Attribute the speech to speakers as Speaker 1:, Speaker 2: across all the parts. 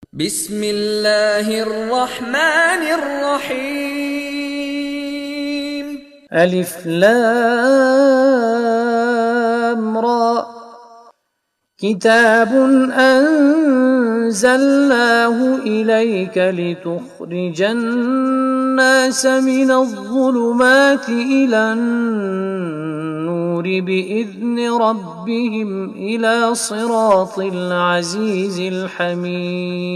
Speaker 1: بسم الله الرحمن الرحيم
Speaker 2: ألف لام را كتاب أنزلناه إليك لتخرج الناس من الظلمات إلى النور بإذن ربهم إلى صراط العزيز الحميد.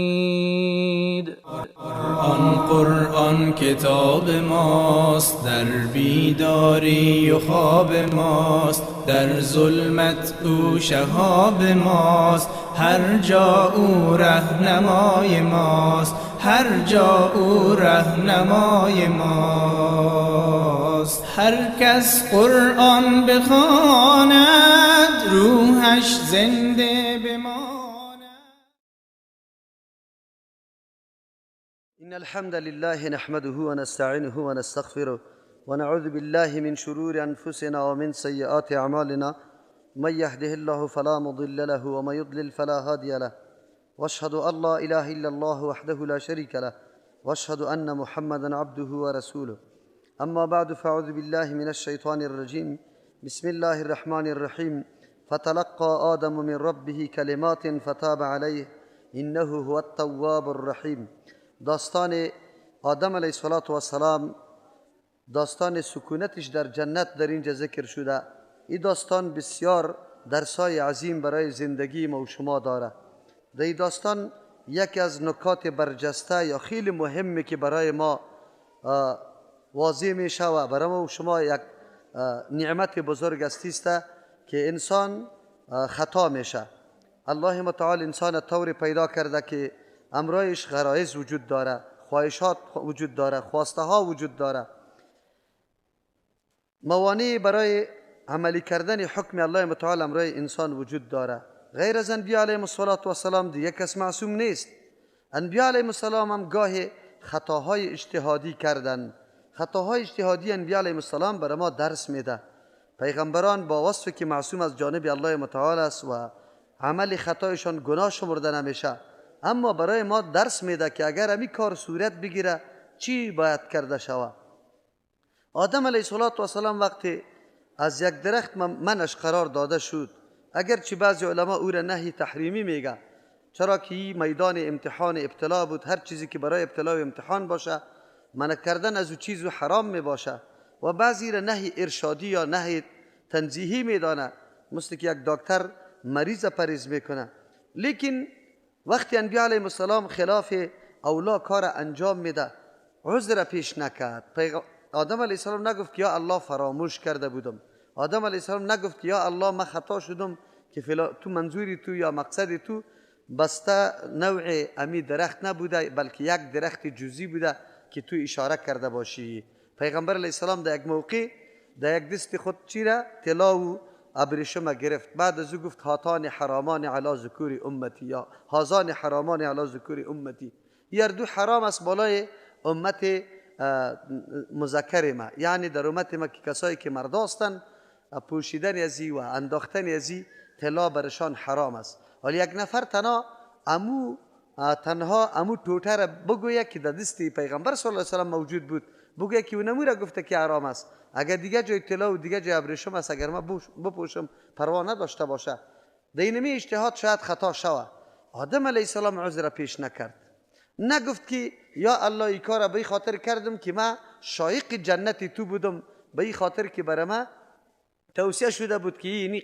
Speaker 3: قرآن کتاب ماست، در بیداری و خواب ماست، در ظلمت او شهاب ماست، هر جا او رهنمای ماست، هر جا او رهنمای ماست. هر کس قرآن بخواند روحش زنده بماند.
Speaker 4: إن الحمد لله نحمده ونستعينه ونستغفره ونعوذ بالله من شرور أنفسنا ومن سيئات أعمالنا. من يهده الله فلا مضل له ومن يضلل فلا هادي له، واشهد أن لا إله إلا الله وحده لا شريك له، واشهد أن محمدا عبده ورسوله. أما بعد، فأعوذ بالله من الشيطان الرجيم. بسم الله الرحمن الرحيم. فتلقى آدم من ربه كلمات فتاب عليه إنه هو التواب الرحيم. داستان آدم علیه السلام، داستان سکونتش در جنت در اینجا ذکر شده. این داستان بسیار درسای عظیم برای زندگی ما و شما داره. در این داستان یکی از نکات برجسته یا خیلی مهمی که برای ما واضح میشه و برای ما و شما یک نعمت بزرگ است که انسان خطا میشه. الله متعال انسان طوری پیدا کرده که امرایش غرایز وجود داره، خواهشات وجود داره، خواسته ها وجود داره. موانع برای عملی کردن حکم الله متعال امرای انسان وجود داره. غیر از انبیاء علیهم السلام دیگه کس معصوم نیست. انبیاء علیهم السلام هم گاهی خطاهای اجتهادی کردن. خطاهای اجتهادی انبیاء علیهم السلام برای ما درس میده. پیغمبران با وصفی که معصوم از جانب الله متعال است و عمل خطایشان گناه شمرده نمیشه، اما برای ما درس میده که اگر همی کار صورت بگیره چی باید کرده شود. آدم علیه السلام وقتی از یک درخت منش قرار داده شد، اگرچه بعضی علما او را نهی تحریمی میگه، چرا که این میدان امتحان ابتلا بود. هر چیزی که برای ابتلا و امتحان باشه، منع کردن از او چیز حرام می باشه. و بعضی را نهی ارشادی یا نهی تنزیهی میدانه، مثل که یک دکتر مریض پریز میکنه. لیکن وقتی انبیاء علیهم السلام خلاف اولا کار انجام میده، عذر پیش نکرد. آدم علیه السلام نگفت که یا الله فراموش کرده بودم. آدم علیه السلام نگفت که یا الله من خطا شدم که تو منظوری تو یا مقصد تو بسته نوع امی درخت نبوده، بلکه یک درخت جزئی بوده که تو اشاره کرده باشی. پیغمبر علیه السلام در یک موقع در یک دست خود چی را طلا و ابریشم گرفت. بعد از او گفت هاتان حرامان علی ذکور امتی یا هازان حرامان علی ذکور امتی. هر دو حرام است بالای امت مذکر ما، یعنی در امت ما که کسایی که مرد هستند پوشیدن ازی و انداختن ازی طلا برشان حرام است. ولی یک نفر تنها امو ټوټه را بگویه که در دست پیغمبر صلی الله علیه وسلم موجود بود، بگویه که اونمو را گفته که حرام است. اگر دیگه جای طلا و دیگه جای ابریشم است، اگر ما بپوشم پروا نداشته باشه. در اینمی اجتهاد شاید خطا شود. آدم علیه السلام عذر پیش نکرد، نگفت که یا الله این کار به خاطر کردم که من شایق جنت تو بودم، به این خاطر که برای من توصیه شده بود که این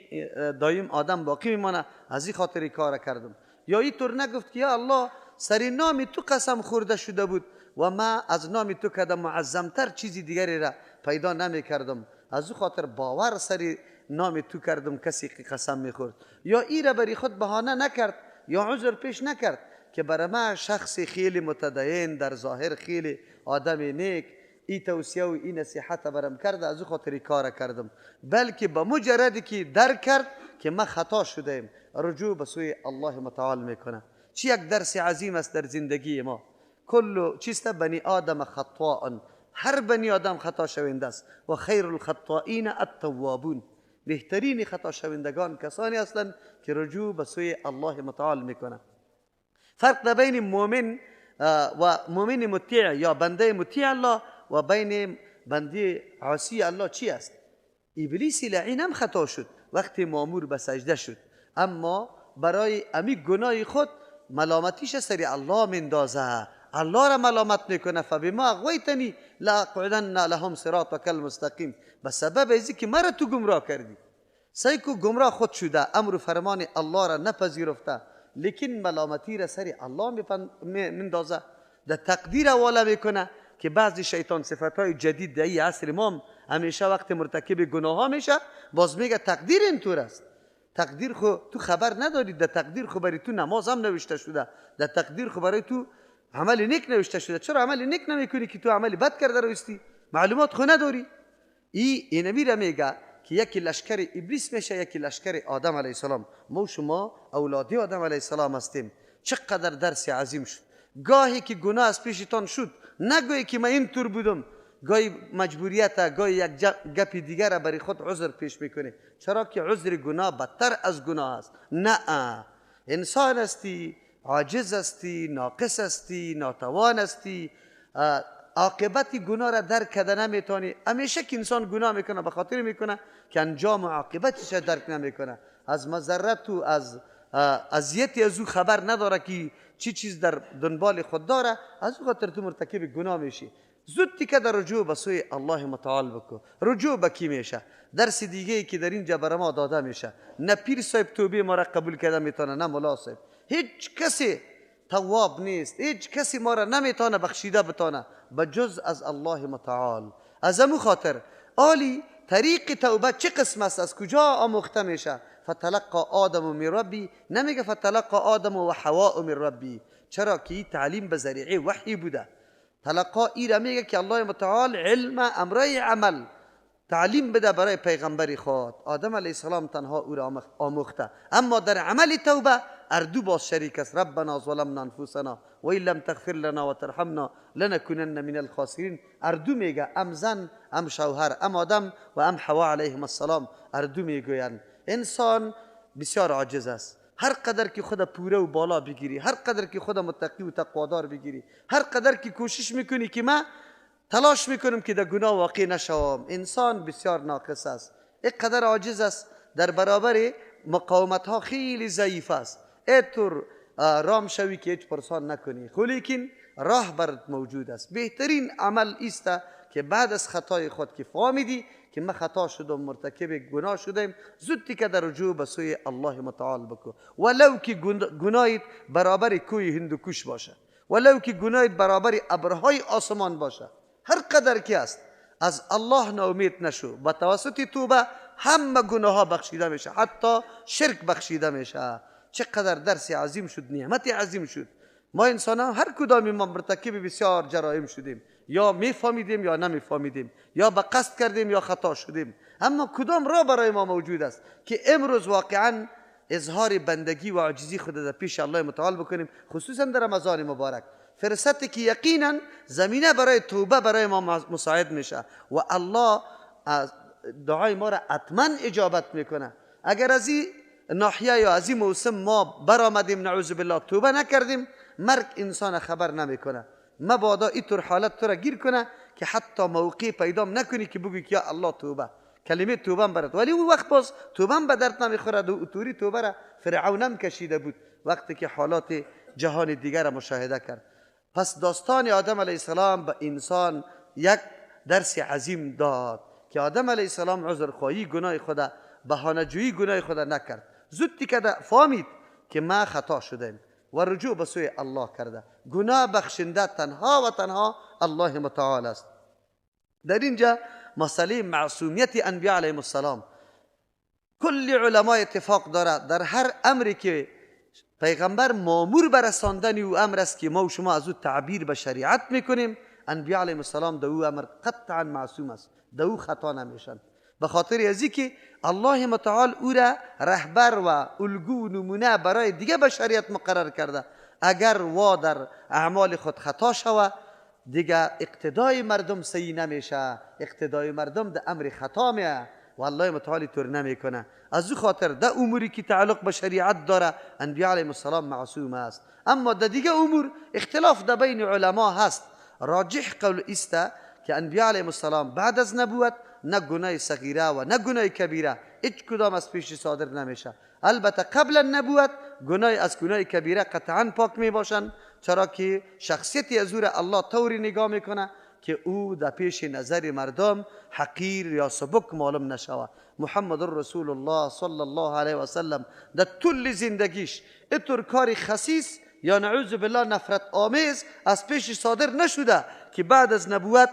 Speaker 4: دایم آدم باقی میمانه، از این خاطر کار کردم. یا اینطور نگفت که یا الله سر نام تو قسم خورده شده بود و من از نام تو کدام معظمتر چیزی دیگری را پیدا نمی کردم، از او خاطر باور سر نام تو کردم کسی که قسم میخورد. یا این را بری خود بهانه نکرد یا عذر پیش نکرد که برای من شخص خیلی متدین، در ظاهر خیلی آدم نیک، این توصیه و این نصیحت برام کرده، از او خاطر کار کردم. بلکه به مجردی که درک کرد که من خطا شدم، رجوع به سوی الله متعال میکنه. چی یک درس عظیم است در زندگی ما. کل چیست بنی آدم خطاء، هر بنی آدم خطا شونده است. و خیر الخطائین التوابون، بهترین خطا شوندگان کسانی هستند که رجوع به سوی الله متعال میکنه. فرق در بین مؤمن و مؤمن مطیع یا بنده مطیع الله و بین بنده عاصی الله چی است؟ ابلیس لعین هم خطا شد وقتی مامور به سجده شد، اما برای امی گناه خود ملامتیش سری الله مندازه، الله را ملامت میکنه. فبما اغویتنی لاقعدن لهم صراطک المستقیم، به سبب ازی که مرا تو گمراه کردی. سیکو گمراه خود شده، امر و فرمان الله را نپذیرفته، لیکن ملامتی را سری الله مندازه، در تقدیر حواله میکنه. که بعضی شیطان صفتهای جدید در این عصر ما همیشه وقت مرتکب گناه ها میشه باز میگه تقدیر اینطور است. تقدیر خو تو خبر نداری، در تقدیر خو برای تو نماز هم نوشته شده، در تقدیر خو برای تو عمل نیک نوشته شده. چرا عمل نیک نمیکنی که تو عمل بد کرده روستی؟ معلومات خو نداری. اینمی را میگه که یکی لشکر ابلیس میشه، یکی لشکر آدم علیه السلام. ما و شما اولادی آدم علیه السلام هستیم. چقدر درس عظیم شد. گاهی که گناه از پیشتان شد نگویی که من اینطور بودم، گاهی مجبوریت، گاهی یک گپ دیگر برای خود عذر پیش میکنه. چرا که عذر گناه بدتر از گناه است. نه، انسان هستی، عاجز هستی، ناقص هستی، ناتوان هستی، عاقبت گناه را درک کرده نمیتونی. همیشه که انسان گناه میکنه به خاطر میکنه که انجام و عاقبتش درک نمیکنه، از مضرت و از اذیتی از او خبر نداره که چی چیز در دنبال خود داره، از او خاطر تو مرتکب گناه میشی. زودی که در رجوع به سوی الله متعال بکن. رجوع به کی میشه؟ درس دیگه ای که در اینجا بر ما داده میشه، نه پیر صاحب توبه ما را قبول کرده میتونه، نه ملا صاحب، هیچ کسی تواب نیست، هیچ کسی ما را نمیتونه بخشیده بتونه بجز از الله متعال. از امو خاطر آلی طریق توبه چه قسم است؟ از کجا آموخته میشه؟ فتلقى آدم من ربی، نمیگه فتلقى آدم و حواء من ربی. چرا که این تعلیم به ذریعه وحی بوده. تلقا ای را میگه که الله متعال علم امرای عمل تعلیم بده برای پیغمبری خود. آدم علیه السلام تنها او را آموخته، اما در عمل توبه اردو باز شریک است. ربنا ظلمنا انفسنا و ان لم تغفر لنا و ترحمنا لنكونن من الخاسرین. اردو میگه، ام زن ام شوهر، ام آدم و ام حوا علیهم السلام، اردو میگویند انسان بسیار عاجز است. هر قدر که خود پوره و بالا بگیری، هر قدر که خود متقی و تقوادار بگیری، هر قدر که کوشش میکنی که من تلاش میکنم که در گناه واقع نشوم، انسان بسیار ناقص است، یک قدر عاجز است، در برابر مقاومت ها خیلی ضعیف است. اینطور رام شوی که هیچ پرسان نکنی، لیکن راه برات موجود است. بهترین عمل است که بعد از خطای خود که فهمیدی که من خطا شدم، مرتکب گناه شدم، زودی که در رجوع به سوی الله متعال بکن. ولو که گناهت برابر کوی هندوکش باشه، ولو که گناهت برابر ابرهای آسمان باشه، هر قدر که است، از الله ناامید نشو. با توسط توبه همه گناه ها بخشیده میشه، حتی شرک بخشیده میشه. چقدر درس عظیم شد، نعمت عظیم شد. ما انسان ها هر کدام ما مرتکب بسیار جرایم شدیم، یا میفهمیدیم یا نمیفهمیدیم، یا به قصد کردیم یا خطا شدیم، اما کدام را برای ما موجود است که امروز واقعا اظهار بندگی و عاجزی خود در پیش الله متعال بکنیم، خصوصا در رمضان مبارک، فرصتی که یقینا زمینه برای توبه برای ما مساعد میشه و الله دعای ما را حتما اجابت میکنه. اگر از این ناحیه یا از این موسم ما برآمدیم نعوذ بالله توبه نکردیم، مرگ انسان خبر نمیکنه. مبادا اینطور حالت تو را گیر کنه که حتی موقع پیدا نکنی که بگی که یا الله توبه، کلمه توبه برات، ولی اون وقت باز توبه به درد نمیخورد. و طوری توبه را فرعون هم کشیده بود وقتی که حالات جهان دیگر را مشاهده کرد. پس داستان آدم علیه السلام به انسان یک درس عظیم داد که آدم علیه السلام عذرخواهی گناه خود، بهانه جویی گناه خود نکرد. زودی که فهمید که ما خطا شدیم و رجوع به سوی الله کرده. گناه بخشنده تنها و تنها الله متعال است. در اینجا مسئله معصومیت انبیاء علیهم السلام کل علماء اتفاق داره. در هر امری که پیغمبر مامور برساندن او امر است که ما و شما از او تعبیر به شریعت میکنیم، انبیاء علیهم السلام در او امر قطعا معصوم است، در او خطا نمیشن، به خاطر ازی که الله متعال او را رهبر و الگو نمونه برای دیگه بشریت مقرر کرده. اگر وا در اعمال خود خطا شود، دیگه اقتدای مردم صحیح نمیشه، اقتدای مردم در امر خطا میه والله متعال طور نمیکنه. از او خاطر ده اموری که تعلق به شریعت داره انبیاء علیهم السلام معصوم است. اما ده دیگه امور اختلاف ده بین علما هست. راجح قول است که انبیاء علیهم السلام بعد از نبوت نه گناه صغیره و نه گناه کبیره هیچ کدام از پیش صادر نمیشه. البته قبل النبوت گناه از گناه کبیره قطعا پاک می باشند، چرا که شخصیتی از او الله طوری نگاه میکنه که او در پیش نظر مردم حقیر یا سبک معلوم نشود. محمد رسول الله صلی الله علیه و سلم در طول زندگیش اینطور کاری خسیس یا نعوذ بالله نفرت آمیز از پیش صادر نشده که بعد از نبوت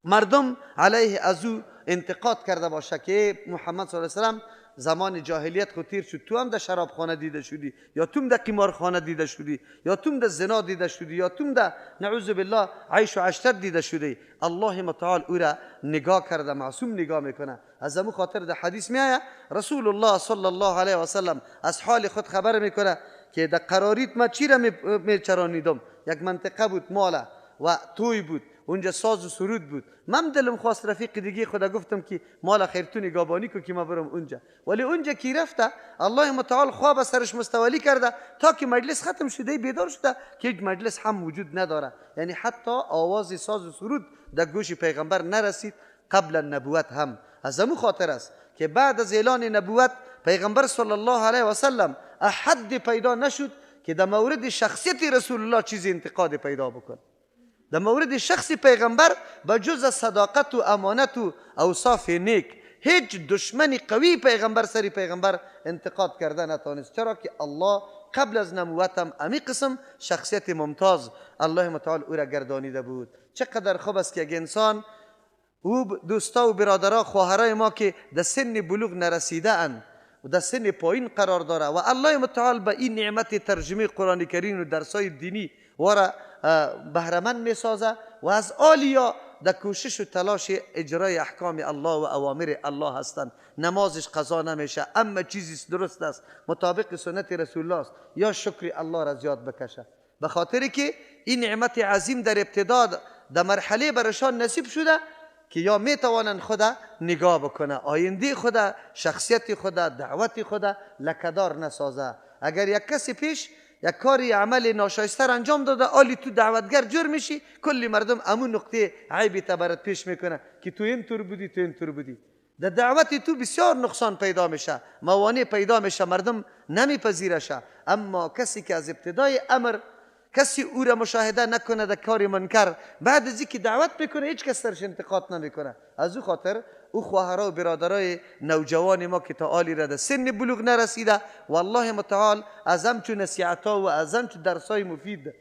Speaker 4: مردم علیه از او انتقاد کرده باشه که محمد صلی الله علیه و سلم زمان جاهلیت خود تیر شد، تو هم در شرابخانه دیده شدی، یا تو هم در قمارخانه دیده شدی، یا تو هم در زنا دیده شدی، یا تو هم در نعوذ بالله عیش و عشرت دیده شدی. الله متعال او را نگاه کرده، معصوم نگاه میکنه. از امو خاطر در حدیث میآید رسول الله صلی الله علیه و سلم از حال خود خبر میکنه که در قراریت ما چی را میچرانیدم. یک منطقه بود مالا و توی بود، اونجا ساز و سرود بود. من دلم خواست رفیق دیگه خدا گفتم که مالا خیر تو نگهبانی کو که ما برم اونجا. ولی اونجا کی رفته الله متعال خواب سرش مستولی کرده تا که مجلس ختم شده بیدار شده که هیچ مجلس هم وجود نداره. یعنی حتی آواز ساز و سرود در گوش پیغمبر نرسید قبل النبوت هم. از همون خاطر است که بعد از اعلان نبوت پیغمبر صلی الله علیه و سلم احد پیدا نشد که در مورد شخصیت رسول الله چیزی انتقاد پیدا بکنه. در مورد شخص پیغمبر به جز صداقت و امانت و اوصاف نیک هیچ دشمن قوی پیغمبر سری پیغمبر انتقاد کرده نتانست، چرا که الله قبل از نبوت هم امی قسم شخصیت ممتاز الله متعال او را گردانیده بود. چقدر خوب است که یک انسان او دوستا و برادرها خواهرای ما که در سن بلوغ نرسیده اند و در سن پایین قرار داره و الله متعال به این نعمت ترجمه قرآن کریم و درسای دینی ورا بهرمند می سازه و از آلیا در کوشش و تلاش اجرای احکام الله و اوامر الله هستند. نمازش قضا نمیشه اما چیزی درست است مطابق سنت رسول الله است، یا شکر الله را زیاد بکشه، به خاطر که این نعمت عظیم در ابتدا در مرحله برشان نصیب شده که یا می توانند خدا نگاه بکنه، آینده خدا، شخصیت خدا، دعوت خدا لکدار نسازه. اگر یک کسی پیش یک کاری عمل ناشایسته انجام داده آلی تو دعوتگر جور میشی، کلی مردم امون نقطه عیبی تبرت پیش میکنه که تو اینطور بودی تو اینطور بودی. در دعوت تو بسیار نقصان پیدا میشه، موانع پیدا میشه، مردم نمیپذیرشه. اما کسی که از ابتدای امر کسی او را مشاهده نکنه در کار منکر، بعد از اینکه دعوت میکنه هیچ کس سرش انتقاد نمیکنه. از او خاطر او خواهرها و برادرای نوجوان ما که تا آلی را در سن بلوغ نرسیده والله متعال از همچون نصیحتها و از همچون درسای مفید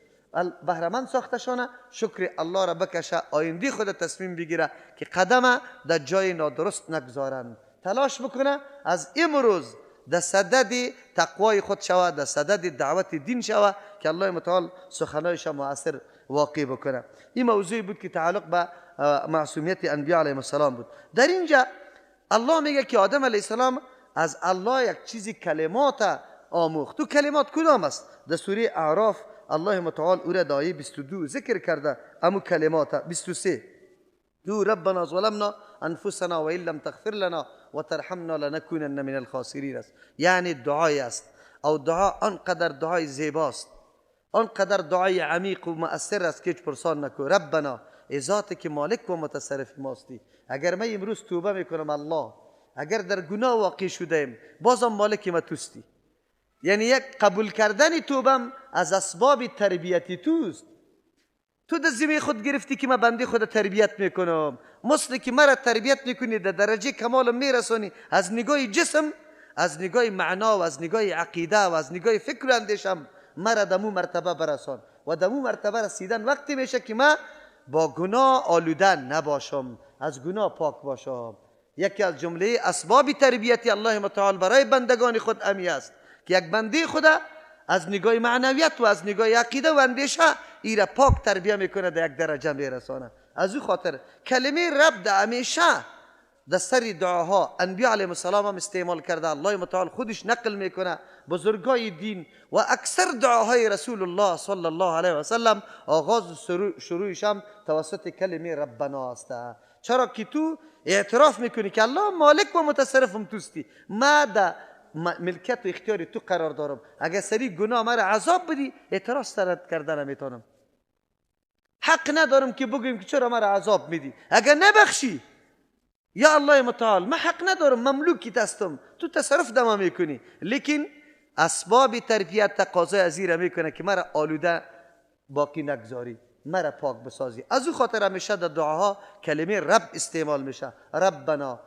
Speaker 4: بهرمند ساختشانه، شکر الله را بکشه، آینده خود تصمیم بگیره که قدم در جای نادرست نگذارن، تلاش بکنه از امروز در صدد تقوای خود شود، در صدد دعوت دین شود که الله متعال سخنایش مؤثر واقع بکنه. این موضوعی بود که تعلق به معصومیت انبیاء علیهم السلام بود. در اینجا الله میگه که آدم علیه السلام از الله یک چیزی کلمات آموخت. تو کلمات کدام است؟ در سوره اعراف الله متعال او را در آیه 22 ذکر کرده. امو کلمات 23 تو ربنا ظلمنا انفسنا و ان لم تغفر لنا و ترحمنا لنکونن من الخاسرین است. یعنی دعای است او دعا آنقدر دعای زیباست، آنقدر دعای عمیق و مؤثر است که هیچ پرسان نکو. ربنا ای ذاتی که مالک و متصرف ماستی، اگر من امروز توبه میکنم الله، اگر در گناه واقع شدیم بازم مالک ما توستی. یعنی یک قبول کردن توبم از اسباب تربیتی توست. تو در ذمه خود گرفتی که من بنده خود تربیت میکنم، مثل که مرا تربیت میکنی در درجه کمال میرسانی، از نگاه جسم، از نگاه معنا و از نگاه عقیده و از نگاه فکر و اندیشم مرا دمو مرتبه برسان. و دمو مرتبه رسیدن وقتی میشه که من با گناه آلوده نباشم، از گناه پاک باشم. یکی از جمله اسباب تربیتی الله متعال برای بندگان خود امی است که یک بنده خدا از نگاه معنویت و از نگاه عقیده و اندیشه ای را پاک تربیه میکنه، در یک درجه میرسانه. از او خاطر کلمه رب در همیشه در سر دعاها انبیاء علیهم السلام هم استعمال کرده. الله متعال خودش نقل میکنه، بزرگای دین و اکثر دعاهای رسول الله صلی الله علیه و سلم آغاز شروعش هم توسط کلمه ربنا است. چرا که تو اعتراف میکنی که الله مالک و متصرفم توستی، ما در ملکت و اختیار تو قرار دارم، اگر سری گناه مرا عذاب بدی اعتراض سرت کردن نمیتونم. حق ندارم که بگویم که چرا مرا عذاب میدی. اگر نبخشی یا الله متعال من حق ندارم، مملوکی دستم، تو تصرف دما میکنی، لیکن اسباب تربیت تقاضای ازیره میکنه که مرا آلوده باقی نگذاری، مرا پاک بسازی. از او خاطر همیشه در دعاها کلمه رب استعمال میشه. ربنا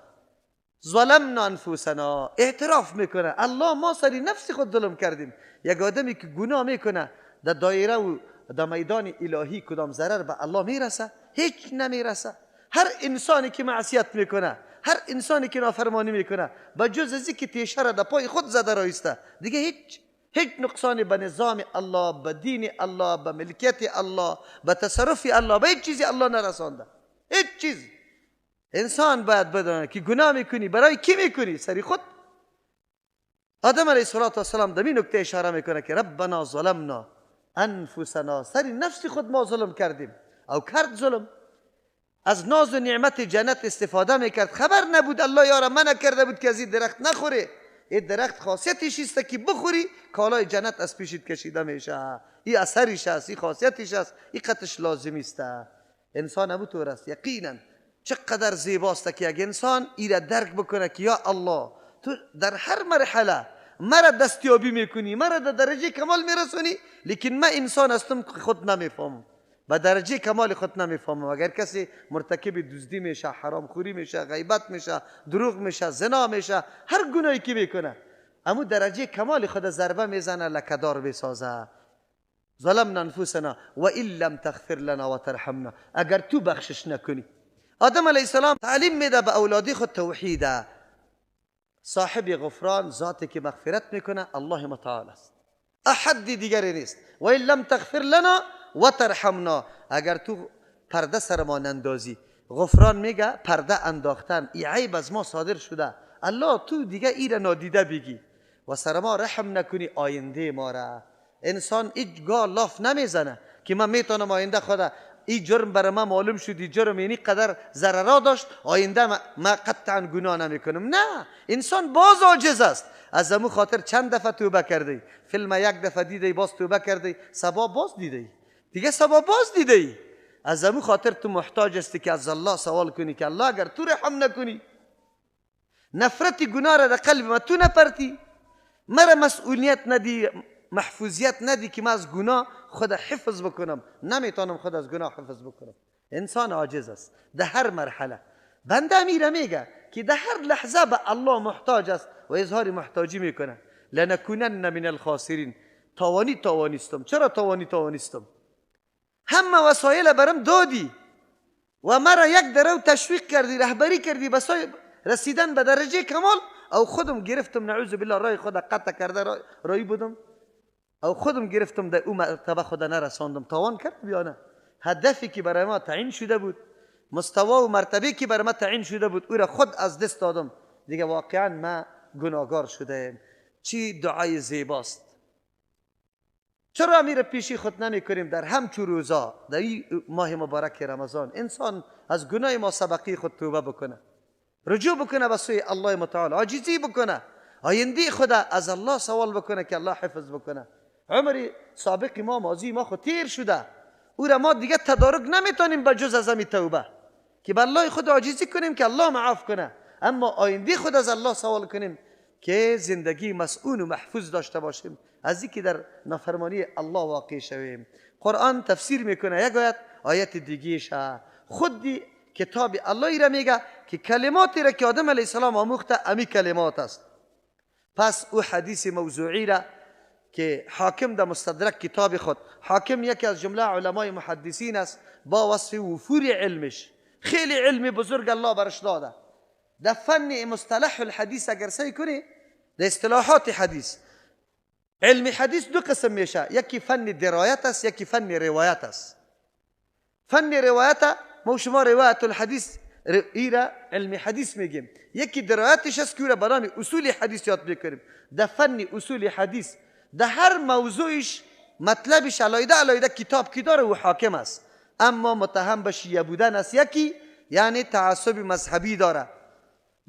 Speaker 4: ظلمنا انفسنا، اعتراف میکنه الله ما سری نفس خود ظلم کردیم. یک آدمی که گناه میکنه در دایره و در میدان الهی کدام ضرر به الله میرسه؟ هیچ نمیرسه. هر انسانی که معصیت میکنه، هر انسانی که نافرمانی میکنه، به جز ازی که تیشه را در پای خود زده رایسته، دیگه هیچ نقصانی به نظام الله، به دین الله، به ملکیت الله، به تصرف الله، به هیچ چیزی الله نرسانده. هیچ چیز. انسان باید بدونه که گناه میکنی برای کی میکنی؟ سری خود. آدم علیه السلام در این نکته اشاره میکنه که ربنا ظلمنا انفسنا، سری نفس خود ما ظلم کردیم. او کرد ظلم، از ناز و نعمت جنت استفاده میکرد، خبر نبود الله یارا منع کرده بود که از این درخت نخوره. این درخت خاصیتش است که بخوری کالای جنت از پیشت کشیده میشه. این اثرش است، این خاصیتش است، این قطش لازمی است. انسان ابو طور است. یقینا چقدر زیباست که اگه انسان ایره درک بکنه که یا الله تو در هر مرحله مرا دستیابی میکنی، مرا در درجه کمال میرسونی، لیکن من انسان هستم که خود نمیفهمم، به درجه کمال خود نمیفهمم. اگر کسی مرتکب دزدی میشه، حرام خوری میشه، غیبت میشه، دروغ میشه، زنا میشه، هر گناهی که میکنه، اما درجه کمال خود ضربه میزنه لکدار بسازه. ظلمنا انفسنا و ان لم تغفر لنا و ترحمنا، اگر تو بخشش نکنی. آدم علیه السلام تعلیم میده به اولادی خود توحیده. صاحب غفران ذاتی که مغفرت میکنه الله متعال است، احد دیگری نیست. و ان لم تغفر لنا و ترحمنا، اگر تو پرده سر ما نندازی. غفران میگه پرده انداختن، ای عیب از ما صادر شده، الله تو دیگه ایره نادیده بگی و سر ما رحم نکنی آینده ما را. انسان ایچگاه لاف نمیزنه که من میتونم آینده خدا این جرم برای من معلوم شد، این جرم اینی قدر ضررا داشت، آینده ما قطعا گناه نمیکنم. نه، انسان باز عاجز است. از امو خاطر چند دفعه توبه کردی، فیلم یک دفعه دیدی باز توبه کردی، سبا باز دیدی، دیگه سبا باز دیدی. از امو خاطر تو محتاج هستی که از الله سوال کنی که الله اگر تو رحم نکنی، نفرت گناه را در قلب ما تو نپرتی، مرا مسئولیت ندی، محفوظیت ندی که من از گناه خود حفظ بکنم، نمیتونم خود از گناه حفظ بکنم. انسان عاجز است در هر مرحله. بنده میره میگه که در هر لحظه به الله محتاج است و اظهار محتاجی میکنه. لنکونن من الخاسرین، توانیستم. چرا توانیستم؟ همه وسایل برام دادی و مرا یک درو تشویق کردی، رهبری کردی به رسیدن به درجه کمال، او خودم گرفتم نعوذ بالله رای خود قطع کرده رای بودم، او خودم گرفتم در اون مرتبه خود نرساندم. تاوان کرد یا نه؟ هدفی که برای ما تعیین شده بود، مستوی و مرتبه که برای ما تعیین شده بود، او را خود از دست دادم. دیگه واقعا ما گناهگار شده. چی دعای زیباست. چرا امیر پیشی خود نمی کنیم در همچو روزا در این ماه مبارک رمضان انسان از گناه ما سبقی خود توبه بکنه، رجوع بکنه به سوی الله متعال، عاجزی بکنه، آینده خود از الله سوال بکنه که الله حفظ بکنه. عمر سابق ما ماضی ما خود تیر شده، او را ما دیگه تدارک نمیتونیم به جز از همین توبه که به الله خود عاجزی کنیم که الله معاف کنه، اما آینده خود از الله سوال کنیم که زندگی مسئول و محفوظ داشته باشیم از اینکه در نافرمانی الله واقع شویم. قرآن تفسیر میکنه یک آیت دیگه‌اش خودی کتاب الله ای را میگه که کلماتی را که آدم علیه السلام آموخته امی کلمات است. پس او حدیث موضوعی را که حاکم در مستدرک کتاب خود، حاکم یکی از جمله علمای محدثین است با وصف وفور علمش، خیلی علم بزرگ الله برش داده. در فن مصطلح الحدیث اگر سعی کنی در اصطلاحات حدیث، علم حدیث دو قسم میشه، یکی فن درایت است، یکی فن روایت است. فن روایت ما شما روایت الحدیث ایرا علم حدیث میگیم، یکی درایتش است که او را برای اصول حدیث یاد میکنیم. در فن اصول حدیث در هر موضوعش مطلبش علایده کتاب کی داره و حاکم است، اما متهم به شیعه بودن است یکی، یعنی تعصب مذهبی داره.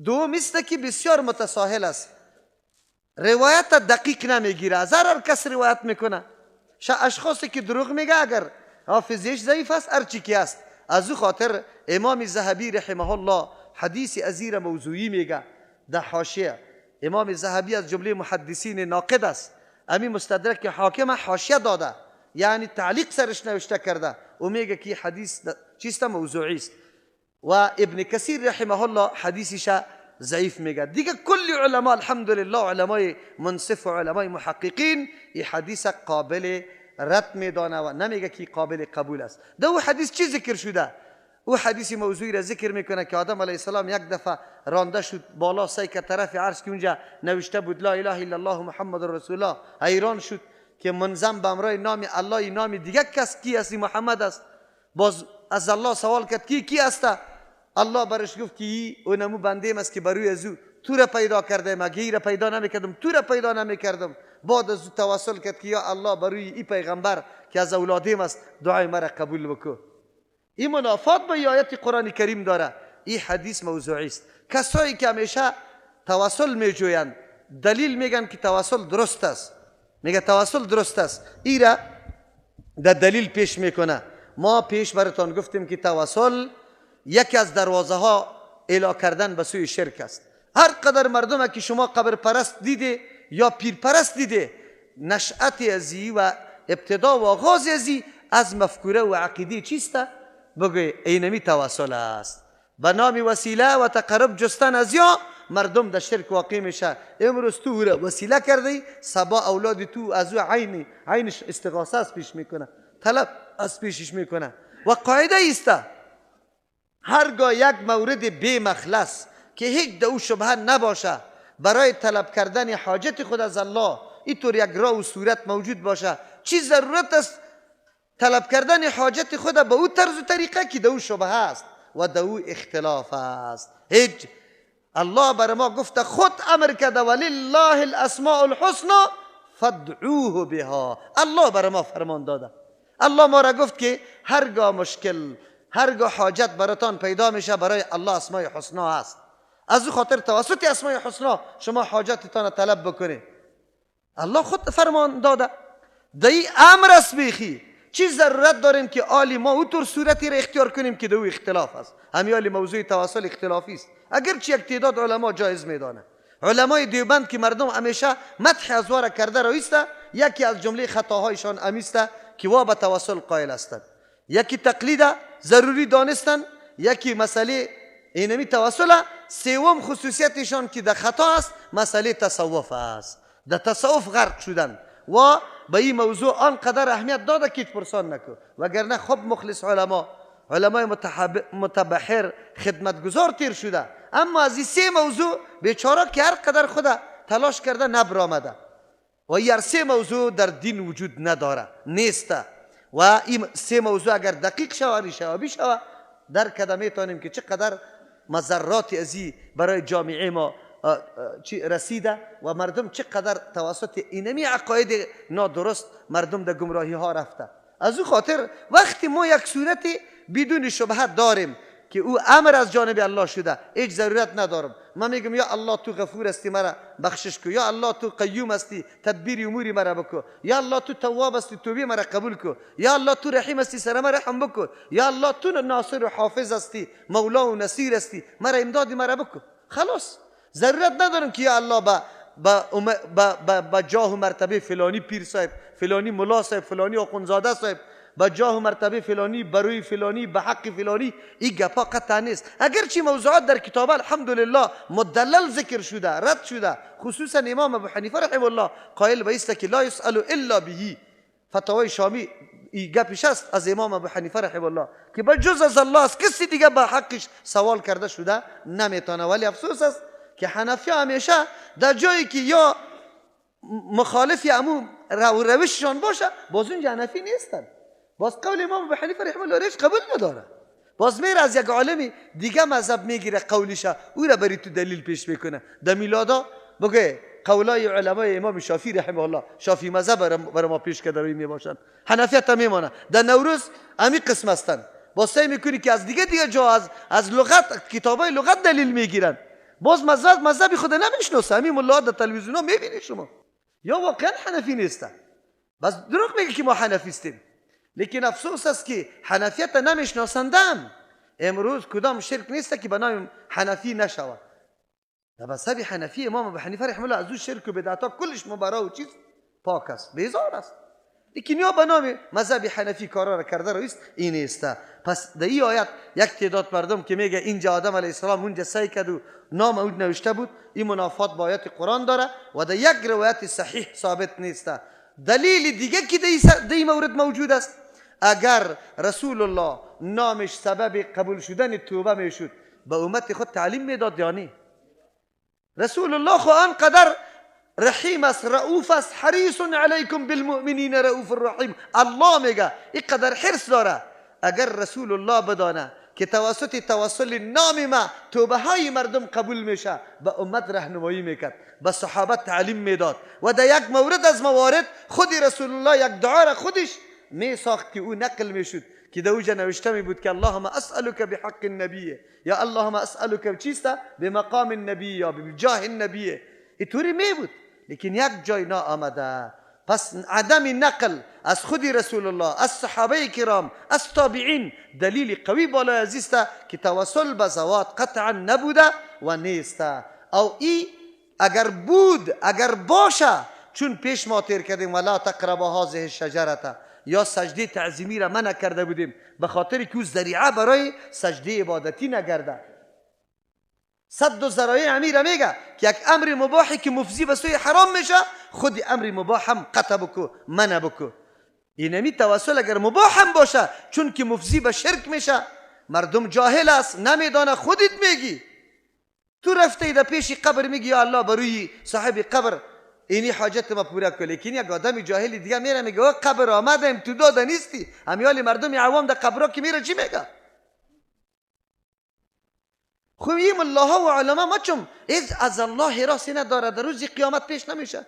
Speaker 4: دوم است که بسیار متساهل است، روایت دقیق نمیگیره، هر کس روایت میکنه. اشخاصی که دروغ میگه اگر حافظیش ضعیف است هرچی که است. از او خاطر امام ذهبی رحمه الله حدیث ازیر موضوعی میگه در حاشیه. امام ذهبی از جمله محدثین ناقد است. امی مستدرک حاکم حاشیه داده، یعنی تعلیق سرش نوشته کرده و میگه که حدیث چیست؟ موضوعی است. و ابن کثیر رحمه الله حدیثش ضعیف میگه. دیگه کل علما الحمدلله، علمای منصف و علمای محققین این حدیث قابل رد میدانه و نمیگه که قابل قبول است. دو حدیث چی ذکر شده؟ او حدیث موضوعی را ذکر میکنه که آدم علیه السلام یک دفعه رانده شد بالا سای که طرف عرش که اونجا نوشته بود لا اله الا الله محمد رسول الله، حیران شد که منظم به امرای نام الله نام دیگه کس کی است؟ محمد است. باز از الله سوال کرد کی است؟ الله برش گفت که اونمو بنده است که بروی از او تو را پیدا کرده، مگه را پیدا نمیکردم؟ تو را پیدا نمیکردم. بعد از او توسل کرد که یا الله بروی این پیغمبر که از اولادیم است دعای مرا قبول بکن. این منافات با آیت قرآن کریم داره. این حدیث موضوعی است. کسایی که همیشه توسل میجویند دلیل میگن که توسل درست است، میگه توسل درست است، این را در دلیل پیش میکنه. ما پیش براتون گفتیم که توسل یکی از دروازه ها الا کردن به سوی شرک است. هر قدر مردم که شما قبر پرست دیده یا پیر پرست دیده، نشأت ازی و ابتدا و آغاز ازی از مفکوره و عقیده چیست؟ بگوی اینمی توسل است. به نام وسیله و تقرب جستن از یا مردم در شرک واقع میشه. امروز تو را وسیله کردی، سبا اولاد تو از او عینش استغاثه از پیش میکنه، طلب از پیشش میکنه. و قاعده است هرگاه یک مورد بی مخلص که هیچ دو شبهه نباشه برای طلب کردن حاجت خود از الله اینطور یک راه و صورت موجود باشه، چی ضرورت است طلب کردن حاجت خود به او طرز و طریقه که دو شبهه است و دو اختلاف است؟ هیچ. الله بر ما گفته، خود امر کرده ولله الاسماء الحسنى فادعوه بها. الله بر ما فرمان داده. الله ما را گفت که هرگاه مشکل، هرگاه حاجت براتان پیدا میشه برای الله اسماء حسنا است. از او خاطر توسط اسماء حسنا شما حاجتتان طلب بکنید. الله خود فرمان داده. دی امر است بیخی. چی ضرورت داریم که آلی ما اونطور صورتی را اختیار کنیم که دو اختلاف است؟ همیالی موضوع توسل اختلافی است. اگرچه یک تعداد علما جایز میدانه. علمای دیوبند که مردم همیشه مدح از واره کرده رایسته، یکی از جمله خطاهایشان امیسته که وا به توسل قائل هستند. یکی تقلید ضروری دانستن، یکی مسئله اینمی توسل. سوم خصوصیتشان که در خطا است مسئله تصوف است. در تصوف غرق شدن و به این موضوع آنقدر اهمیت داده که پرسان نکو. وگرنه خب مخلص علمای متبحر خدمتگزار تیر شده، اما از این سه موضوع بیچاره که هر قدر خدا تلاش کرده نبرآمده. و این سه موضوع در دین وجود نداره، نیسته. و این سه موضوع اگر دقیق شود شوابی شود در کدامه تانیم که چقدر مضرات ازی برای جامعه ما رسیده و مردم چقدر توسط اینمی عقاید نادرست مردم در گمراهی ها رفته. از او خاطر وقتی ما یک صورت بدون شبهت داریم که او امر از جانب الله شده، هیچ ضرورت ندارم من میگم یا الله تو غفور هستی مرا بخشش کو، یا الله تو قیوم هستی تدبیر اموری مرا بکو، یا الله تو تواب هستی توبه مرا قبول کو، یا الله تو رحیم هستی سر مرا رحم بکو، یا الله تو ناصر و حافظ هستی مولا و نصیر هستی مرا امداد مرا بکو. خلاص ضرورت ندارم که یا الله با جاه و مرتبه فلانی پیر صاحب، فلانی ملا صاحب، فلانی آخوندزاده صاحب، با جاه و مرتبه فلانی، بروی فلانی، به حق فلانی، این گپا قطع نیست. اگرچه موضوعات در کتاب الحمدلله مدلل ذکر شده، رد شده، خصوصا امام ابو حنیفه رحمه الله قائل به است که لا یسأل الا به. فتاوای شامی این گپش است از امام ابو حنیفه رحمه الله که با جز از الله است کسی دیگه با حقش سوال کرده شده نمیتونه. ولی افسوس است که حنفی همیشه در جایی که یا مخالفی امو روششان باشه باز اونجا حنفی نیستن. باز قول امام ابو حنیفه رحمه الله ریش قبول نداره، باز میره از یک عالمی دیگه مذهب میگیره قولشه او را بری تو دلیل پیش میکنه. در میلادا بگه قولای علمای امام شافعی رحمه الله، شافعی مذهب برای ما پیش کرده روی میباشن، حنفیت هم میمانه. در نوروز امی قسم هستن، باز سعی میکنی که از دیگه جا از لغت، کتابای لغت دلیل میگیرن، باز مذهبی خود نمیشناسه. همین ملاها در تلویزیون ها میبینی شما، یا واقعا حنفی نیستن، بس دروغ میگه که ما حنفیستیم. لیکن افسوس است که حنفیت نمیشناسندن. امروز کدام شرک نیست که به نام حنفی نشود. در مذهب حنفی امام ابو حنیفه رحمه الله از اون شرک و بدعت ها کلش مبرا و چیز پاک است، بیزار است. لیکن یا به نام مذهب حنفی کارا را کرده است، این است. پس در این آیت یک تعداد مردم که میگه اینجا آدم علیه السلام اونجا سعی کرد و نام او نوشته بود، این منافات با آیت قرآن داره و در یک روایت صحیح ثابت نیست. دلیل دیگه که در این مورد موجود است، اگر رسول الله نامش سبب قبول شدن توبه میشد، به امت خود تعلیم میداد یا نه؟ رسول الله خو آنقدر رحیم است، رؤوف است، حریص علیکم بالمؤمنین رؤوف الرحیم. الله میگه اینقدر حرص داره. اگر رسول الله بدانه که توسل نام ما توبه های مردم قبول میشه، به امت راهنمایی میکرد، به صحابه تعلیم میداد. و در یک مورد از موارد خودی رسول الله یک دعا را خودش میساخت که او نقل میشد، که در اوجا نوشته می بود که اللهم اسألك بحق النبی، یا اللهم اسألك چیسته بمقام النبی یا بجاه النبی. اینطوری می بود، لیکن یک جای نا آمده. پس عدم نقل از خودی رسول الله، از صحابه کرام، از تابعین دلیل قوی بالا عزیز که توسل به زوات قطعا نبوده و نیست. او ای اگر بود، اگر باشه، چون پیش ما تیر کردیم ولا تقربوا هذه الشجره، یا سجده تعظیمی را منع کرده بودیم به خاطر که او ذریعه برای سجده عبادتی نگرده. صد و ذرایع امیر میگه که یک امر مباحی که مفضی به سوی حرام میشه، خود امر مباح هم قطع بکو، منع بکو. اینمی توسل اگر مباح هم باشه، چون که مفضی به شرک میشه، مردم جاهل است نمیدانه، خودت میگی. تو رفته در پیش قبر میگی یا الله بروی صاحب قبر اینی حاجت ما پورا کن، لیکن یک آدم جاهلی دیگه میره میگه او قبر آمدم تو داده نیستی. امیالی مردم عوام در قبرها که میره چی میگه؟ خویم الله و علما ما چون از الله راسی نداره، در روز قیامت پیش نمیشه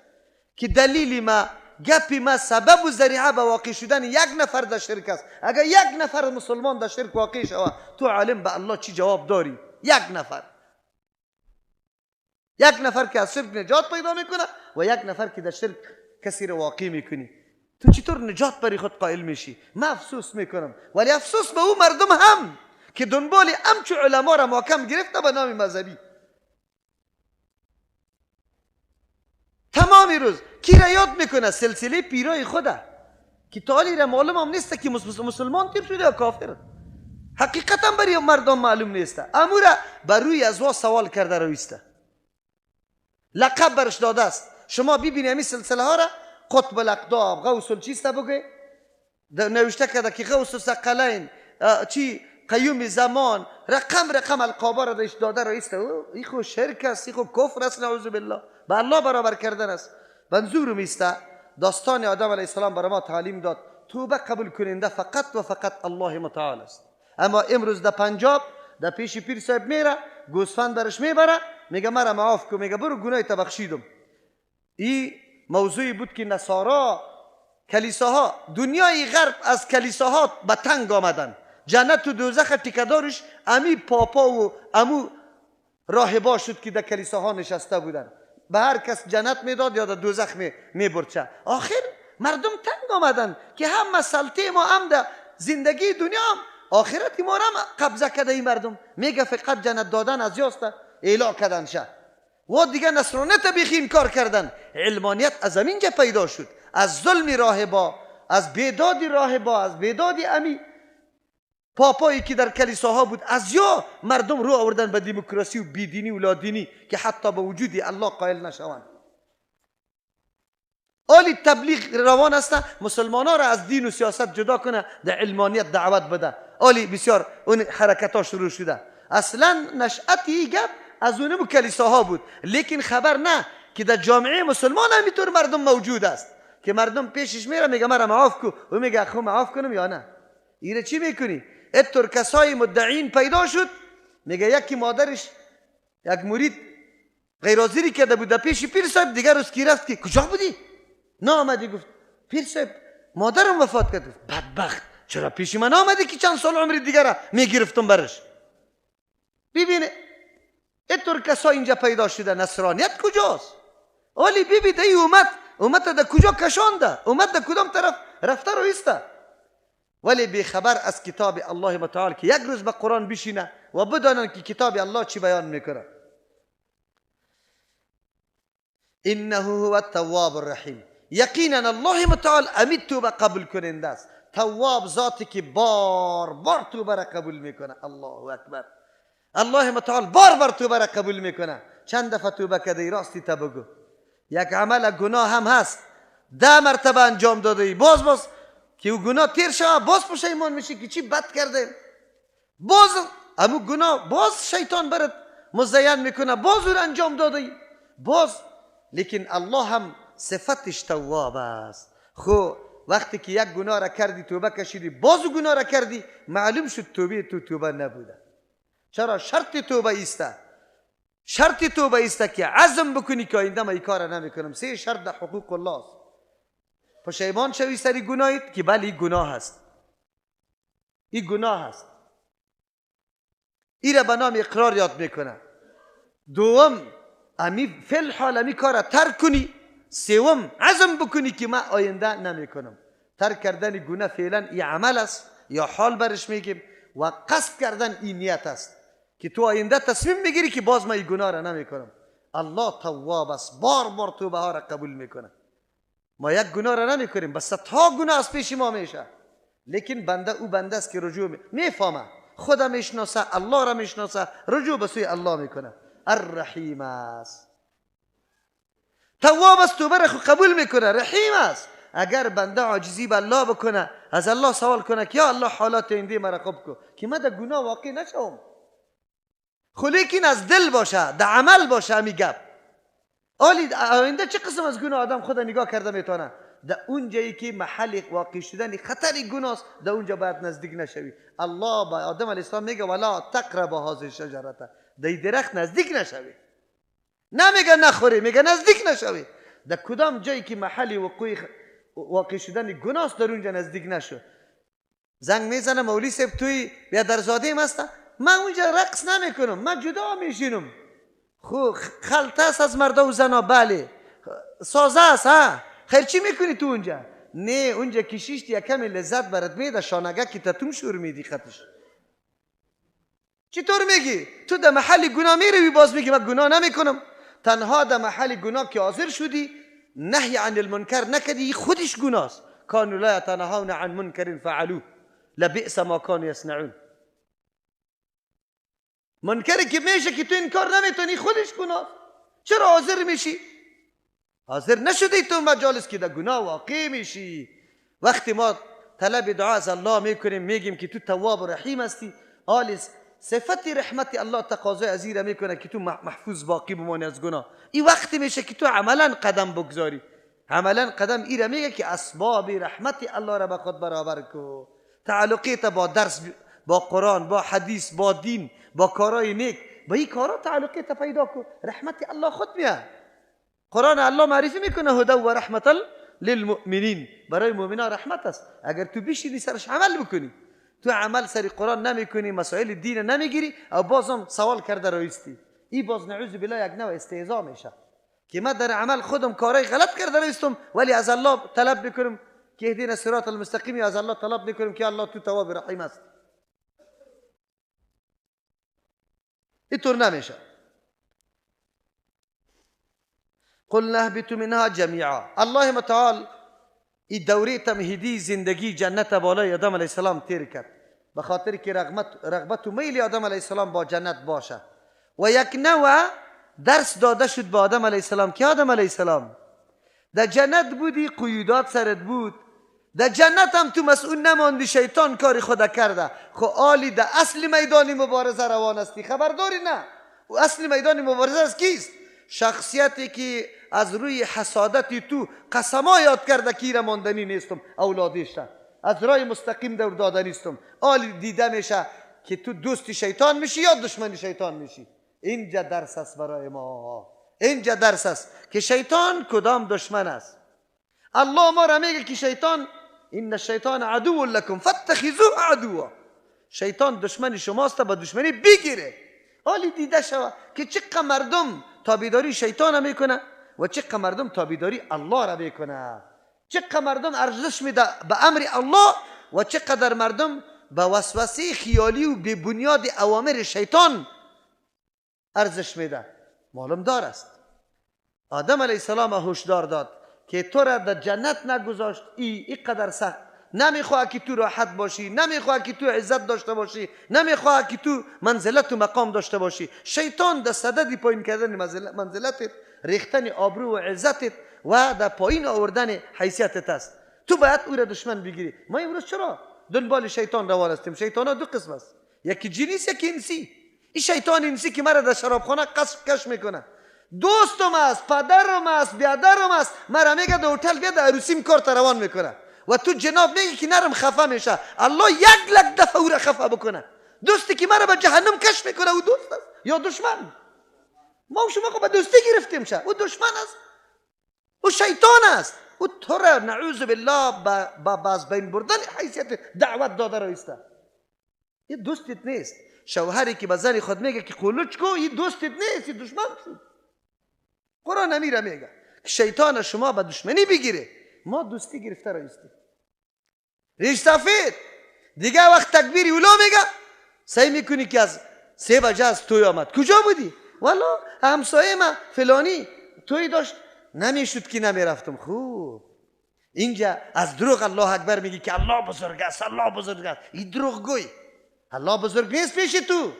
Speaker 4: که دلیلی ما گپی ما سبب و ذریعه به واقع شدن یک نفر در شرک است. اگر یک نفر مسلمان در شرک واقع شود، تو عالم به الله چی جواب داری؟ یک نفر که از شرک نجات پیدا میکنه و یک نفر که در شرک کسی رو واقع میکنی، تو چطور نجات بری خود قائل میشی؟ من افسوس میکنم، ولی افسوس به اون مردم هم که دنبال امچو علما را محکم گرفته به نام مذهبی. تمامی روز کی را یاد میکنه؟ سلسله پیرای خوده که تالی را معلوم هم نیست که مسلمان تیر شده یا کافر. حقیقتا برای مردم معلوم نیست. امورا بر روی ازوا سوال کرده رویسته، لقب برش داده است. شما ببینید همین سلسله ها را قطب الاقطاب، غوث الچیسته بگه نوشته کرده که غوث الثقلین، چی قیوم زمان، رقم القابه را داشت داده رئیسته. این خو شرک است، این خو کفر است، نعوذ بالله، به الله برابر کردن است. منظور میسته داستان آدم علیه السلام برای ما تعلیم داد توبه قبول کننده فقط و فقط الله متعال است. اما امروز در پنجاب در پیش پیر صاحب میره، گوسفند برش میبره، میگه مرا معاف کن، میگه برو گناه تا بخشیدم. این موضوعی بود که نصارا کلیساها، دنیای غرب از کلیساها به تنگ آمدن. جنت و دوزخ تیکدارش امی پاپا و امو راهبا شد که در کلیساها نشسته بودن. به هر کس جنت میداد یا در دوزخ میبرد. آخر مردم تنگ آمدن که هم مسلطه ما هم در زندگی دنیا هم آخرت ما هم قبضه کرده. این مردم میگه فقط جنت دادن از یاست، اعلا کردن شه و دیگه نصرانیت بیخی انکار کردن. علمانیت از اینجا پیدا شد، از ظلم راهبا، از بیدادی راهبا، از بیدادی امی پاپایی که در کلیساها بود، از یا مردم رو آوردن به دموکراسی و بیدینی و لادینی که حتی به وجود الله قائل نشوند. آلی تبلیغ روان است مسلمان ها را از دین و سیاست جدا کنه، در علمانیت دعوت بده. آلی بسیار اون حرکت ها شروع شده. اصلا نشأتی گپ از اونم کلیساها بود، لیکن خبر نه که در جامعه مسلمان هم اینطور مردم موجود است که مردم پیشش میره میگه مرا معاف کن، و میگه خو معاف کنم یا نه. ایره چی میکنی؟ اینطور کسای مدعین پیدا شد. میگه یکی مادرش یک مرید غیر حاضری کرده بود در پیش پیر صاحب، دیگر روز کی رفت که کجا بودی؟ نه آمدی. گفت پیر صاحب مادرم وفات کرد. بدبخت چرا پیش من آمدی که چند سال عمر دیگره میگرفتم برش؟ ببینه اینطور کسا اینجا پیدا شده. نصرانیت کجاست؟ ولی ببینید ای امت در کجا کشانده؟ امت در کدام طرف رفته رو ایسته؟ ولی بیخبر از کتاب الله متعال که یک روز به قرآن بشینه و بدانن که کتاب الله چی بیان میکنه. انه هو التواب الرحیم. یقینا الله متعال امید توبه قبول کننده است. تواب ذاتی که بار بار توبه را قبول میکنه. الله اکبر. الله متعال بار بار توبه را قبول میکنه. چند دفعه توبه کردی راستی تا بگو. یک عمل گناه هم هست 10 مرتبه انجام داده باز که او گناه تیر شود باز پشیمان میشی که چی بد کرده، باز امو گناه باز شیطان برات مزین میکنه، باز او انجام داده باز. لیکن الله هم صفتش تواب است. خو وقتی که یک گناه را کردی توبه کشیدی باز گناه را کردی، معلوم شد توبه نبوده. چرا؟ شرط توبه ایسته. شرط توبه ایسته که عزم بکنی که آینده من این کار نمیکنم. 3 شرط در حقوق الله است. پشیمان شوی سری گناهیت که بله این گناه هست، این گناه هست، این را به نام اقرار یاد میکنه. دوم امی فعل حال امی کار را ترک کنی. سوم عزم بکنی که من آینده نمیکنم. ترک کردن گناه فعلا این عمل است یا حال برش میگیم، و قصد کردن این نیت است که تو آینده تصمیم میگیری که باز من این گناه را نمیکنم. الله تواب است، بار بار توبه ها را قبول میکنه. ما یک گناه را نمیکنیم، بس تا گناه از پیش ما میشه، لیکن بنده او بنده است که رجوع میفهمه، خدا میشناسه، الله را میشناسه، رجوع به سوی الله میکنه. الرحیم است، تواب است، توبه را قبول میکنه. رحیم است. اگر بنده عاجزی به الله بکنه، از الله سوال کنه که یا الله حالات آینده مرا خوب کن که من در گناه واقع نشوم، خو لیکن از دل باشه، در عمل باشه. همی گپ آینده چه قسم از گناه آدم خدا نگاه کرده میتونه؟ در اون جایی که محل واقع شدن خطر گناه است، در اونجا باید نزدیک نشوی. الله با آدم علیه السلام میگه ولا تقربوا هذه الشجره، در درخت نزدیک نشوی. نمیگه نخوری، میگه نزدیک نشوی. در کدام جایی که محل واقع شدن گناه است، در اونجا نزدیک نشو. زنگ میزنه مولوی صاحب توی بیادرزاده ایم هسته؟ من اونجا رقص نمیکنم، من جدا میشینم. خو خلطه است از مردا و زنا، بله سازه است. ها خیر چی میکنی تو اونجا؟ نه اونجا کشیشت یک کمی لذت برات میده، شانگه که تتون شور میدی خطش. چطور میگی؟ تو در محل گناه میروی باز میگی من گناه نمیکنم. تنها در محل گناه که حاضر شدی نهی عن المنکر نکدی، خودش گناه است. کانوا لا یتناهون عن منکر فعلوه لبئس ما کانوا یصنعون. منکری که میشه که تو این کار نمیتونی، خودش گناه. چرا حاضر میشی؟ حاضر نشدی تو مجالس که در گناه واقع میشی. وقتی ما طلب دعا از الله میکنیم، میگیم که تو تواب و رحیم هستی، آلیس صفت رحمت الله تقاضای از این میکنه که تو محفوظ باقی بمانی از گناه. این وقتی میشه که تو عملا قدم بگذاری. عملا قدم این میگه که اسباب رحمت الله را به خود برابر کو. تعلقیت با درس، با قرآن، با حدیث، با دین، با کارهای نیک، با این کارا تعلقیت پیدا کو. رحمت الله خود میاد. قرآن الله معرفی میکنه هدی و رحمت للمؤمنین، برای مؤمنان رحمت است. اگر تو بشینی سرش عمل بکنی، تو عمل سری قرآن نمیکنی، مسائل دین نمیگیری، او بازم سوال کرده رایستی، این باز نعوذ بالله یک نوع استهزاء میشه که من در عمل خودم کارای غلط کرده رایستم، ولی از الله طلب میکنم که اهدینا الصراط المستقیم. از الله طلب میکنم که الله تو تواب رحیم است. اینطور نمیشه. قلنا اهبطوا منها جمیعا. الله متعال این دوره تمهیدی زندگی جنت بالای آدم علیه السلام تیر کرد، به خاطر که رغبت و میل آدم علیه السلام با جنت باشه. و یک نوع درس داده شد به آدم علیه السلام که آدم علیه السلام در جنت بودی، قیودات سرت بود، در جنت هم تو مسئول نماندی، شیطان کاری خدا کرده. خو آلی در اصل میدان مبارزه روان استی، خبرداری نه؟ و اصل میدان مبارزه از کیست؟ شخصیتی که از روی حسادت تو قسما یاد کرده که ایره ماندنی نیستم، اولادیشتم از رای مستقیم دور دادنی نیستم. آلی دیده میشه که تو دوست شیطان میشی یا دشمن شیطان میشی. اینجا درس است برای ما، اینجا درس است که شیطان کدام دشمن است. الله ما را میگه که شیطان این الشیطان عدو لکم فاتخذوه عدوا. شیطان دشمن شماست، با دشمنی بگیره. حالی دیده شود که چقدر مردم تابعداری شیطان میکنه و چقدر مردم تابعداری الله را میکنه، چقدر مردم ارزش میده به امر الله و چقدر مردم به وسوسه خیالی و به بنیاد اوامر شیطان ارزش میده. معلوم دار است آدم علیه السلام هشدار داد که تو را در جنت نگذاشت، اینقدر سخت، نمیخواه که تو راحت باشی، نمیخواه که تو عزت داشته باشی، نمیخواه که تو منزلت و مقام داشته باشی. شیطان در صدد پایین کردن منزلتت، ریختن آبرو و عزتت و در پایین آوردن حیثیتت است. تو باید او را دشمن بگیری. ما امروز چرا دنبال شیطان روان هستیم؟ شیطان ها دو قسم است، یکی جنی است یکی انسی. این شیطان انسی که مرا در شرابخانه کش میکنه، دوستم است، پدرم است، بیادرم است، مرا میگه در هتل بیا در عروسیم کار روان میکنه و تو جناب میگی که نرم خفه میشه. الله یک لک دفعه او را خفه بکنه. دوستی که مرا به جهنم کش میکنه او دوست است یا دشمن؟ ما و شما خب به دوستی گرفتیم شه، او دشمن است، او شیطان است. او تو را نعوذ بالله با باز بین بردن حیثیت دعوت داده رایسته. یه دوستت نیست. شوهری که به زن خود میگه که قلوچ کو، این دوستت نیست، این دشمن شد. قرآن امیره میگه که شیطان شما به دشمنی بگیره. ما دوستی گرفته رایستیم. ریش سفید دیگه وقت تکبیری اولا میگه سعی میکنی که از 3 بجه از توی آمد. کجا بودی؟ والا همسایه ما فلانی توی داشت، نمیشد که نمیرفتم. خوب اینجا از دروغ الله اکبر میگی که الله بزرگ است، الله بزرگ است. این دروغ گوی. الله بزرگ نیست پیش تو،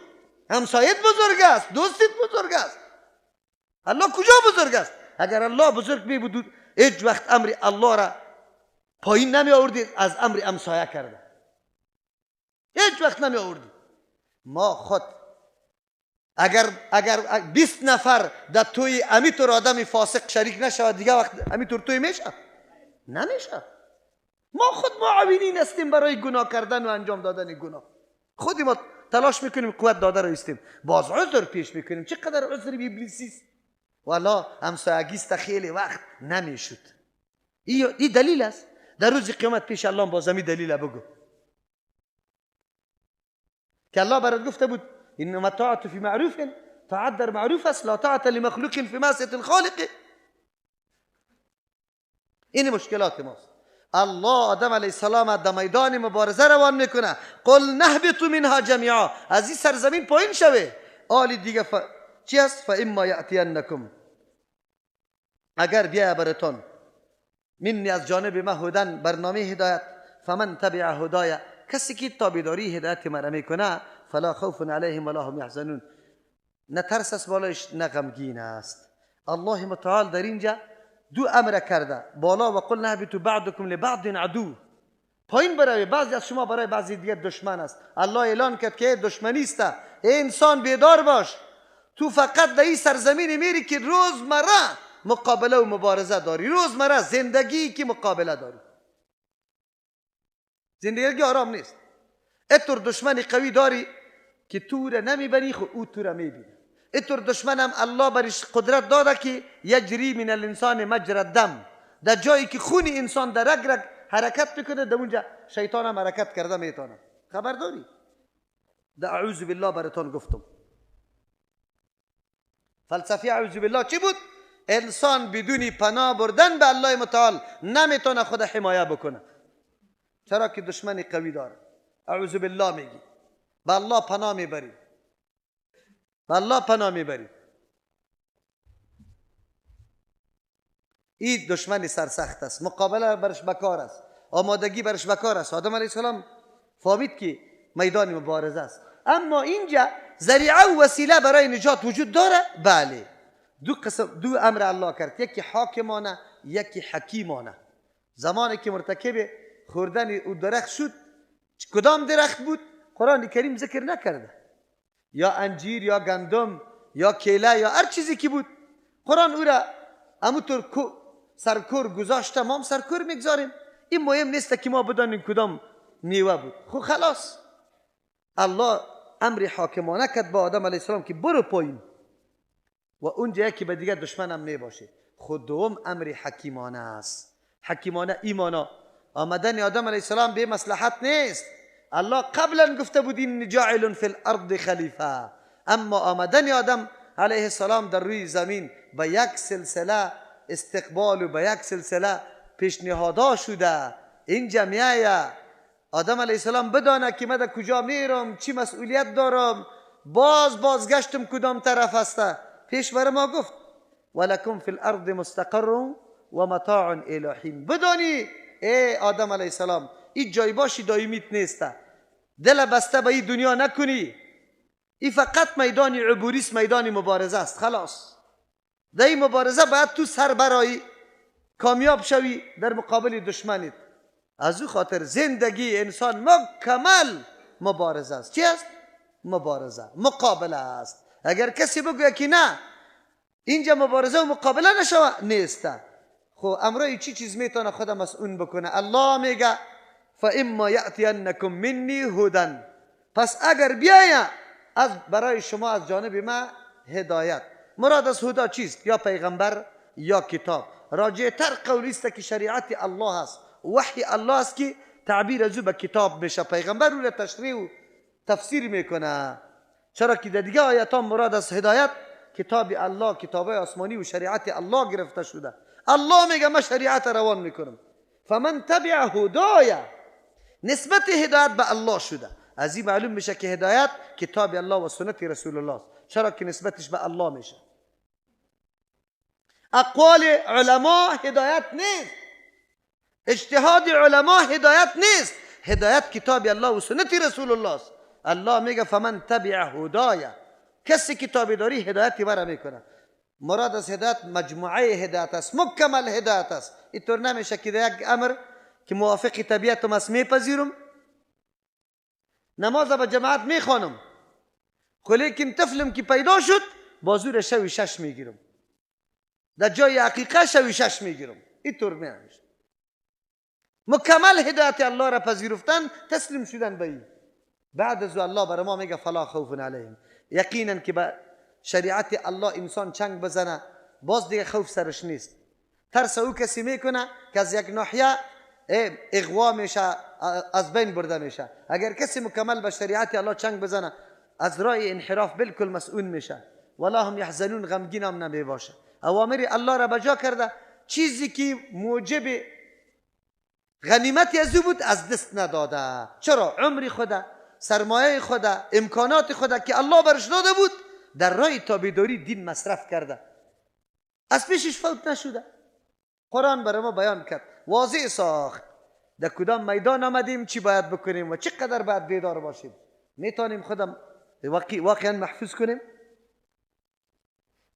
Speaker 4: همسایت بزرگ است، دوستت بزرگ است. الله کجا بزرگ است؟ اگر الله بزرگ می بود هیچ وقت امر الله را پایین نمی آوردید، از امر همسایه کرده هیچ وقت نمی آوردید. ما خود اگر 20 نفر در توی امیتور آدم فاسق شریک نشود دیگه وقت امیتور توی میشه؟ نمیشه. ما خود معاونین هستیم برای گناه کردن و انجام دادن گناه. خودی ما تلاش میکنیم قوت داده رو استیم، باز عذر پیش میکنیم. چقدر عذر ابلیسی است. والا همسایگیست خیلی وقت نمیشد. این دلیل است. در روز قیامت پیش الله باز می دلیل بگو که الله برات گفته بود انما طاعت فی معروف، طاعت در معروف است، لا طاعت لمخلوق فی معصیة الخالق. این مشکلات ماست. الله آدم علیه السلام در میدان مبارزه روان میکنه، قل نهبطوا منها جمیعا، از این سرزمین پایین شوه. آلی دیگه چی است؟ فاما یأتینکم، اگر بیای براتون منی از جانب ما هدن، برنامه هدایت، فمن تبع هدای، کسی که تابعداری هدایت مرا میکنه، فلا خوف علیهم ولا هم یحزنون، نه ترس است بالایش نه غمگین است. الله متعال در اینجا دو امر کرده بالا، و قل نهبطوا بعضکم لبعض عدو، پایین برای بعضی از شما برای بعضی دیگر دشمن است. الله اعلان کرد که دشمنی است. ای انسان بیدار باش، تو فقط در این سرزمین میری که روزمره مقابله و مبارزه داری، روزمره زندگی که مقابله داری. زندگی آرام نیست. اتر دشمن قوی داری که تو را نمیبری خو او تو را میبینه. اتر دشمن هم الله برش قدرت داده که یجری من الانسان مجرى الدم، در جایی که خون انسان در رگ رگ حرکت میکنه در اونجا شیطان هم حرکت کرده میتونه. خبر داری؟ در اعوذ بالله براتون گفتم. فلسفه اعوذ بالله چی بود؟ انسان بدون پناه بردن به الله متعال نمیتونه خود حمایه بکنه، چرا که دشمن قوی داره. اعوذ بالله میگی، به الله پناه میبری، به الله پناه میبری. این دشمن سرسخت است، مقابله برش بکار است، آمادگی برش بکار است. آدم علیه السلام فهمید که میدان مبارزه است. اما اینجا ذریعه و وسیله برای نجات وجود داره. بله، دو امر الله کرد، یکی حاکمانه یکی حکیمانه. زمانی که مرتکب خوردن او درخت شد، کدام درخت بود؟ قرآن کریم ذکر نکرده، یا انجیر یا گندم یا کیله یا هر چیزی که بود. قرآن او را همونطور سرکور گذاشته، ما هم سرکور میگذاریم. این مهم نیست که ما بدانیم کدام میوه بود. خب خلاص الله امر حاکمانه کرد با آدم علیه السلام که برو پایین و اونجا یکی به دیگه دشمن هم نباشه. خود دوم امر حکیمانه است. حکیمانه ایمانا آمدن آدم علیه السلام به مصلحت نیست. الله قبلا گفته بود این جاعل فی الارض خلیفه، اما آمدن آدم علیه السلام در روی زمین به یک سلسله استقبال و به یک سلسله پیشنهادا شده. این جمعیه آدم علیه السلام بدانه که من در کجا میرم، چی مسئولیت دارم، بازگشتم کدام طرف هسته. پیش بر ما گفت ولکم فی الارض مستقر و متاع الی حین. بدانی ای آدم علیه السلام این جای باشی دایمیت نیسته، دل بسته به این دنیا نکنی. این فقط میدان عبوری است، میدان مبارزه است. خلاص در این مبارزه باید تو سر برایی، کامیاب شوی در مقابل دشمنیت. از او خاطر زندگی انسان مکمل مبارزه است. چی است؟ مبارزه، مقابله است. اگر کسی بگوید که نه اینجا مبارزه و مقابله نشوه، نیسته. خب امروی چی چیز میتونه خود مسئول بکنه؟ الله میگه فاما یأتینکم منی هدی، پس اگر بیاید از برای شما از جانب ما هدایت. مراد از هدا چیست؟ یا پیغمبر یا کتاب. راجع تر قولی است که شریعت الله است، وحی الله است که تعبیر از او به کتاب میشه. پیغمبر او را تشریح و تفسیر میکنه. چرا که در دیگه آیات ها مراد از هدایت کتاب الله، کتاب آسمانی و شریعت الله گرفته شده. الله میگه من شریعت روان میکنم. فمن تبع هدایا، نسبت هدایت به الله شده. از این معلوم میشه که هدایت کتاب الله و سنت رسول الله است. چرا که نسبتش به الله میشه. اقوال علما هدایت نیست، اجتهاد علما هدایت نیست. هدایت کتاب الله و سنت رسول الله است. الله میگه فمن تبع هدایا، کسی که تابعداری هدایت مرا میکنه. مراد از هدایت مجموعه هدایت است، مکمل هدایت است. اینطور نمیشه که یک امر که موافق طبیعتم است میپذیرم، نماز به جماعت میخوانم، خب لیکن طفلم که پیدا شد بازور شوی شش میگیرم، در جای عقیقه شوی شش میگیرم. اینطور نمیشه. مکمل هدایت الله را پذیرفتن، تسلیم شدن به این. بعد از الله برای ما میگه فلا خوف علیهم. یقینا که به شریعت الله انسان چنگ بزنه باز دیگه خوف سرش نیست. ترس او کسی میکنه که از یک ناحیه اغوا میشه، از بین برده میشه. اگر کسی مکمل به شریعت الله چنگ بزنه از راه انحراف بالکل مسئول میشه. ولا هم یحزنون، غمگین هم نمی باشه. اوامر الله را بجا کرده، چیزی که موجب غنیمتی از او بود از دست نداده. چرا؟ عمری خدا، سرمایه خدا، امکانات خدا که الله برش داده بود در راه تابعداری دین مصرف کرده، از پیشش فوت نشده. قرآن برای ما بیان کرد، واضح ساخت در کدام میدان آمدیم، چی باید بکنیم و چقدر باید بیدار باشیم. میتونیم خودم واقعا محفوظ کنیم.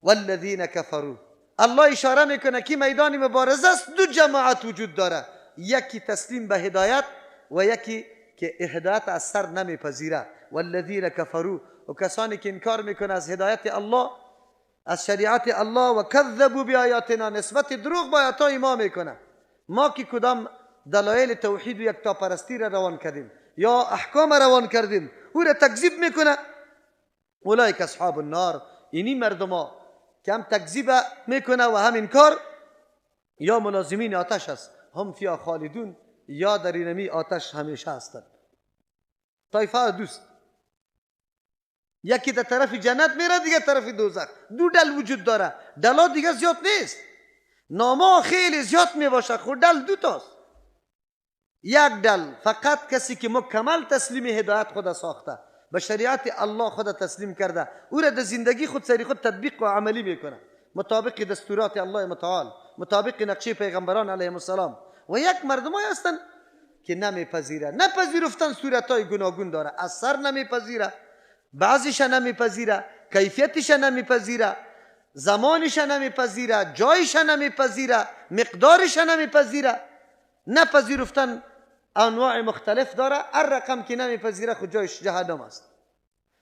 Speaker 4: والذین کفروا، الله اشاره میکنه که میدان مبارزه است. دو جماعت وجود داره، یکی تسلیم به هدایت و یکی که هدایت از سر نمیپذیره. والذین کفروا، و کسانی که انکار میکنه از هدایت الله، از شریعت الله، و کذبوا بیااتنا، نسبت دروغ با آیات ما میکنه. ما که کدام دلایل توحید و یکتاپرستی را روان کردیم یا احکام روان کردیم، او را تکذیب میکنه. اولئک اصحاب النار، اینی مردما که هم تکذیب میکنه و هم انکار، یا ملازمین آتش است، هم فیها خالدون، یا در اینمی آتش همیشه هستند. طایفه دوست، یکی در طرف جنت میره، دیگه طرف دوزخ. دو دل وجود داره، دلا دیگه زیاد نیست. ناما خیلی زیاد میباشه، خود دل دو تاست. یک دل فقط کسی که مکمل تسلیم هدایت خود ساخته، به شریعت الله خود تسلیم کرده، او را در زندگی خود سری خود تطبیق و عملی میکنه مطابق دستورات الله متعال، مطابق نقشه پیغمبران علیهم السلام. و یک مردمایی هستن که نمیپذیره، نپذیرفتن صورتای گوناگون داره، از سر نمیپذیره، بعضیش نمیپذیره، کیفیتش نمیپذیره، زمانش نمیپذیره، جایش نمیپذیره، مقدارش نمیپذیره. نپذیرفتن انواع مختلف داره. هر رقم که نمیپذیره خود جایش جهنم است.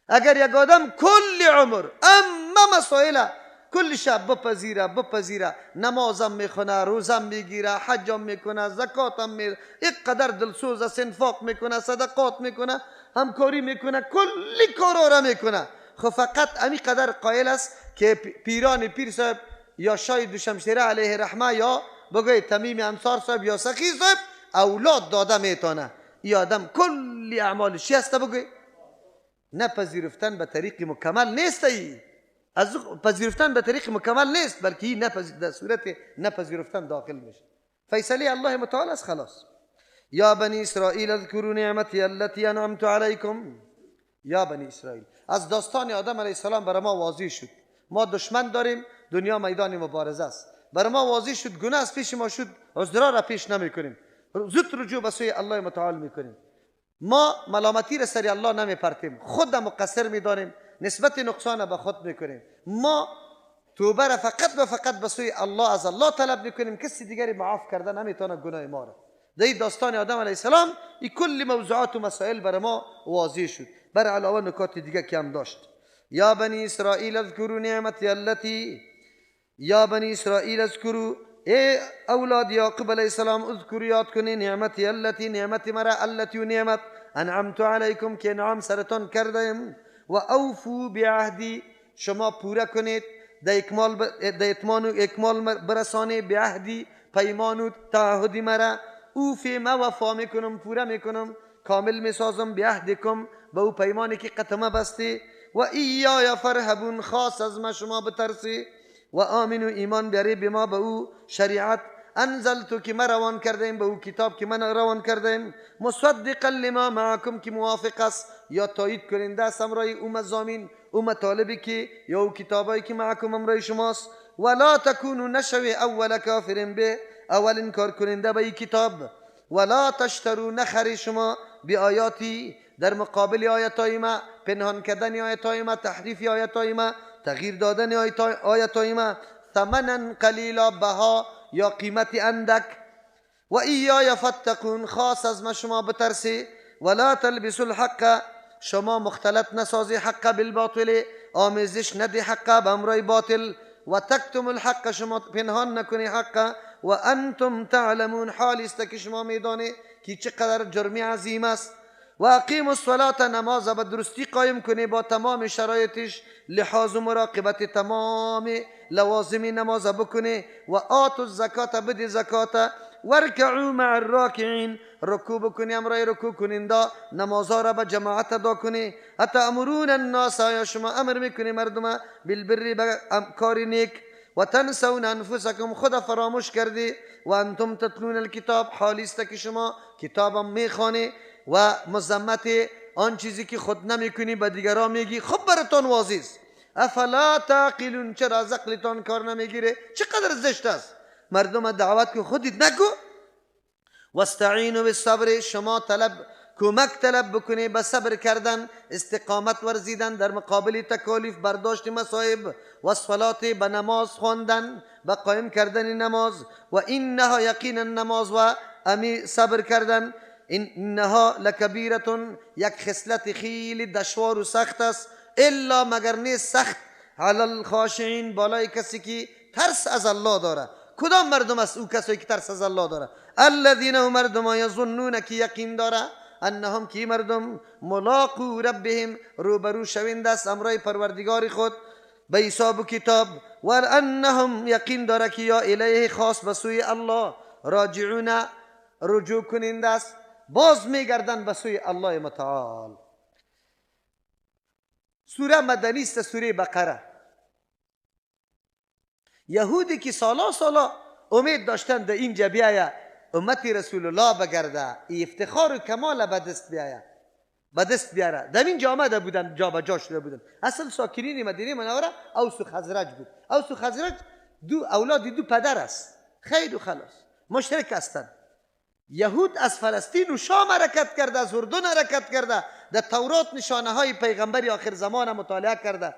Speaker 4: اگر یک آدم کل عمر اما مسائل کل شب بپذیره، نمازم میخونه، روزم میگیره، حجم میکنه، زکاتم میده، یک قدر دلسوز است، انفاق میکنه، صدقات میکنه، همکاری میکنه، کلی کارا را میکنه، خب فقط امی قدر قائل است که پیران پیر صاحب یا شاید دوشمشیره علیه رحمه یا بگوی تمیم انصار صاحب یا سخی صاحب اولاد داده میتونه این آدم کلی اعمالش چی هسته بگوی؟ نپذیرفتن به طریق مکمل نیست. از پذیرفتن به طریق مکمل نیست، بلکه این در صورت نپذیرفتن داخل میشه. فیصله الله متعال است. خلاص. یا بنی اسرائیل اذکروا نعمتی التي انعمت علیکم. یا بنی اسرائیل، از داستان آدم علیه السلام برای ما واضح شد ما دشمن داریم، دنیا میدان مبارزه است. برای ما واضح شد گناه از پیش ما شد، عذرا را پیش نمی کنیم، زود رجوع به سوی الله متعال میکنیم. ما ملامتی را سر الله نمی پرتیم، خود مقصر میدانیم، نسبت نقصان به خود میکنیم. ما توبه را فقط و فقط به سوی الله از الله طلب میکنیم، کسی دیگری معاف کرده نمیتونه گناه ما را. در این داستان آدم علیه السلام این کل موضوعات و مسائل برای ما واضح شد، بر علاوه نکات دیگه که هم داشت. یا بنی اسرائیل اذکروا نعمتی التي، یا بنی اسرائیل اذکروا، ای اولاد یعقوب علیه السلام، اذکروا یاد کنی نعمتی التي، نعمت مرا، التي و نعمت انعمت علیکم که انعام سرتان کردم، و اوفو بعهدی، شما پورا کنید، در اکمال برسانه، بعهدی پیمان و تعهدی مرا، اوفی ما وفا میکنم، پورا میکنم، کامل میسازم، بعهدکم به او پیمانی که قطمه بستی، و ایای فرهبون، خاص از ما شما بترسی، و آمنو ایمان بیاری بما به او شریعت، انزلتو که من روان کردیم، به او کتاب که من روان کردیم، مصدقا لما معکم که موافق است یا تایید کننده است امرای او مضامین او مطالبی که یا او کتابایی که معکم امرای شماست. ولا تکونو، نشوی اول کافر به، اول انکار کننده به کتاب، ولا تشترو، نخری شما بی آیاتی، در مقابل آیاتای ما، پنهان کردن آیاتای ما، تحریف آیاتای ما، تغییر دادن آیاتای ما، ثمنا قلیلا، بها یا قیمت اندک، و ایای فتقون، خاص از ما شما بترسی، ولا تلبسوا الحق، شما مختلط نسازی حق بالباطل، آمیزش ندی حق به امرای باطل، و تکتم الحق، شما پنهان نکنی حق، و انتم تعلمون، حال است که شما میدانی که چقدر جرمی عظیم است. و اقیم الصلاة، نماز به درستی قایم کنی با تمام شرایطش، لحاظ و مراقبت تمام لوازم نماز بکنی، و آتوا الزکات، بدی زکات، ورکعوا مع الراکعین، رکوع بکنی امرای رکوع کننده، نمازها را به جماعت ادا کنی. اتأمرون الناس، یا شما امر میکنی مردم بالبر، به کار نیک، و تنسون انفسکم، خود فراموش کردی، و انتم تتلون الکتاب، حالی است که شما کتابم میخوانی و مذمت آن چیزی که خود نمیکنی به دیگران میگی، خب براتون واضح است. افلا تعقلون، چرا از عقلتان کار نمیگیره؟ چقدر زشت است مردم دعوت که خودت نگو. واستعینوا بالصبر، شما کمک طلب بکنی به صبر کردن، استقامت ورزیدن در مقابل تکالیف، برداشت مصائب، و الصلاة، به نماز خواندن، به قائم کردن نماز، و اینها، یقینا نماز و امی صبر کردن، اینها لکبیرتون، یک خصلت خیلی دشوار و سخت است، الا مگر نیست سخت، علی الخاشعین، بالای کسی که ترس از الله داره. کدام مردم است او کسی که ترس از الله داره؟ الذین، هم مردم یظنون، که یقین داره، انهم، که مردم ملاقو ربهم، روبرو شوند است امرای پروردگار خود به حساب و کتاب، و انهم، یقین داره که یا الیه، خاص به سوی الله، راجعون، رجوع کننده است، باز میگردن به سوی الله متعال. سوره مدنی است، سوره بقره. یهودی که سالا امید داشتن در اینجا بیاید امت رسول الله بگرده، افتخار و کمال به دست بیاره، در اینجا آمده بودن، جا به جا شده بودن. اصل ساکنین مدینه منوره اوس و خزرج بود. اوس و خزرج اولاد دو پدر است، خیر و خلاص مشترک هستند. یهود از فلسطین و شام حرکت کرده، از اردن حرکت کرده، در تورات نشانه های پیغمبری آخر زمان مطالعه کرده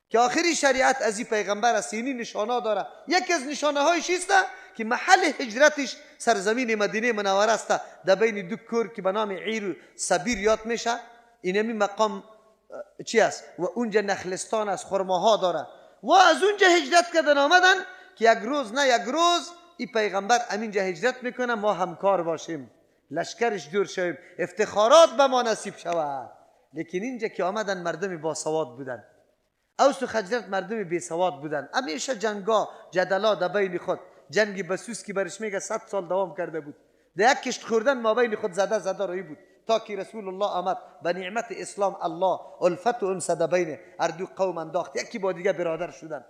Speaker 4: که آخری شریعت از این پیغمبر است. اینی نشانه داره. یکی از نشانه هایش است که محل هجرتش سرزمین مدینه منوره است، در بین دو کور که به نام عیر و سبیر یاد میشه. اینمی مقام چی است؟ و اونجا نخلستان است، خرماها داره، و از اونجا هجرت کردن آمدن که یک روز نه یک روز این پیغمبر امینجا هجرت میکنه، ما همکار باشیم، لشکرش جور شویم، افتخارات به ما نصیب شود. لیکن اینجا که آمدن مردم باسواد بودن. اوس و خزرج مردم بی سواد بودن. همیشه جنگا جدلا در بین خود، جنگی بسوس که برش میگه 100 سال دوام کرده بود، در یک کشت خوردن ما بین خود زده روی بود تا که رسول الله آمد به نعمت اسلام الله الفت و انسد بین هر دو قوم انداخت، یکی با دیگه برادر شدن.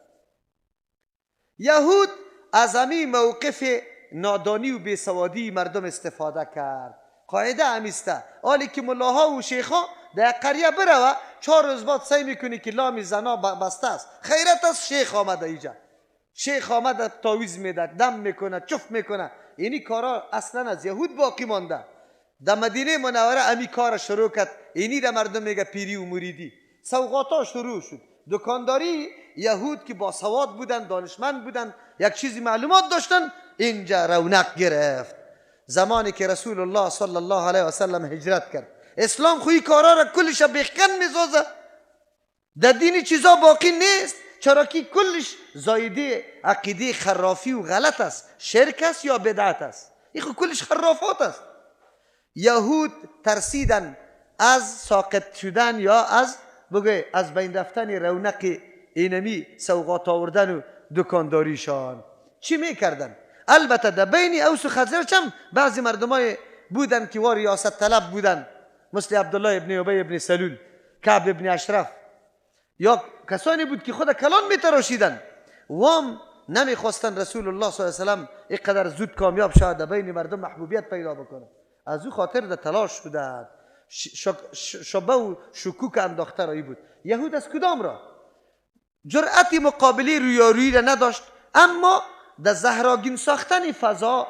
Speaker 4: یهود از همین موقف نادانی و بیسوادی مردم استفاده کرد. قاعده همیسته حالی که ملاها و شیخا در قریه بروه 4 روز بعد سعی میکنی که لام زنا بسته است، خیرت است شیخ آمده اینجا، شیخ آمده تاویز میده، دم میکنه، چف میکنه. اینی کارا اصلا از یهود باقی مانده. در مدینه منوره امی کار شروع کرد. اینی در مردم میگه پیری و مریدی. سوغاتا شروع شد. دکانداری یهود که با سواد بودن، دانشمند بودن، یک چیزی معلومات داشتن، اینجا رونق گرفت. زمانی که رسول الله صلی الله علیه و سلم هجرت کرد، اسلام خوی کارا را کلش بخکن میسازه. در دین چیزا باقی نیست، چرا که کلش زایده عقیده خرافی و غلط است، شرک است یا بدعت است، این خود کلش خرافات است. یهود ترسیدن از ساقط شدن یا از بین رفتن رونق اینمی سوغات آوردن و دکانداریشان. چی میکردن؟ البته در بین اوس و خزرج هم بعضی مردمای بودن که وا ریاست طلب بودن، مثل عبدالله ابن ابی ابن سلول، کعب ابن اشرف، یا کسانی بود که خود کلان میتراشیدن، وام نمیخواستن رسول الله صلی الله علیه و سلم اینقدر زود کامیاب شود در بین مردم محبوبیت پیدا بکنه. از او خاطر در تلاش شدند، شبه و شکوک انداخته رایی بود. یهود از کدام را جرأت مقابله رویارویی را نداشت، اما در زهراگین ساختن فضا،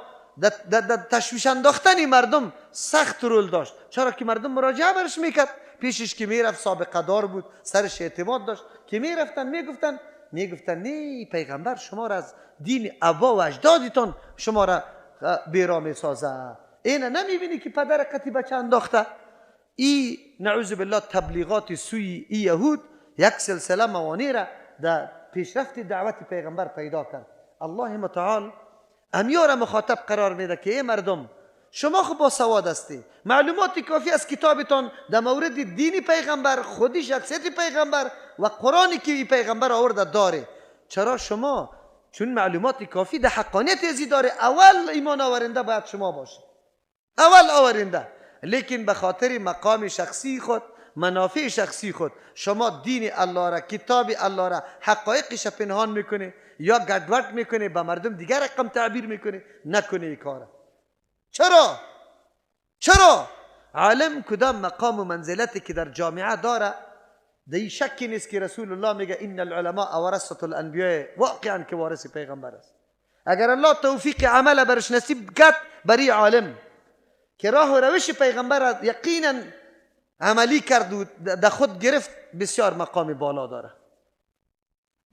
Speaker 4: در تشویش انداختن مردم سخت رول داشت. چرا که مردم مراجعه برش میکرد، پیشش که میرفت سابقه دار بود، سرش اعتماد داشت، که میرفتن میگفتن نه پیغمبر شما را از دین ابا و اجدادتان شما را بیرا میسازه. اینه نمیبینی که پدر قطی بچه انداخته؟ ای نعوذ بالله تبلیغات سوی ای یهود یک سلسله موانع را در پیشرفت دعوت پیغمبر پیدا کرد. الله متعال امیار مخاطب قرار میده که ای مردم، شما خب با سواد هستی، معلومات کافی از کتابتان در مورد دین پیغمبر، خودی شخصیت پیغمبر و قرآنی که پیغمبر آورده داره، چرا شما چون معلومات کافی در حقانیت ازی داره اول ایمان آورنده باید شما باشه، اول آورنده. لیکن به خاطر مقام شخصی خود، منافع شخصی خود، شما دین الله را، کتاب الله را، حقایقش پنهان میکنه یا گدوت میکنه، به مردم دیگر رقم تعبیر میکنه. نکنه این کار. چرا؟ عالم کدام مقام و منزلتی که در جامعه داره، در این شکی نیست که رسول الله میگه ان العلماء ورثه الانبیاء، واقعا که وارث پیغمبر است. اگر الله توفیق عمل برش نصیب کرد بری عالم که راه و روش پیغمبر یقینا عملی کرد و در خود گرفت، بسیار مقام بالا داره.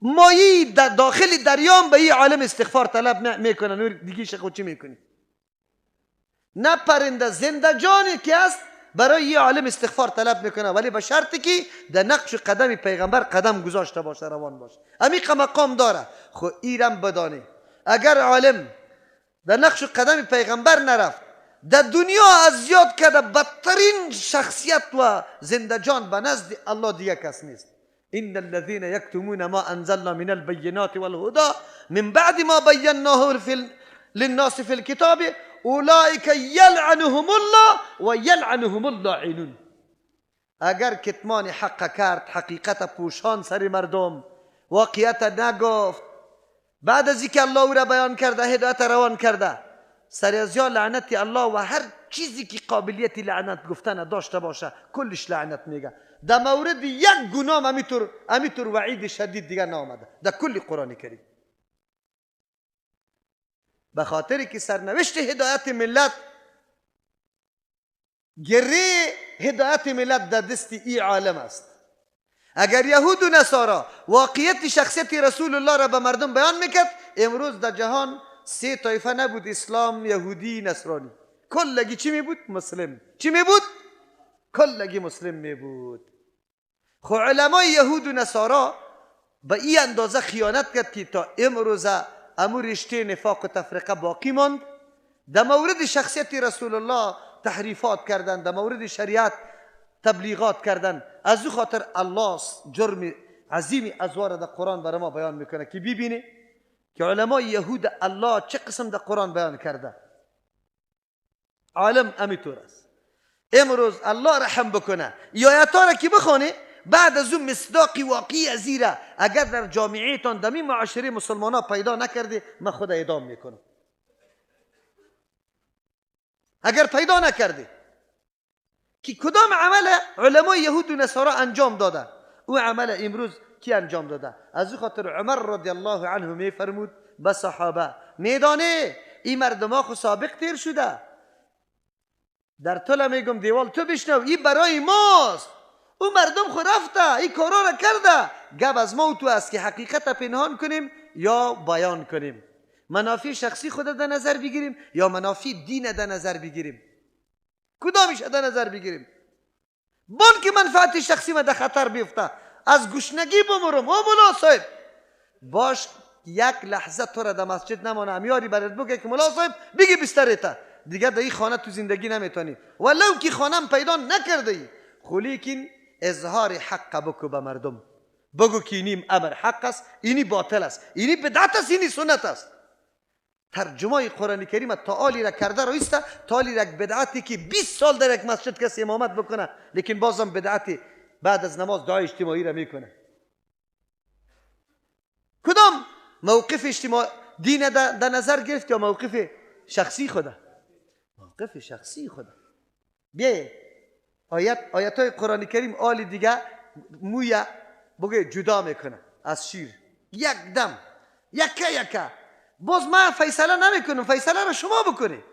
Speaker 4: مایی داخل دریام به این عالم استغفار طلب میکنن، و دیگه شخو چی میکنی؟ نه پرنده، زنده جانی که است برای یه عالم استغفار طلب میکنه، ولی به شرطی که در نقش قدم پیغمبر قدم گذاشته باشه، روان باشه. امیق مقام داره. خو ایرم بدانه اگر عالم در نقش قدم پیغمبر نرفت، در دنیا از زیاد کرده بدترین شخصیت و زنده جان به نزد الله دیگه کس نیست. ان الذين يكتمون ما انزلنا من البينات والهدى من بعد ما بيناه للناس في الكتاب اولئك يلعنهم الله ويلعنهم اللاعنون. اگر کتمان حق کرد، حقیقت پوشان سر مردم، واقعیت نگفت، بعد از اینکه الله او را بیان کرده، هدایت روان کرده، سر از یا لعنت الله و هر چیزی که قابلیت لعنت گفتن داشته باشه کلش لعنت میگه. در مورد یک گناه امیتور وعید شدید دیگر نامده در کل قرآن کریم. به خاطری که سرنوشت هدایت ملت، گره هدایت ملت در دست ای عالم است. اگر یهود و نصارا واقعیت شخصیت رسول الله را به مردم بیان میکرد، امروز در جهان 3 طایفه نبود، اسلام، یهودی، نصرانی، کلگی چی میبود؟ مسلم. چی میبود؟ کلگی مسلم میبود. خو علمای یهود و نصارا به این اندازه خیانت کرد که تا امروز امور رشته نفاق و تفرقه باقی ماند. در مورد شخصیت رسول الله تحریفات کردن، در مورد شریعت تبلیغات کردن. از او خاطر الله جرم عظیمی ازوار در قرآن برای ما بیان میکنه که ببینه که علمای یهود الله چه قسم در قرآن بیان کرده. عالم امیطور است. امروز الله رحم بکنه یا آیات را که بخونه بعد از اون مصداقی واقعی ازیره اگر در جامعه تان دمی معاشره مسلمان ها پیدا نکرده من خود اعدام میکنم. اگر پیدا نکرده که کدام عمل علمای یهود و نصارا انجام داده او عمل امروز کی انجام داده؟ از او خاطر عمر رضی الله عنه می فرمود به صحابه میدانه این مردم ها خو سابق تیر شده در طول میگم دیوال تو بشنو این برای ماست او مردم خو رفته این کارا را کرده گب از ما و تو است که حقیقت پنهان کنیم یا بیان کنیم منافع شخصی خود در نظر بگیریم یا منافع دین در نظر بگیریم کدامش در نظر بگیریم بان که منفعت شخصی ما در خطر بیفته از گشنگی بمرم او مولا صاحب باش یک لحظه تو را در مسجد نمانه امیاری برات بگه که مولا صاحب بگی بسترته دیگه در این خانه تو زندگی نمیتونی ولو که خانم پیدا نکرده ای خلیکن اظهار حق بکو به مردم بگو که اینی امر حق است اینی باطل است اینی بدعت است اینی سنت است ترجمه قرآن کریم تعالی را کرده رویسته تعالی را بدعتی که 20 سال در یک مسجد کسی امامت بکنه لیکن بازم بدعتی بعد از نماز دعای اجتماعی را میکنه کدام موقف اجتماعی دین در نظر گرفت یا موقف شخصی خوده موقف شخصی خوده بیه آیت های قرآن کریم آلی دیگه موی بگه جدا میکنه از شیر یک دم یکه باز من فیصله نمیکنم فیصله را شما بکنی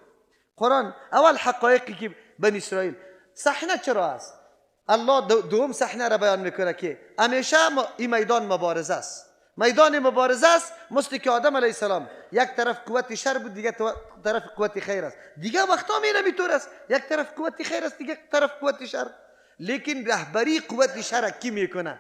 Speaker 4: قرآن اول حقایقی که بنی اسرائیل صحنه چرا است الله دوم صحنه را بیان میکنه که همیشه این میدان مبارزه است میدان مبارزه است مثل که آدم علیه السلام یک طرف قوت شر بود دیگه طرف قوت خیر است دیگه وقتا می نمیطور است یک طرف قوت خیر است دیگه طرف قوت شر لیکن رهبری قوت شر کی میکنه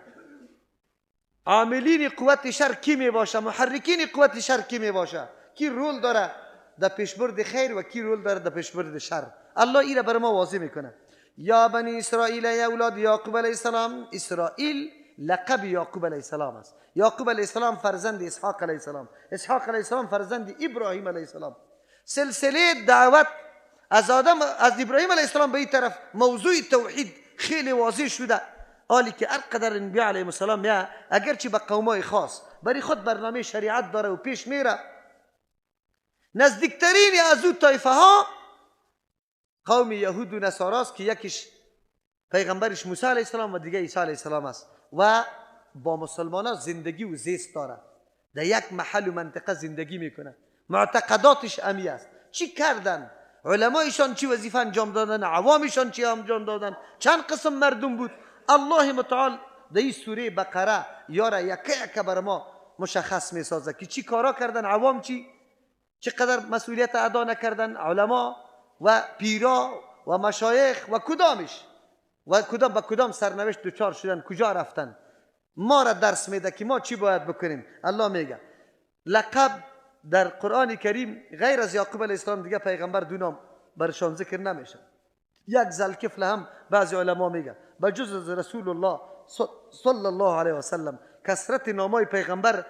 Speaker 4: عاملین قوت شر کی می باشه محرکین قوت شر کی می باشه کی رول داره در پیشبرد خیر و کی رول داره در پیشبرد شر الله این را بر ما واضح میکنه یا بنی اسرائیل یا اولاد یعقوب علیه السلام اسرائیل لقب یعقوب علیه السلام است یعقوب علیه السلام فرزند اسحاق علیه السلام اسحاق علیه السلام فرزند ابراهیم علیه السلام سلسله دعوت از ابراهیم علیه السلام به این طرف موضوع توحید خیلی واضح شده حالی که هر قدر انبیاء علیهم السلام اگرچه به قومای خاص برای خود برنامه شریعت داره و پیش میره نزدیکترین از او طایفه ها قوم یهود و نصاراست که یکیش پیغمبرش موسی علیه السلام و دیگه عیسی علیه السلام است و با مسلمان ها زندگی و زیست داره در یک محل و منطقه زندگی میکنه معتقداتش امی است چی کردن علمایشان چی وظیفه انجام دادن عوامشان چی انجام دادن چند قسم مردم بود الله متعال در این سوره بقره یاره یکه بر ما مشخص میسازه که چی کارا کردن عوام چقدر مسئولیت ادا نکردن علما و پیرا و مشایخ و کدامش و به کدام سرنوشت دچار شدن کجا رفتن ما را درس میده که ما چی باید بکنیم الله میگه لقب در قرآن کریم غیر از یعقوب علیه السلام دیگه پیغمبر دو نام برشان ذکر نمیشه یک ذوالکفل هم بعضی علما میگه بجز از رسول الله صلی الله علیه و سلم کثرت نامای پیغمبر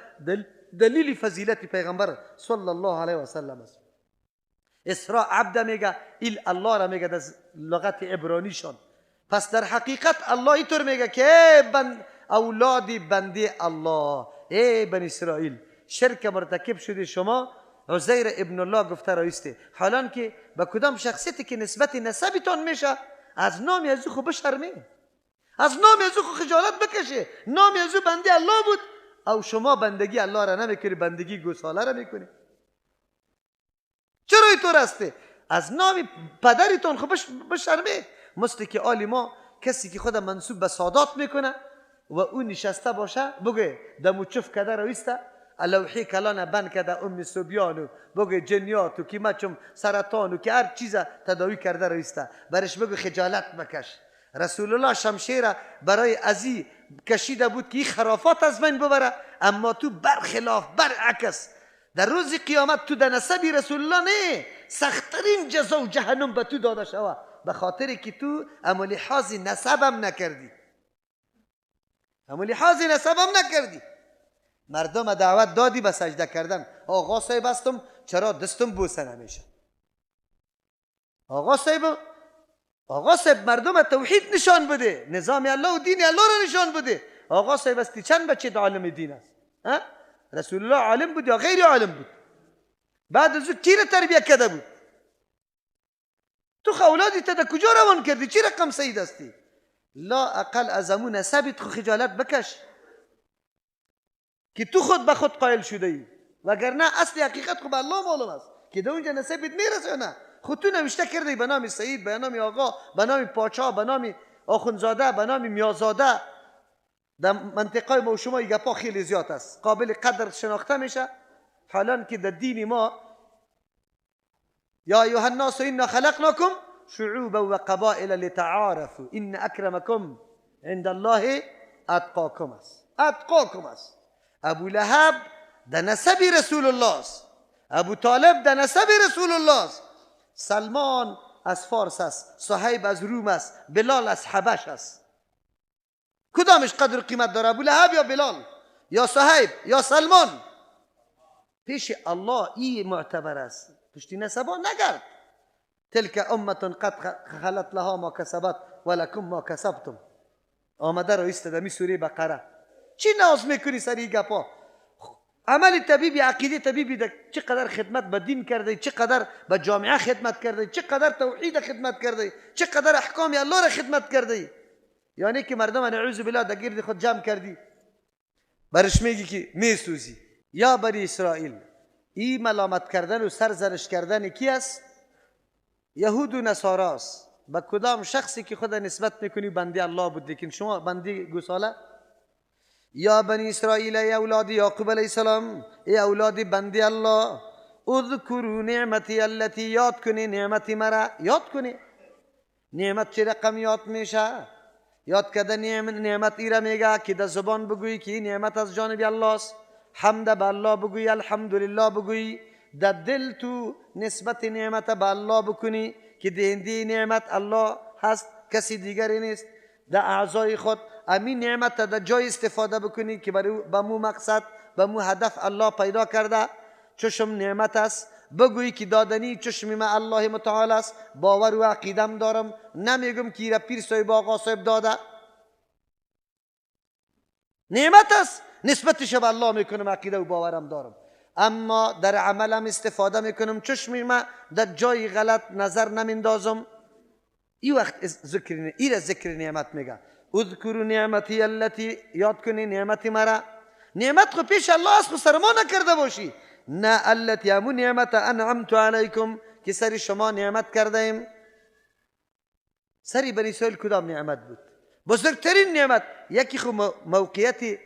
Speaker 4: دلیل فضیلت پیغمبر صلی الله علیه و سلم است اسراء عبد میگه الله را میگه در لغت عبرانیشان پس در حقیقت الله اینطور میگه که اولاد بنده الله ای بنی اسرائیل شرک مرتکب شده شما عزیر ابن الله گفته رایسته حالان که به کدام شخصیتی که نسبت نسبتان میشه از نامی از او خو بشرمه از نامی از او خو خجالت بکشه نامی از او بنده الله بود او شما بندگی الله را نمیکنی بندگی گوساله را میکنی چرا اینطور هسته از نام پدرتون خو بشرمه مثل که آلی ما کسی که خود منصوب به سادات میکنه و اون نشسته باشه بگه دمو چف کده رویسته لوحی کلان بند کده ام سوبیانو بگه جنیاتو که مچم سرطانو که هر چیز تداوی کرده رویسته برش بگه خجالت بکش رسول الله شمشیر برای ازی کشیده بود که این خرافات از بین ببره اما تو برخلاف برعکس در روز قیامت تو در نسبی رسول الله نه سختترین جزا و جهنم به تو داده شوه به خاطر که تو عملی حاضی نسبم نکردی عملی حاضی نسبم نکردی مردم دعوت دادی به سجده کردن آقا صاحب هستم چرا دستم بوسه نمیشه آقا صاحب مردم توحید نشان بده، نظام الله و دین الله رو نشان بده. آقا صاحب استی چند بچه عالم دین است؟ رسول الله عالم بود یا غیر عالم بود؟ بعد از او کی را تربیه کرده بود؟ تو اولادی تا در کجا روان کردی؟ چی رقم سید هستی؟ لا اقل از امون نسبت خو خجالت بکش که تو خود به خود قائل شده ای، وگرنه اصل حقیقت خو به الله معلوم است که در اونجا نسبت میرسه یا نه. خود تو نوشته کردی به نام سید، به نام آقا، به نام پاچا، به نام آخوندزاده، به نام میازاده. در منطقه ما و شما این گپا خیلی زیاد است، قابل قدر شناخته میشه. حالا که در دین ما یا ایها الناس انا خلقناکم شعوبا و قبائل لتعارفوا ان اکرمکم عند الله اتقاکم است. اتقاکم است. ابو لهب در نسب رسول الله است، ابو طالب در نسب رسول الله است، سلمان از فارس است، صهیب از روم است، بلال از حبش است. کدامش قدر و قیمت داره؟ ابو لهب یا بلال یا صهیب یا سلمان؟ پیش الله این معتبر است. پشتی نسبا نگرد. تلک امت قد خلت لها ما کسبت ولکم ما کسبتم. آمده رو استدمی سوره بقره. چی ناز میکنی سری گپا؟ عمل طبیبی، عقیده طبیبی چقدر خدمت به دین کرده، چقدر به جامعه خدمت کرده، چقدر توحید خدمت کرده، چقدر احکام الله را خدمت کرده. یعنی که مردم نعوذ بالله در گرد خود جمع کردی، برش میگی که میسوزی. یا بنی اسرائیل، این ملامت کردن و سرزنش کردن کی است؟ یهود و نصارا است. به کدام شخصی که خود نسبت میکنی بنده الله بود، لیکن شما بنده گوساله. یا بنی اسرائیل، ای اولاد یعقوب علیه السلام، ای اولاد بنده الله، اذکروا نعمتی التي، یاد کنی نعمتی مرا. یاد کنی نعمت چه رقم یاد میشه؟ یاد کردن نعمت ایره میگه که در زبان بگویی که این نعمت از جانب الله است، حمد به الله بگویی، الحمدلله بگویی، در دل تو نسبت نعمت به الله بکنی که دهنده نعمت الله هست، کسی دیگری نیست. در اعضای خود امین نعمت در جای استفاده بکنی که به مو مقصد، به مو هدف الله پیدا کرده. چشم نعمت است، بگویی که دادنی چشم ما الله متعال است، باور و عقیدم دارم، نمیگم که ایره پیر صاحب آقا صاحب داده. نعمت است، نسبتش به الله میکنم، عقیده و باورم دارم، اما در عملم استفاده میکنم، چشم ما در جای غلط نظر نمیندازم. این وقت ذکر نعمت میگه. اذکروا نعمتی التي، یاد کنی نعمت مرا. نعمت خو پیش الله است، خو سر ما نکرده باشی. نه التي، همو نعمت انعمت علیکم که سری شما نعمت کرده ایم. سری بنی اسرائیل کدام نعمت بود؟ بزرگترین نعمت یکی خو موقعیت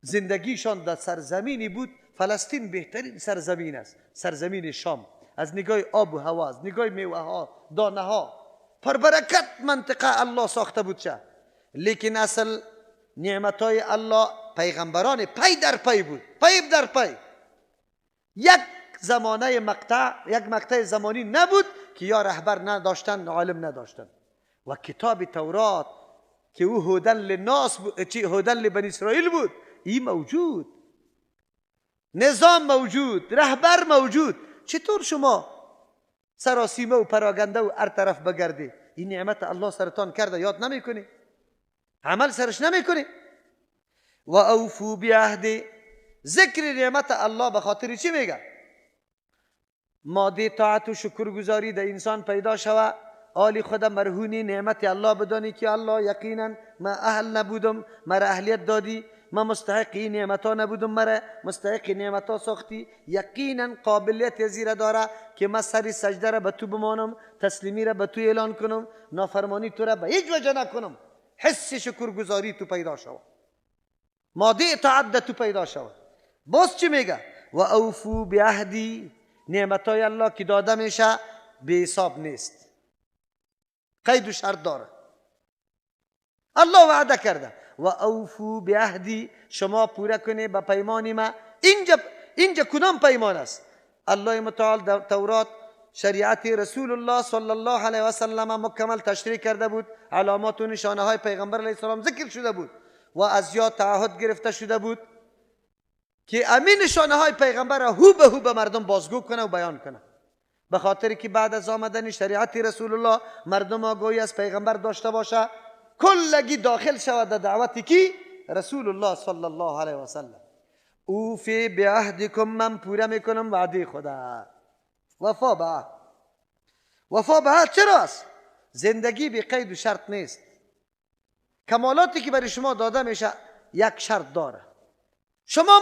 Speaker 4: زندگیشان در سرزمینی بود. فلسطین بهترین سرزمین است، سرزمین شام، از نگاه آب و هوا، از نگاه میوه ها، دانه ها، پربرکت منطقه الله ساخته بود چه. لیکن اصل نعمتای الله پیغمبران پی در پی بود، پی در پی. یک زمانه مقطع زمانی نبود که یا رهبر نداشتن، عالم نداشتن. و کتاب تورات که او هدن للناس بود، هدن لبنی اسرائیل بود، این موجود، نظام موجود، رهبر موجود. چطور شما سراسیمه و پراگنده و هر طرف بگردی؟ این نعمت الله سرتان کرده، یاد نمی کنی؟ عمل سرش نمی کنی؟ و اوفو بعهد، ذکر نعمت الله به خاطر چی میگه؟ ماده طاعت و شکرگزاری در انسان پیدا شوه، آلی خود مرهونی نعمت الله بدانی که الله یقینا ما اهل نبودم، مرا اهلیت دادی، ما مستحق این نعمت ها نبودم، مرا مستحق نعمت ها ساختی. یقینا قابلیت زیره داره که من سری سجده را به تو بمانم، تسلیمی را به تو اعلان کنم، نافرمانی تو را به هیچ وجه نکنم. حس شکرگزاری تو پیدا شود، ماده اطاعت تو پیدا شود. باز چی میگه؟ و اوفو بعهدی، نعمتای الله که داده میشه به حساب نیست، قید و شرط داره. الله وعده کرده و اوفو بعهدی، شما پوره کنی به پیمان ما. اینجا کدام پیمان است؟ الله متعال در تورات شریعت رسول الله صلی الله علیه و سلم مکمل تشریح کرده بود، علامات و نشانه های پیغمبر علیه السلام ذکر شده بود و از یاد تعهد گرفته شده بود که امین نشانه های پیغمبر را هو به مردم بازگو کنه و بیان کنه. به خاطر که بعد از آمدن شریعت رسول الله مردم گویی از پیغمبر داشته باشه کلگی داخل شود در دعوتی که رسول الله صلی الله علیه و سلم. اوفی بعهدکم، من پوره میکنم وعده خدا. وفا به عهد. وفا به عهد چرا است؟ زندگی بی قید و شرط نیست. کمالاتی که برای شما داده میشه یک شرط داره. شما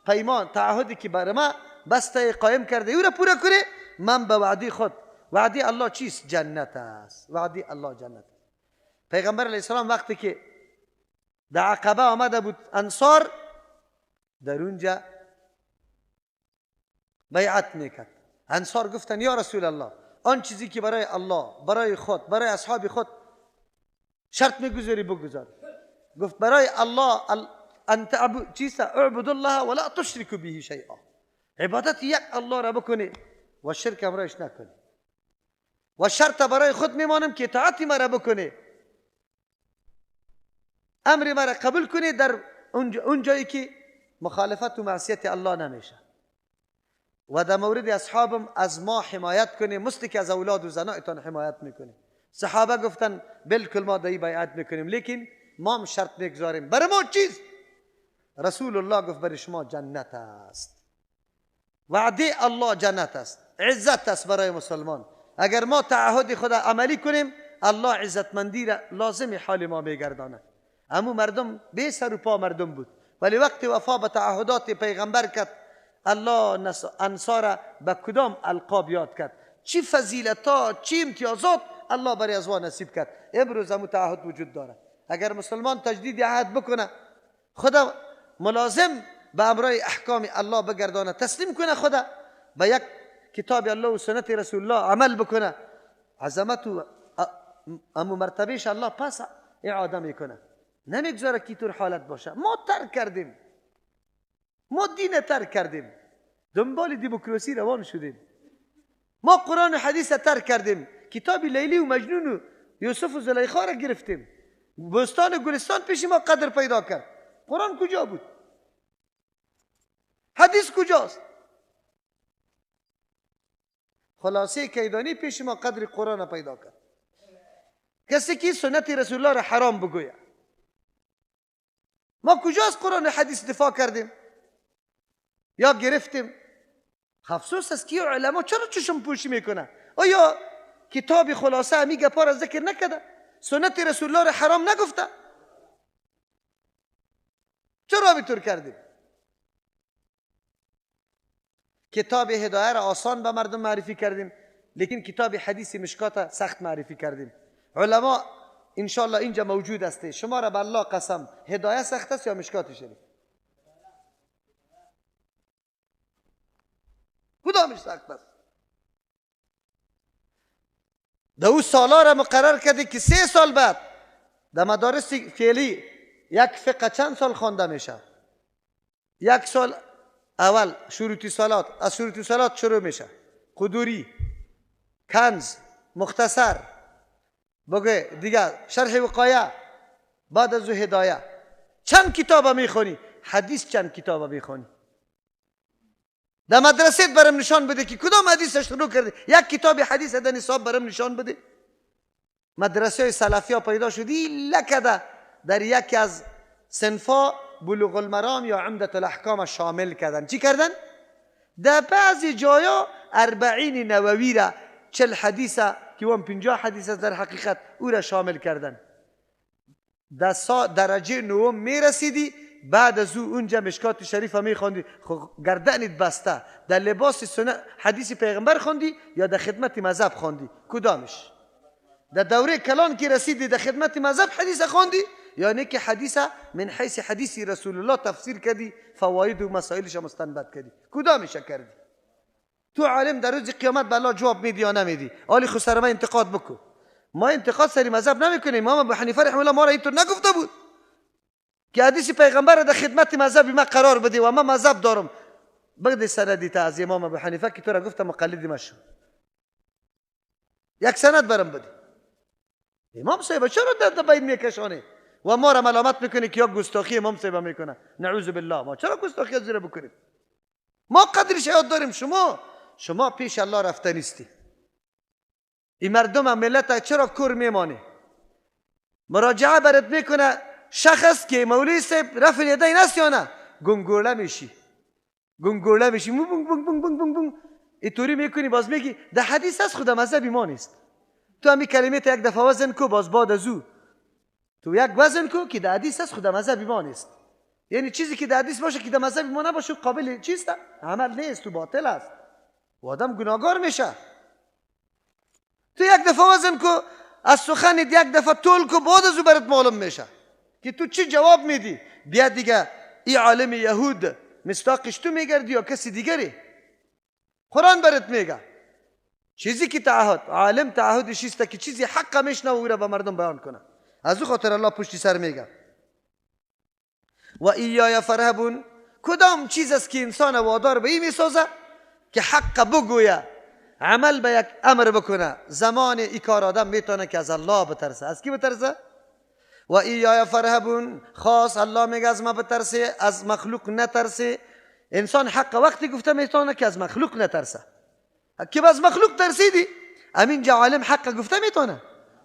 Speaker 4: پیمان تعهدی که برای ما بسته قائم کرده او را پوره کنی، من به وعده خود. وعده الله چیست؟ جنت است. وعده الله جنت. پیغمبر علیه السلام وقتی که در عقبه آمده بود انصار، در اونجا بیعت میکرد. انصار گفتن یا رسول الله، آن چیزی که برای الله، برای خود، برای اصحاب خود شرط میگذاری بگذار. گفت برای الله انت اعبد الله ولا تشرك به شیئا. عبادت یک الله را بکنی و شرک امرایش نکنی. و شرط برای خود میمانم که اطاعت مرا بکنی، امر مرا قبول کنی در اون جایی که مخالفت و معصیت الله نمیشه. و در مورد اصحابم از ما حمایت کنی مثل که از اولاد و زنایتان حمایت میکنی. صحابه گفتن بالکل ما دایی بیعت میکنیم، لیکن ما هم شرط میگذاریم. برای ما چیز؟ رسول الله گفت برای شما جنت است. وعده الله جنت است، عزت است برای مسلمان. اگر ما تعهد خدا عملی کنیم الله عزتمندی را لازم حال ما میگردانه. امو مردم بی سر و پا مردم بود، ولی وقتی وفا به تعهدات پیغمبر کرد الله انصار به کدام القاب یاد کرد، چی فضیلتا، چی امتیازات الله برای ازوا نصیب کرد. امروز هم تعهد وجود داره. اگر مسلمان تجدید عهد بکنه، خدا ملازم به امرای احکام الله بگردانه، تسلیم کنه خدا به یک کتاب الله و سنت رسول الله عمل بکنه، عظمت و امو مرتبهش الله پس اعاده میکنه. نمیگذاره که طور حالت باشه. ما ترک کردیم، ما دین ترک کردیم، دنبال دموکراسی روان شدیم. ما قرآن و حدیث ترک کردیم، کتاب لیلی و مجنون و یوسف و زلیخا را گرفتیم. بستان و گلستان پیش ما قدر پیدا کرد. قرآن کجا بود؟ حدیث کجاست؟ خلاصه کیدانی پیش ما قدر قرآن پیدا کرد. کسی که سنت رسول الله را حرام بگوید، ما کجاست قرآن و حدیث دفاع کردیم یا گرفتیم؟ افسوس است که علما چرا چشم پوشی میکنه؟ آیا کتاب خلاصه همی گپا را ذکر نکرده؟ سنت رسول الله را حرام نگفته؟ چرا بیطور کردیم؟ کتاب هدایه را آسان به مردم معرفی کردیم، لیکن کتاب حدیث مشکات سخت معرفی کردیم. علما انشاءالله اینجا موجود است. شما را به الله قسم هدایه سخت است یا مشکات شریف؟ کدامش سخت است؟ در او سالا را مقرر کرده که 3 سال بعد در مدارس فعلی یک فقه چند سال خوانده میشه. 1 سال اول شروط صلات، از شروط صلات شروع میشه، قدوری، کنز، مختصر، بگه دیگه شرح وقایه، بعد از هدایه. چند کتاب میخونی؟ حدیث چند کتاب میخونی؟ در مدرسه برام نشان بده که کدام حدیث شروع کرده. یک کتاب حدیث در نصاب برام نشان بده. مدرسه سلفی ها پیدا شدی لکده در یکی از صنفا بلوغ المرام یا عمدة الاحکام شامل کردن. چی کردن؟ در بعضی جایا 40 نووی را 40 حدیثه که اون 50 حدیث در حقیقت او را شامل کردن. در درجه 9 میرسیدی، بعد از او اونجا مشکات شریف می خوندی، گردنت بسته، در لباس سنت حدیث پیغمبر خوندی یا در خدمت مذهب خوندی؟ کدامش؟ در دوره کلان که رسیدی در خدمت مذهب حدیث خوندی، یعنی که حدیث من حیث حدیث رسول الله تفسیر کردی، فواید و مسائلش مستنبط کردی؟ کدامش کردی؟ تو عالم در روز قیامت به الله جواب میدی یا نمیدی؟ آلی خود سر ما انتقاد بکن. ما انتقاد سری مذهب نمیکنیم. امام ابو حنیفه رحمه الله ما را اینطور نگفته بود که حدیث پیغمبر در خدمت مذهب ما قرار بده و ما مذهب دارم. بگذار سندی تا از امام ابو حنیفه که تو را گفتم مقلد ما شو، یک سند برام بده. امام صاحب چرا در بین میکشانه و ما را ملامت میکنه که یا گستاخی امام صاحب میکنه؟ نعوذ بالله. ما چرا گستاخی از زیر بکنیم؟ ما قدرش یاد داریم. شما پیش الله رفته نیستی. این مردم هم ملت چرا کور میمانه؟ مراجعه برات میکنه شخص که مولوی صاحب رفع الیدین است یا نه، گنگوله میشی بونگ بونگ بونگ بونگ بونگ بونگ اینطوری میکنی، باز میگی در حدیث است خدا مذهبی ما نیست. تو همین کلمه تا یک دفعه وزن کو، باز بعد از او تو یک وزن کو که در حدیث است خدا مذهبی ما نیست. یعنی چیزی که در حدیث باشه که در مذهب ما نباشه قابل چیست؟ عمل نیست، تو باطل است و آدم گناهگار میشه. تو یک دفعه وزن کو، از سخن یک دفعه طول کو، بعد از او برات معلوم میشه که تو چی جواب میدی. بیا دیگه این عالم یهود مستاقش تو میگردی یا کسی دیگری؟ قرآن برات میگه چیزی که تعهد عالم تعهدش است که چیزی حق میشنه و او را به مردم بیان کنه. از او خاطر الله پشت سر میگه و ایای فرهبون. کدام چیز است که انسان وادار به این میسازه که حق بگویه، عمل به یک امر بکنه؟ زمان ای کار آدم میتونه که از الله بترسه. از کی بترسه؟ و ایای فرهبون، خاص الله میگه از ما بترسه، از مخلوق نترسه. انسان حق وقتی گفته میتونه که از مخلوق نترسه. که از مخلوق ترسیدی، امین جا عالم حق گفته میتونه؟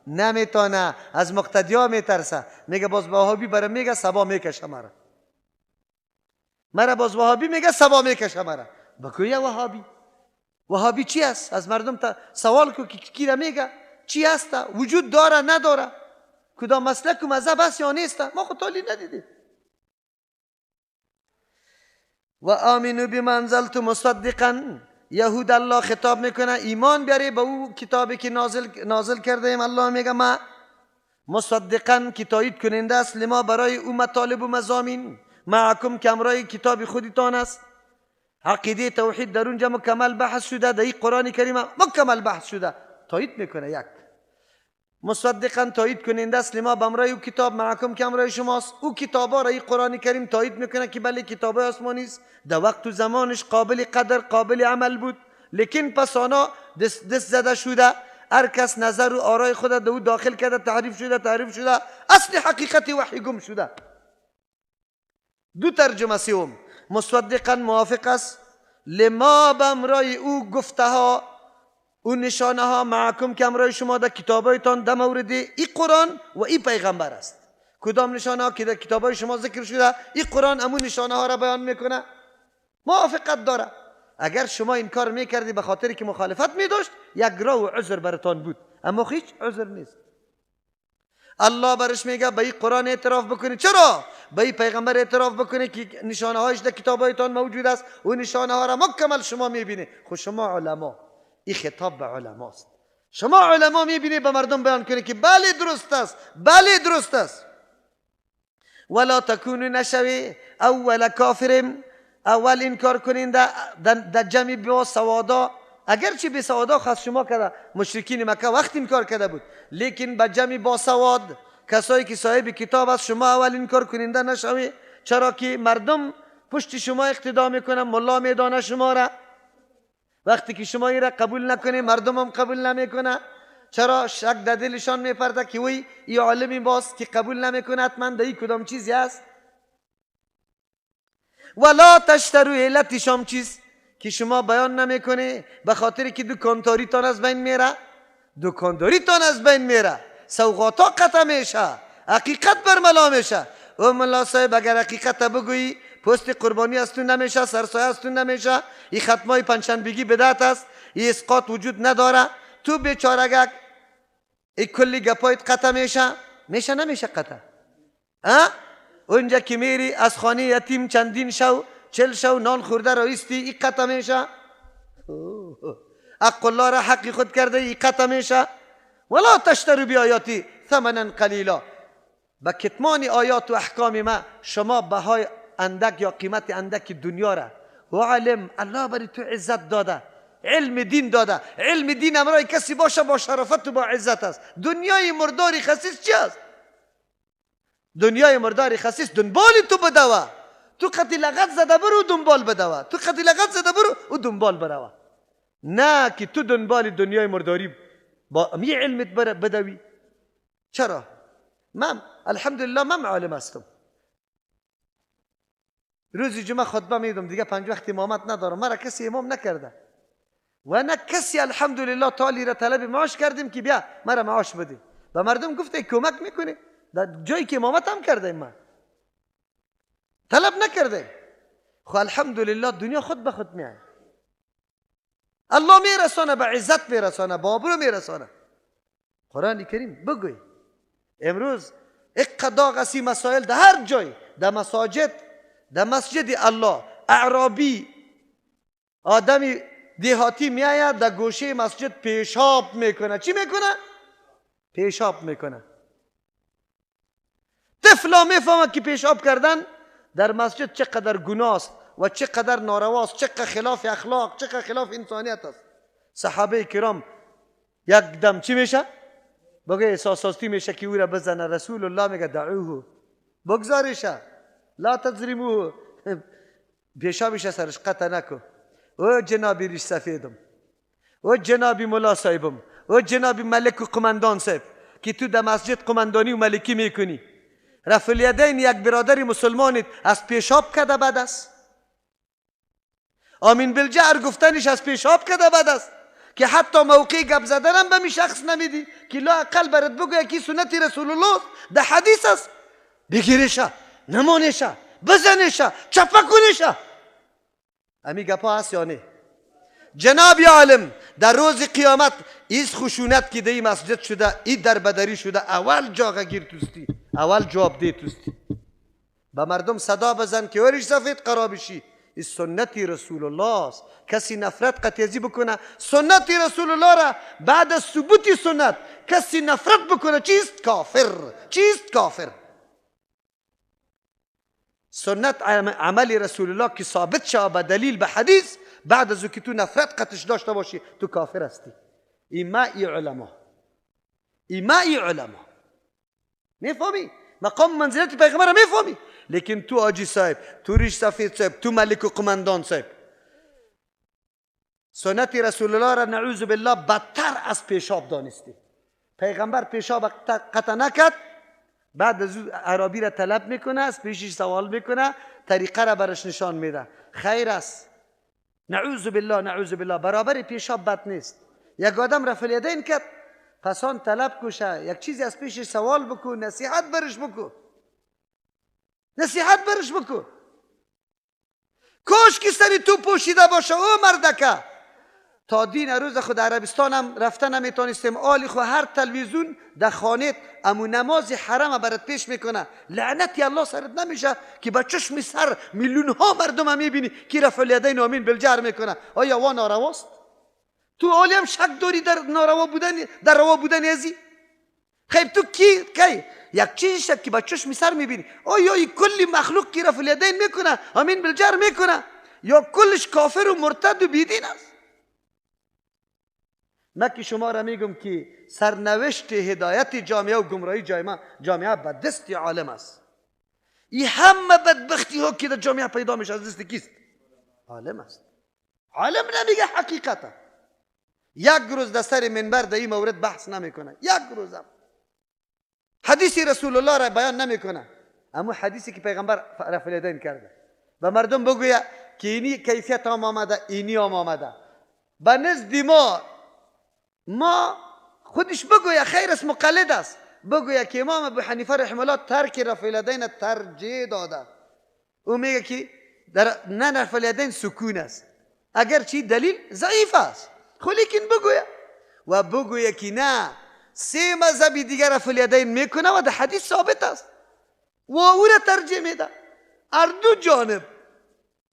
Speaker 4: نمیتونه، از مقتدیا میترسه. میگه باز وهابی برام میگه سبا میکشه مرا باز وهابی میگه سبا میکشه مرا. بگویه وهابی چی است؟ از مردم سوال کو که کی را میگه چی است؟ وجود داره نداره؟ کدام مسلک و مذهب است یا نیست؟ ما خود تالی ندیدیم. و آمینو بما انزلت مصدقا، یهود الله خطاب میکنه ایمان بیاری به او کتابی که نازل کرده ایم. الله میگه ما مصدقا که تایید کننده است، لما برای او مطالب و مضامین معکم که امرای کتاب خودتان است. عقیده توحید در اونجا مکمل بحث شده، در این قرآن کریم مکمل بحث شده. تایید میکنه یک مصدقا تایید کننده است، لما بامرای او کتاب معکم که امرای شماست. او کتابا را این قرآن کریم تایید میکنه که بله کتاب آسمانی است، در وقت و زمانش قابل قدر قابل عمل بود، لیکن پس آنها دست زده شده. هر کس نظر و آرای خود در او داخل کرده، تعریف شده، اصل حقیقت وحی گم شده. دو ترجمه سوم، مصدقا موافق است، لما بامرای او گفته ها او نشانه ها معکم که امرای شما در کتابایتان در مورد این قرآن و این پیغمبر است. کدام نشانه ها که در کتابای شما ذکر شده، این قرآن امون نشانه ها را بیان میکنه، موافقت داره. اگر شما این کار میکردی به خاطر که مخالفت میداشت، یک راه و عذر براتان بود، اما هیچ عذر نیست. الله برش میگه به این قرآن اعتراف بکنی. چرا؟ به این پیغمبر اعتراف بکنی که نشانه هایش در کتابایتان موجود است و نشانه ها را مکمل شما میبینی. خود شما علما، این خطاب به علماست، شما علما میبینی به مردم بیان کنی که بله درست است، بله درست است. ولا تکونوا نشوی اول کافر، اول انکار کننده در جمع با سوادا. اگرچه بی سوادا خاص شما کرده، مشرکین مکه وقت انکار کرده بود، لیکن به جمع با سواد، کسایی که صاحب کتاب است، شما اول انکار کننده نشوی. چرا که مردم پشت شما اقتدا میکنن، ملا میدانه شما را. وقتی که شما این را قبول نکنی، مردم هم قبول نمیکنه. چرا؟ شک در دلشان میپرده که وی این عالمی باز که قبول نمیکنه، حتما در این کدام چیزی است. ولا تشترو، علت شام چیز که شما بیان نمیکنی، به خاطر که دکانداریتان از بین میره، دکانداریتان از بین میره، سوغاتا قطع میشه، حقیقت برملا میشه. او ملا صاحب اگر حقیقت بگویی، پست قربانی از تو نمیشه، سرسایه از تو نمیشه، این ختمای پنجشنبگی بدعت است، این اسقاط وجود نداره. تو بیچارگک این کلی گپایت قطع میشه نمیشه قطع؟ اونجا که میری از خانه یتیم چندین شو 40 شو نان خورده رایستی، این قطع میشه. حق الله را حقی خود کرده، این قطع میشه. ولا تشترو بی آیاتی ثمنا قلیلا، با کتمان آیات و احکام ما شما بهای اندک یا قیمت اندک دنیا را. و علم الله بری تو عزت داده، علم دین داده. علم دین امرای کسی باشه با شرافت و با عزت است. دنیای مرداری خسیس چی است؟ دنیای مرداری خسیس دنبال تو بدوه، تو قطی لغت زده برو دنبال بدوه، تو قطی لغت زده برو او دنبال بروه، نه که تو دنبال دنیای مرداری با می علمت بدوی. چرا؟ من الحمدلله من عالم هستم، روزی جمعه خطبه میدم، دیگه 5 وقت امامت ندارم، مرا کسی امام نکرده. و نه کسی الحمدلله تعالی را طلب معاش کردیم که بیا مرا معاش بده. به مردم گفته کمک میکنه در جایی که امامت هم کردیم، ما طلب نکرده. خو الحمدلله دنیا خود به خود میاد. الله میرسانه، به عزت میرسانه، به آبرو میرسانه. قرآن کریم بگوی امروز اقداغ اسی مسائل در هر جای، در مساجد، در مسجد الله، اعرابی آدمی دیهاتی میآید در گوشه مسجد پیشاب میکنه. چی میکنه؟ پیشاب میکنه. طفلا میفهمه که پیشاب کردن در مسجد چقدر گناه است و چقدر نارواست، چقدر خلاف اخلاق، چقدر خلاف انسانیت است. صحابه کرام یک دم چی میشه؟ بگه احساساتی میشه که او را بزنه. رسول الله میگه دعوه، بگذارشه، لا تظلموه، پیشابش سرش قطع نکو. او جنابی ریش سفیدم، او جنابی ملا صاحبم، او جنابی ملک و قماندان صاحب که تو در مسجد قماندانی و ملکی میکنی، رفع الیدین یک برادری مسلمانت از پیشاب کده بد است. آمین بالجهر گفتنش از پیشاب کده بد است که حتی موقع گپ زدنم به می شخص نمیدی که لا اقل برات بگوی که سنت رسول الله ده حدیث است. بگیرشه، نمانشه، بزنشه، چپکنشه. امی گپا هست یا نه؟ جناب عالم در روز قیامت ایز خشونت که دی مسجد شده، ای در بدری شده، اول جاگه گیر توستی، اول جواب دی توستی. به مردم صدا بزن که وریش سفید قرابشی. این سنت رسول الله است. کسی نفرت قطعی بکنه سنت رسول الله را بعد از ثبوت سنت کسی نفرت بکنه چیست؟ کافر. چیست؟ کافر. سنت عمل رسول الله که ثابت شد به دلیل به حدیث، بعد از که تو نفرت قطعش داشته باشی تو کافر هستی. ایمائی علما، ایمائی علما. میفهمی؟ مقام منزلت پیغمبر را میفهمی؟ لیکن تو آجی صاحب، تو ریش سفید صاحب، تو ملک و قماندان صاحب سنت رسول الله را نعوذ بالله بدتر از پیشاب دانستی. پیغمبر پیشاب قطع نکرد، بعد از عربی را طلب میکنه، از پیشش سوال میکنه، طریقه را برش نشان میده. خیر است. نعوذ بالله، نعوذ بالله. برابر پیشاب بد نیست. یک آدم رفع الیدین کرد، پسان طلب کشه، یک چیزی از پیشش سوال بکن، نصیحت برش بکن، نصیحت برش بکن. کاش که سری تو پوشیده باشه او مردکه. تا دین روز خود عربستان هم رفته نمیتونستیم. آلی خو هر تلویزیون در خانه امو نماز حرم برات پیش میکنه. لعنتی الله سرت نمیشه که با چشم سر میلیون ها مردم هم میبینی که رفع الیدین آمین بالجهر میکنه. آیا وا نارواست؟ تو آلی هم شک داری در ناروا بودن، در روا بودن ازی؟ خیب تو کی یک چیزی که با چشم سر میبینی؟ آیا کلی مخلوق که رفع الیدین میکنه آمین بالجهر میکنه یا کلش کافر و مرتد و بیدین است؟ من که شما را میگم که سرنوشت هدایت جامعه و گمراهی جامعه به دست عالم است. این همه بدبختی ها که در جامعه پیدا میشه از دست کیست؟ عالم است. عالم نمیگه حقیقتا. یک روز در سر منبر در این مورد بحث نمیکنه، یک روزم حدیث رسول الله را بیان نمیکنه. اما حدیثی که پیغمبر رفع الیدین کرده و مردم بگویه که اینی کیفیت هم آمده، اینی هم آمده. به نزد ما خودش بگویه خیر است، مقلد است، بگویه که امام ابو حنیفه رحمه الله ترک رفع الیدین ترجیح داده. او میگه که نه رفع الیدین سکون است، اگر چی دلیل ضعیف است، خب لیکن بگویه و بگویه که نه سه مذهبی دیگر رفع الیدین میکنه و در حدیث ثابت است و او را ترجیح میده. اردو جانب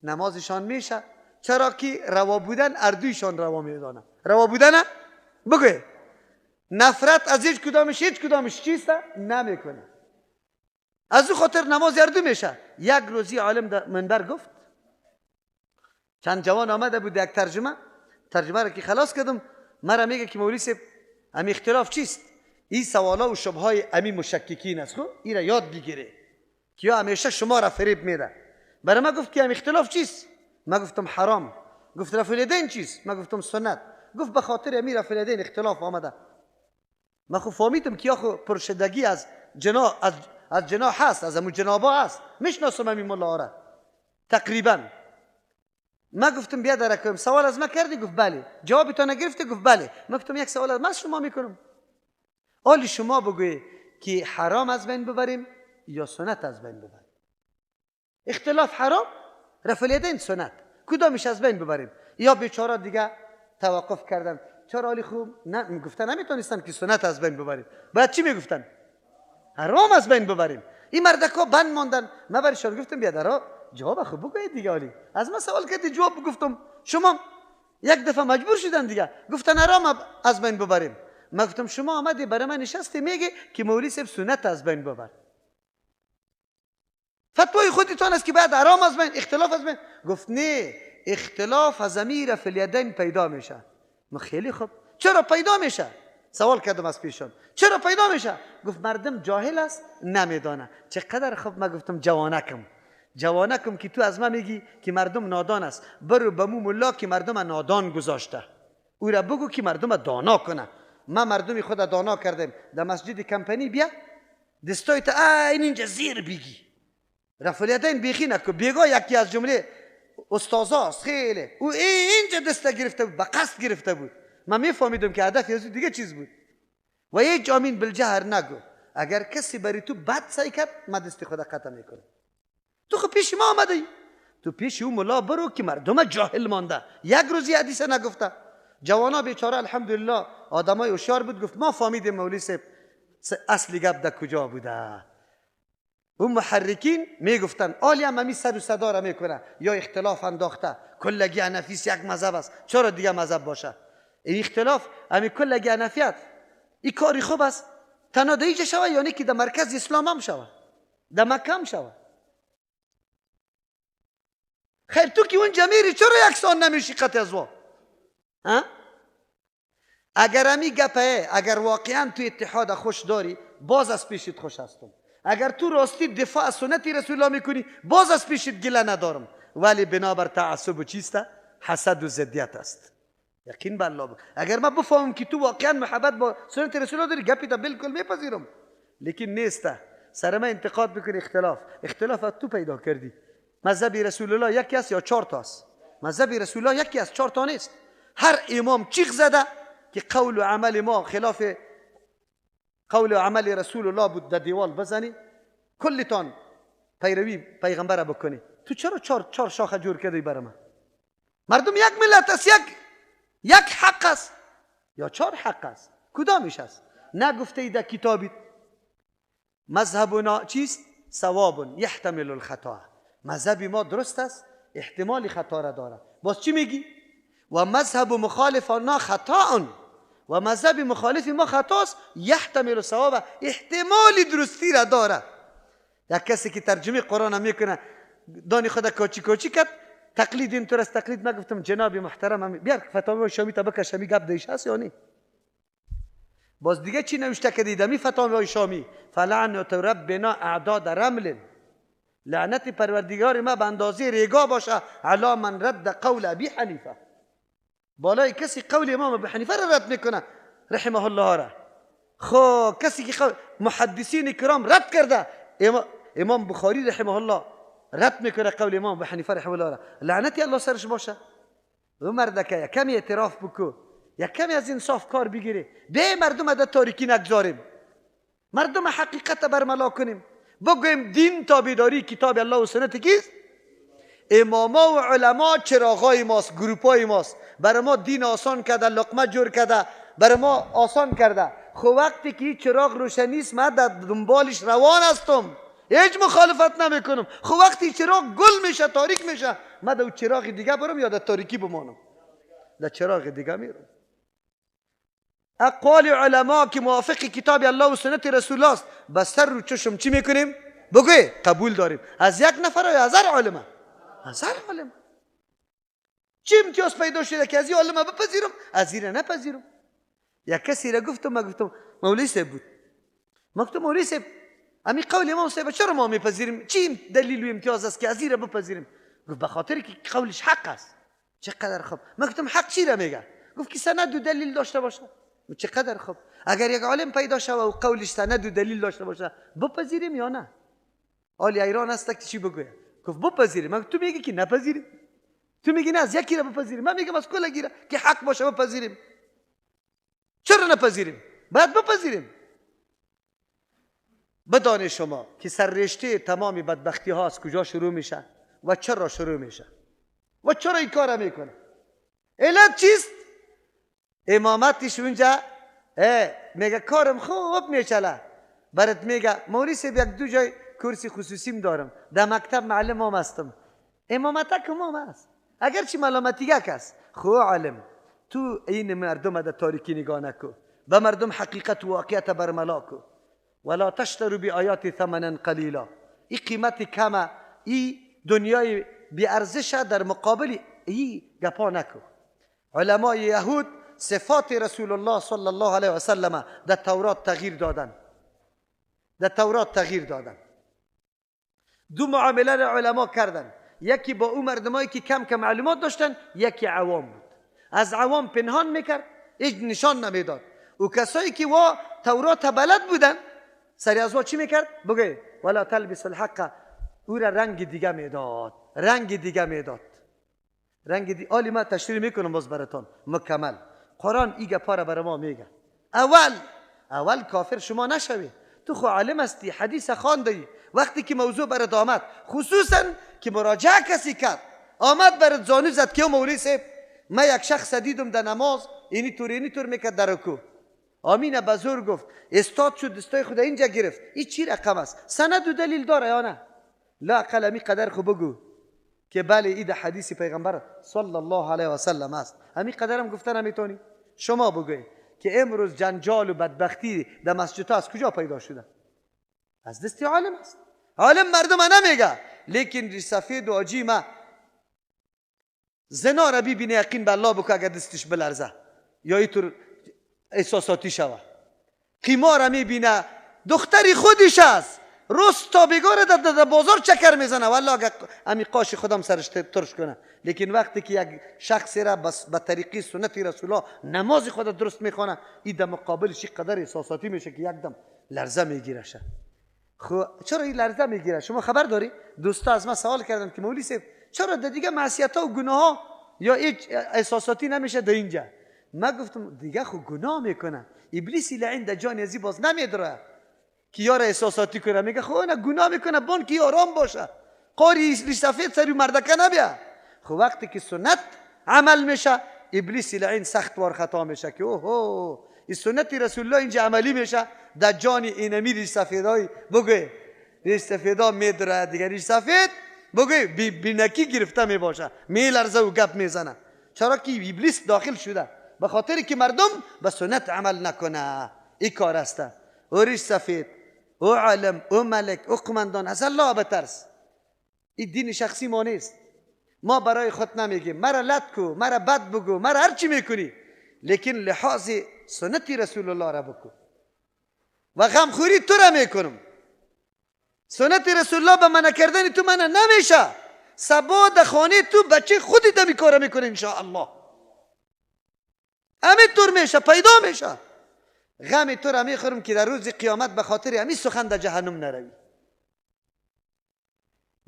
Speaker 4: نمازشان میشه، چرا که روا بودن اردویشان روا میدانه. روا بودن بگویه نفرت از هیچ کدامش چیست نمیکنه. از او خاطر نماز اردو میشه. یک روزی عالم در منبر گفت، چند جوان آمده بود یک ترجمه را که خلاص کردم، مرا میگه که مولوی صاحب امی اختلاف چیست؟ این سوالا و شبهای امی مشککین است، خب این را یاد بگیره که همیشه شما را فریب میده. برای من گفت که امی اختلاف چیست؟ من گفتم حرام. گفت رفع الیدین چیست؟ من گفتم سنت. گفت به خاطر امی رفع الیدین اختلاف آمده. من خب فهمیدم که آخو پرشدگی از جناح هست، از امو جنابا هست، میشناسم امی ملا را تقریبا. ما گفتم بیا در کنم، سوال از ما کردی؟ گفت بله. جواب تو نگرفتی؟ گفت بله. ما گفتم یک سوال از شما میکنم، حالی شما بگوی که حرام از بین ببریم یا سنت از بین ببریم؟ اختلاف حرام، رفع الیدین سنت، کدامش از بین ببریم؟ یا بیچاره دیگه توقف کردن، چرا حالی خوب نه گفتن نمیتونستن که سنت از بین ببریم، بعد چی میگفتن؟ حرام از بین ببریم. این مردکا بند ماندن. من برشان گفتم بیا درا جواب خوب بگوید دیگه. حالی از من سوال کردی جواب گفتم، شما یک دفعه مجبور شدن دیگه گفتن حرام از بین ببریم. من گفتم شما آمدی برای من نشستی میگی که مولوی صاحب سنت از بین ببر، فتوای خودتون است که بعد حرام از بین، اختلاف از بین. گفت نه، اختلاف از امیر فی الیدین پیدا میشه. ما خیلی خوب، چرا پیدا میشه؟ سوال کردم از پیشون چرا پیدا میشه؟ گفت مردم جاهل است نمیدانه. چقدر خوب. من گفتم جوانکم که تو از من میگی که مردم نادان است، برو به مو ملا که مردم نادان گذاشته، او را بگو که مردم دانا کنه. ما مردمی خود دانا کردیم. در مسجد کمپنی بیا دستایت این اینجا زیر بگی، رفع الیدین بیخی نکن. بیگاه یکی از جمله استازاست خیلی، او اینجا دسته گرفته بود، به قصد گرفته بود. من میفهمیدم که هدف از دیگه چیز بود. و هیچ آمین بالجهر نگو. اگر کسی بری تو بد سعی کرد، من دست خود قطع میکنم. تو خب پیش ما آمده ای، تو پیش اون ملا برو که مردم جاهل مانده، یک روزی حدیث نگفته. جوانا بیچاره الحمدلله آدمای هوشیار بود، گفت ما فهمیدیم مولوی صاحب اصلی گپ در کجا بوده. اون محرکین میگفتن آلی هم همی سر و صدا را میکنه، یا اختلاف انداخته کلگی حنفیست یک مذهب است، چرا دیگه مذهب باشه؟ این اختلاف همی کلگی حنفیت این کاری خوب است. تنها دیجه شوه یعنی که در مرکز اسلام هم شوه، در مکه هم شوه. خیر تو که اونجا میری چرا یکسان نمیشی قطع از وا؟ اگر همی گپه، اگر واقعا تو اتحاد خوش داری، باز از پیشت خوش هستم. اگر تو راستی دفاع از سنت رسول الله میکنی، باز از پیشت گله ندارم. ولی بنابر تعصب و چیسته حسد و ضدیت است. یقین بالله اگر من بفهمم که تو واقعا محبت با سنت رسول الله داری، گپی تا بالکل میپذیرم. لیکن نیسته سر من انتقاد بکنی. اختلاف تو پیدا کردی. مذهب رسول الله یکی است یا 4 تا است؟ مذهب رسول الله یکی است، 4 تا نیست. هر امام چیغ زده که قول و عمل ما خلاف قول و عمل رسول الله بود، در دیوال بزنی کلتان پیروی پیغمبر بکنی. تو چرا 4 شاخه جور کردی برای من؟ مردم یک ملت است، یک حق است یا 4 حق است؟ کدامش است؟ نگفته ای در کتابی مذهبنا چیست؟ ثواب یحتمل الخطا. مذهب ما درست است، احتمال خطا را داره. باز چی میگی؟ و مذهب مخالفنا خطا، و مذهب مخالف ما خطاست، یحتمل الصواب، احتمال درستی را داره. یک کسی که ترجمه قرآن میکنه دانی خدا کوچی کرد، تقلید اینطور است. تقلید نگفتم جناب محترم بیار فتاوی شامی تا بکش، شامی گپ دیش هست یا نه؟ باز دیگه چی نوشته که دیدمی فتاوی شامی؟ فلعنت ربنا اعداد رمل، لعنت پروردگار ما به اندازه ریگا باشه علی من رد قول ابی حنیفه. بالای کسی قول امام ابی حنیفه را رد میکنه رحمه الله را. خو کسی که محدثین کرام رد کرده، امام بخاری رحمه الله رد میکنه قول امام ابی حنیفه رحمه الله را، لعنتی الله سرش باشه. و مردکه یک کمی اعتراف بکو، یک کمی از انصاف کار بگیری، به مردم در تاریکی نگذاریم، مردم حقیقت برملا کنیم، بگویم دین تابعداری کتاب الله و سنت کیست؟ اماما و علما چراغای ماست، گروپای ماست. برای ما دین آسان کرده، لقمه جور کرده، برای ما آسان کرده. خو وقتی که چراغ روشنیست من در دنبالش روان هستم، هیچ مخالفت نمیکنم. خو وقتی چراغ گل میشه، تاریک میشه، من در چراغ دیگه برم یا در تاریکی بمانم؟ در چراغ دیگه میرم. اقوال علما که موافق کتاب الله و سنت رسول الله است، بس سر رو چشم چی میکنیم؟ بگوی قبول داریم. از یک نفر یا 1000 علما؟ 1000 علما. چی امتیاز پیدا شده که از این علما بپذیرم، از این نپذیرم؟ یک کسی را گفتم، من گفتم مولوی صاحب بود، من گفتم مولوی صاحب امی قول امام صاحب چرا ما میپذیریم؟ چی دلیل و امتیاز است که از این بپذیریم؟ گفت به خاطر که قولش حق است. چقدر خوب. من گفتم حق چی را میگه؟ گفت که سند و دلیل داشته باشه. چقدر خوب. اگر یک عالم پیدا شود و قولش سند و دلیل داشته باشه، بپذیریم یا نه؟ حالی ایران هست که چی بگوید؟ گفت بپذیریم. من تو میگی که نپذیریم. تو میگی نه از یکی را بپذیریم، من میگم از کل گیره که حق باشه بپذیریم. چرا نپذیریم؟ باید بپذیریم. بدانید شما که سررشته تمامی بدبختی ها از کجا شروع میشه و چرا شروع میشه و چرا این کار میکنه. علت چیست؟ امامتش اونجا میگه کارم خوب میچله، برات میگه موریس یک دو جای کرسی خصوصیم دارم، در مکتب معلم هم هستم. امامت کم هست اگرچه ملامتی یک است. خو علم تو این مردم در تاریکی نگاه نکو، به مردم حقیقت و واقعیت برملا کو. ولا تشتروا بآیات ثمنا قلیلا. این قیمت کمه، این دنیای بی ارزش در مقابل این گپا نکو. علمای یهود صفات رسول الله صلی الله علیه و سلم در تورات تغییر دادن. در تورات تغییر دادن. دو معامله علما کردن، یکی با اون مردمایی که کم کم معلومات داشتن، یکی عوام بود. از عوام پنهان میکرد، هیچ نشان نمیداد. و کسایی که وا تورات بلد بودن سری از وا چی میکرد؟ بگه ولا تلبس الحق، او را رنگ دیگه میداد، رنگ دیگه میداد، رنگ دیگه. آلی ما تشریح میکنم باز براتون مکمل. قرآن این گپا را برای ما میگه. اول کافر شما نشوی، تو خو عالم هستی، حدیث خواندی. وقتی که موضوع برات آمد، خصوصا که مراجعه کسی کرد، آمد برات زانو زد که مولوی صاحب من یک شخص دیدم در نماز اینی طور میکرد در رکوع، آمین بزرگ گفت، استاد شد دستای خدا اینجا گرفت، این چی رقم است؟ سند و دلیل داره یا نه؟ لا قلمی قدر خو بگو که بله این حدیث پیغمبر صلی الله علیه و سلم است. همین قدرم گفتن نمیتونی؟ شما بگوید که امروز جنجال و بدبختی در مسجدها از کجا پیدا شده؟ از دست عالم است. عالم مردم نمیگه، لیکن ریش سفید و عجیمه زنا را ببینه یقین به الله بکو اگر دستش بلرزه یا اینطور احساساتی شوه. قمار را میبینه دختری خودش است، روز تا بگاره در بازار چکر میزنه، والله اگر امی قاش خودم سرش ترش کنه. لیکن وقتی که یک شخصی را به طریقی سنت رسول الله نماز خود درست میخونه، این در مقابلش قدر احساساتی میشه که یک دم لرزه میگیرشه. خب چرا این لرزه میگیره؟ شما خبر داری؟ دوستا از من سوال کردن که مولوی صاحب چرا در دیگه معصیت ها و گناه ها یا هیچ احساساتی نمیشه در اینجا؟ من گفتم دیگه خو گناه میکنه، ابلیس لعین در جان ازی باز نمیدره که یار احساساتی کنه. میگه خو نه گناه میکنه بون که آرام باشه، قاری ریش سفید سری مردکه نبیا. خو وقتی که سنت عمل میشه ابلیس لعین سخت وار خطا میشه که اوه این سنت رسول الله اینجا عملی میشه در جان اینمی ریش سفیدای بگه ریش سفیدا میدره دیگه. ریش سفید بگه بینکی گرفته میباشه، میلرزه و گپ میزنه. چرا که ابلیس داخل شده به خاطری که مردم به سنت عمل نکنه. این کار است. او ریش سفید او علم او ملک او قماندان از الله بترس. این دین شخصی ما نیست. ما برای خود نمیگیم مرا لط کو، مرا بد بگو، مرا هر چی میکنی، لیکن لحاظ سنت رسول الله را بکن و غمخوری تو را میکنم. سنت رسول الله به من کردن تو من نمیشه. سبا در خانه تو بچه خودی دمی کار میکنه انشاءالله. همین طور میشه پیدا میشه. غم تو را میخورم که در روز قیامت به خاطر همین سخن در جهنم نروی.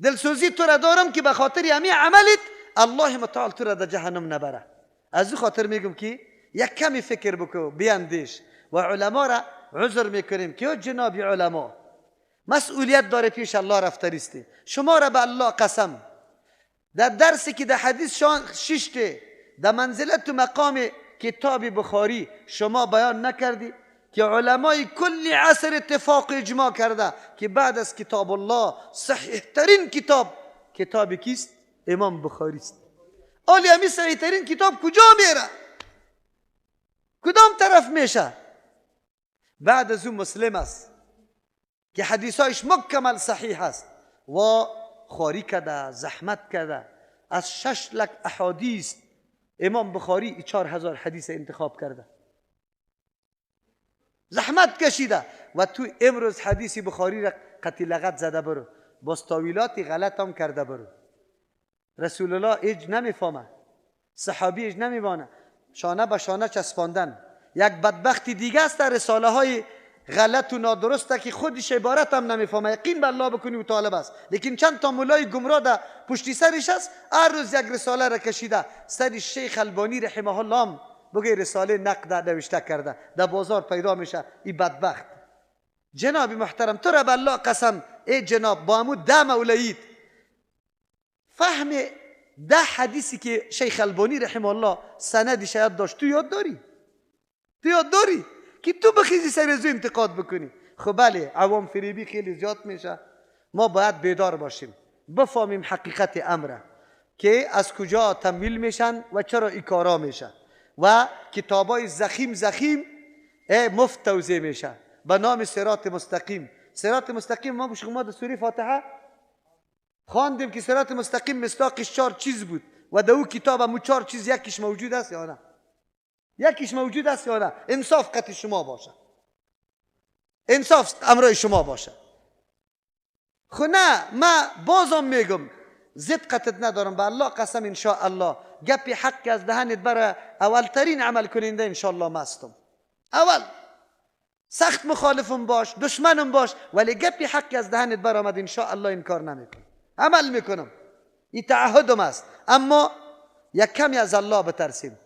Speaker 4: دلسوزی تو را دارم که به خاطر همین عملت الله متعال تو را در جهنم نبره. از او خاطر میگم که یک کمی فکر بکو، بیاندیش. و علما را عذر میکنیم که جناب علما مسئولیت داره پیش الله رفتاریستی. شما را به الله قسم در درسی که در حدیث ششته در منزلت و مقام کتاب بخاری شما بیان نکردی که علمای کل عصر اتفاق اجماع کرده که بعد از کتاب الله صحیح ترین کتاب کیست؟ امام بخاری است. آلی همی صحیح ترین کتاب کجا میره؟ کدام طرف میشه؟ بعد از اون مسلم است که حدیثایش مکمل صحیح است و خواری کرده، زحمت کرده، از 6 لک احادیث امام بخاری 4000 حدیث انتخاب کرده، زحمت کشیده. و تو امروز حدیث بخاری را قطع لغت زده برو، باز تاویلات غلط هم کرده برو. رسول الله ایج نمیفهمه، صحابی ایج نمیوانه، شانه به شانه چسباندن. یک بدبختی دیگه است در رساله های غلط و نادرسته که خودش عبارت هم نمیفهمه، یقین به الله بکنی و طالب است. لیکن چند تا مولای گمراه در پشتی سرش است، هر روز یک رساله را کشیده. سر شیخ البانی رحمه الله هم بگه رساله نقد نوشته کرده، در بازار پیدا میشه. این بدبخت جناب محترم، تو را به الله قسم ای جناب با همون 10 مولایید فهم 10 حدیثی که شیخ البانی رحمه الله سندش یاد داشت تو یاد داری؟ تو یاد داری که تو بخیزی سر از انتقاد بکنی؟ خب بله، عوام فریبی خیلی زیاد میشه. ما باید بیدار باشیم، بفهمیم حقیقت امره که از کجا تمویل میشن و چرا این کارا میشه. و کتابای زخیم مفت توزیع میشه به نام صراط مستقیم. صراط مستقیم ما شما در سوره فاتحه خواندیم که صراط مستقیم مصداقش 4 چیز بود و در او کتاب هم 4 چیز یکیش موجود است یا نه؟ یکیش موجود است یا نه؟ انصاف قطع شما باشه، انصاف امرای شما باشه. خو نه، ما بازم میگم زبقتت ندارم، به الله قسم ان شاء الله گپی حق از دهنت بره اولترین عمل کننده ان شاء الله مستم. اول سخت مخالفم باش، دشمنم باش، ولی گپی حق از دهنت برآمد ان شاء الله این کار نمیکنم، عمل میکنم. این تعهدم است. اما یک کمی از الله بترسیم.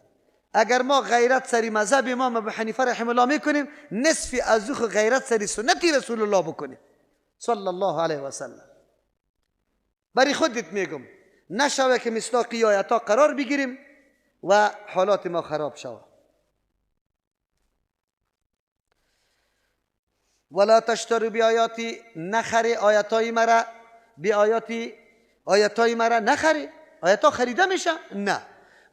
Speaker 4: اگر ما غیرت سری مذهب امام ابو حنیفه رحمه الله میکنیم، نصف از او غیرت سری سنت رسول الله بکنیم صلی الله علیه و سلم. برای خودت میگم نشوه که مصداقی آیاتا قرار بگیریم و حالات ما خراب شوه. ولا تشتروا بیااتی، نخری آیاتای مرا، آیاتای مرا نخری. آیاتا خریده میشه؟ نه.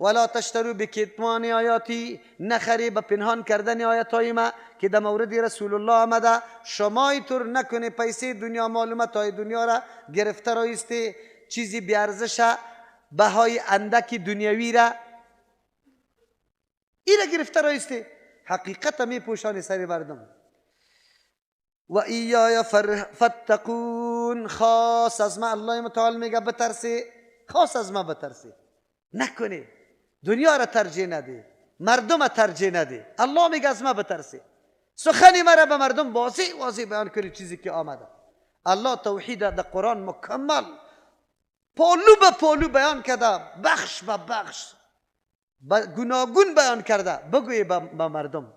Speaker 4: ولا تشتروا بکتمان آیاتی، نخری به پنهان کردن آیاتای ما که در مورد رسول الله آمده. شما اینطور نکنه پیسه دنیا معلومات های دنیا را گرفته رایسته، چیزی بیارزش بهای اندکی دنیاوی را این را گرفته رایسته. حقیقت می پوشانی سر مردم. و ایای فتقون، خاص از ما الله متعال میگه بترسی، خاص از ما بترسی. نکنی دنیا را ترجیح ندی، مردم را ترجیح ندی. الله میگه از ما بترسی. سخنی مرا به مردم واضح بیان کنی چیزی که آمده. الله توحید در قرآن مکمل پالو به پالو بیان کرده، بخش به بخش گوناگون بیان کرده. بگوی به مردم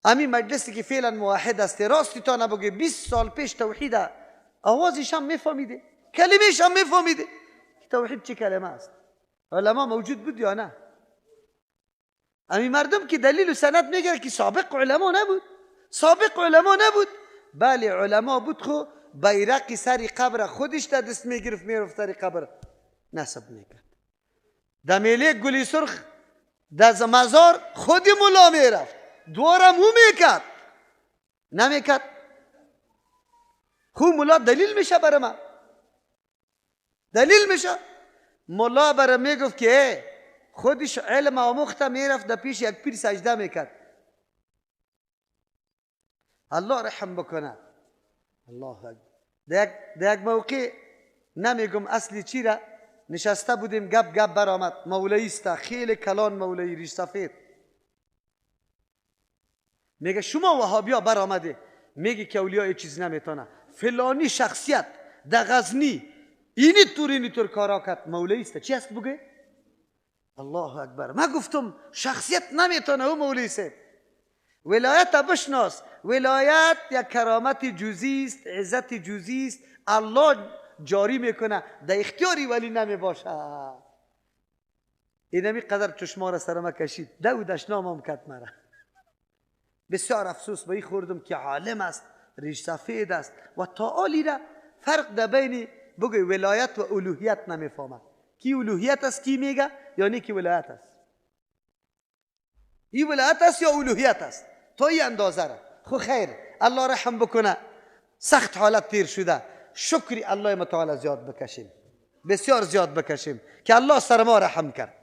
Speaker 4: همین مجلسی که فعلا موحد است، راستی تا نبگوی 20 سال پیش توحید آوازش هم میفهمیده، کلمهش هم میفهمیده. توحید چه کلمه است؟ علما موجود بود یا نه؟ همین مردم که دلیل و سند میگه که سابق علما نبود، سابق علما نبود. بله علما بود، خو بیرق سر قبر خودش تا دست میگرفت میرفت سر قبر نصب میکرد. در میله گلی سرخ در مزار خودی ملا میرفت، دوارم او میکرد نمیکرد. خو ملا دلیل میشه برای من، دلیل میشه. ملا برای میگفت که خودش علم آموخته میرفت در پیش یک پیر سجده میکرد. الله رحم بکنه. الله اکبر. در یک موقع نمیگم اصلی چی را نشسته بودیم، گپ برآمد. مولایی است، خیلی کلان مولایی، ریش سفید. میگه شما وهابیا برآمده میگه که اولیاء چیز نمیتونه، فلانی شخصیت در غزنی اینی طور کارا کرد. مولایی است، چی است بگه؟ الله اکبر. ما گفتم شخصیت نمیتونه، او مولوی است. ولایت بشناس، ولایت یک کرامت جزئی است، عزت جزئی است، الله جاری میکنه، در اختیاری ولی نمی باشه. اینمی قدر چشما را سر ما کشید، دو دشنامم کرد مرا. بسیار افسوس به این خوردم که عالم است، ریش سفید است و تعالی را فرق در بین بگوی ولایت و الوهیت نمیفهمه. کی الوهیت است کی میگه، یعنی کی ولایت است؟ این ولایت است یا الوهیت است؟ تا این اندازه را. خو خیر، الله رحم بکنه. سخت حالت تیر شده، شکری الله متعال زیاد بکشیم، بسیار زیاد بکشیم که الله سر ما رحم کرد.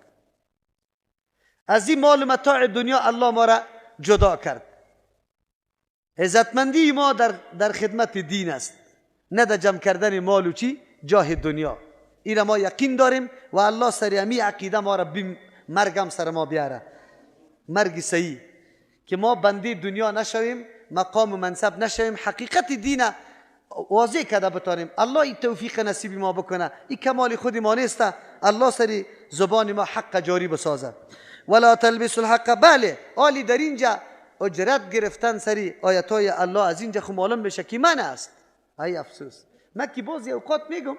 Speaker 4: از این مال متاع دنیا الله ما را جدا کرد. عزتمندی ما در خدمت دین است، نه در جمع کردن مال و چی جاه دنیا. این ما یقین داریم و الله سریعمی عقیده ما را مرگم سر ما بیاره، مرگ صحیح، که ما بندی دنیا نشویم مقام و منصب نشویم، حقیقت دین واضح کرده بتانیم. الله این توفیق نصیب ما بکنه. این کمال خود ما نیست. الله سری زبان ما حق جاری بسازه. ولا تلبسوا الحق. بله آلی در اینجا اجرت گرفتن سری آیاتای الله از اینجا خو معلوم بشه که من است. ای افسوس، من که بعضی اوقات میگم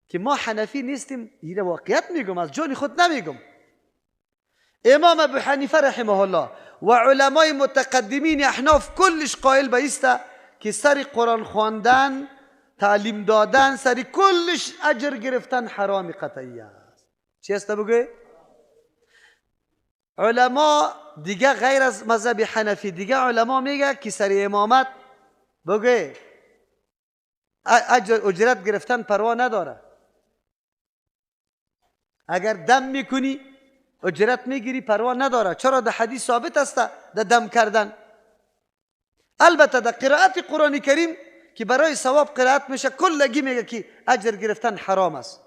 Speaker 4: که ما حنفی نیستیم، این واقعیت میگم، از جان خود نمیگم. امام ابو حنیفه رحمه الله و علمای متقدمین احناف کلش قائل به ایسته که سر قرآن خواندن، تعلیم دادن، سر کلش اجر گرفتن حرام قطعی است. چی است بگوی؟ علما دیگه غیر از مذهب حنفی، دیگه علما میگه که سر امامت بگوی اجرت گرفتن پروا نداره. اگر دم میکنی اجرت میگیری، پروا نداره. چرا؟ در حدیث ثابت است در دم کردن. البته در قرائت قرآن کریم که برای ثواب قرائت میشه، کلگی میگه که اجر گرفتن حرام است.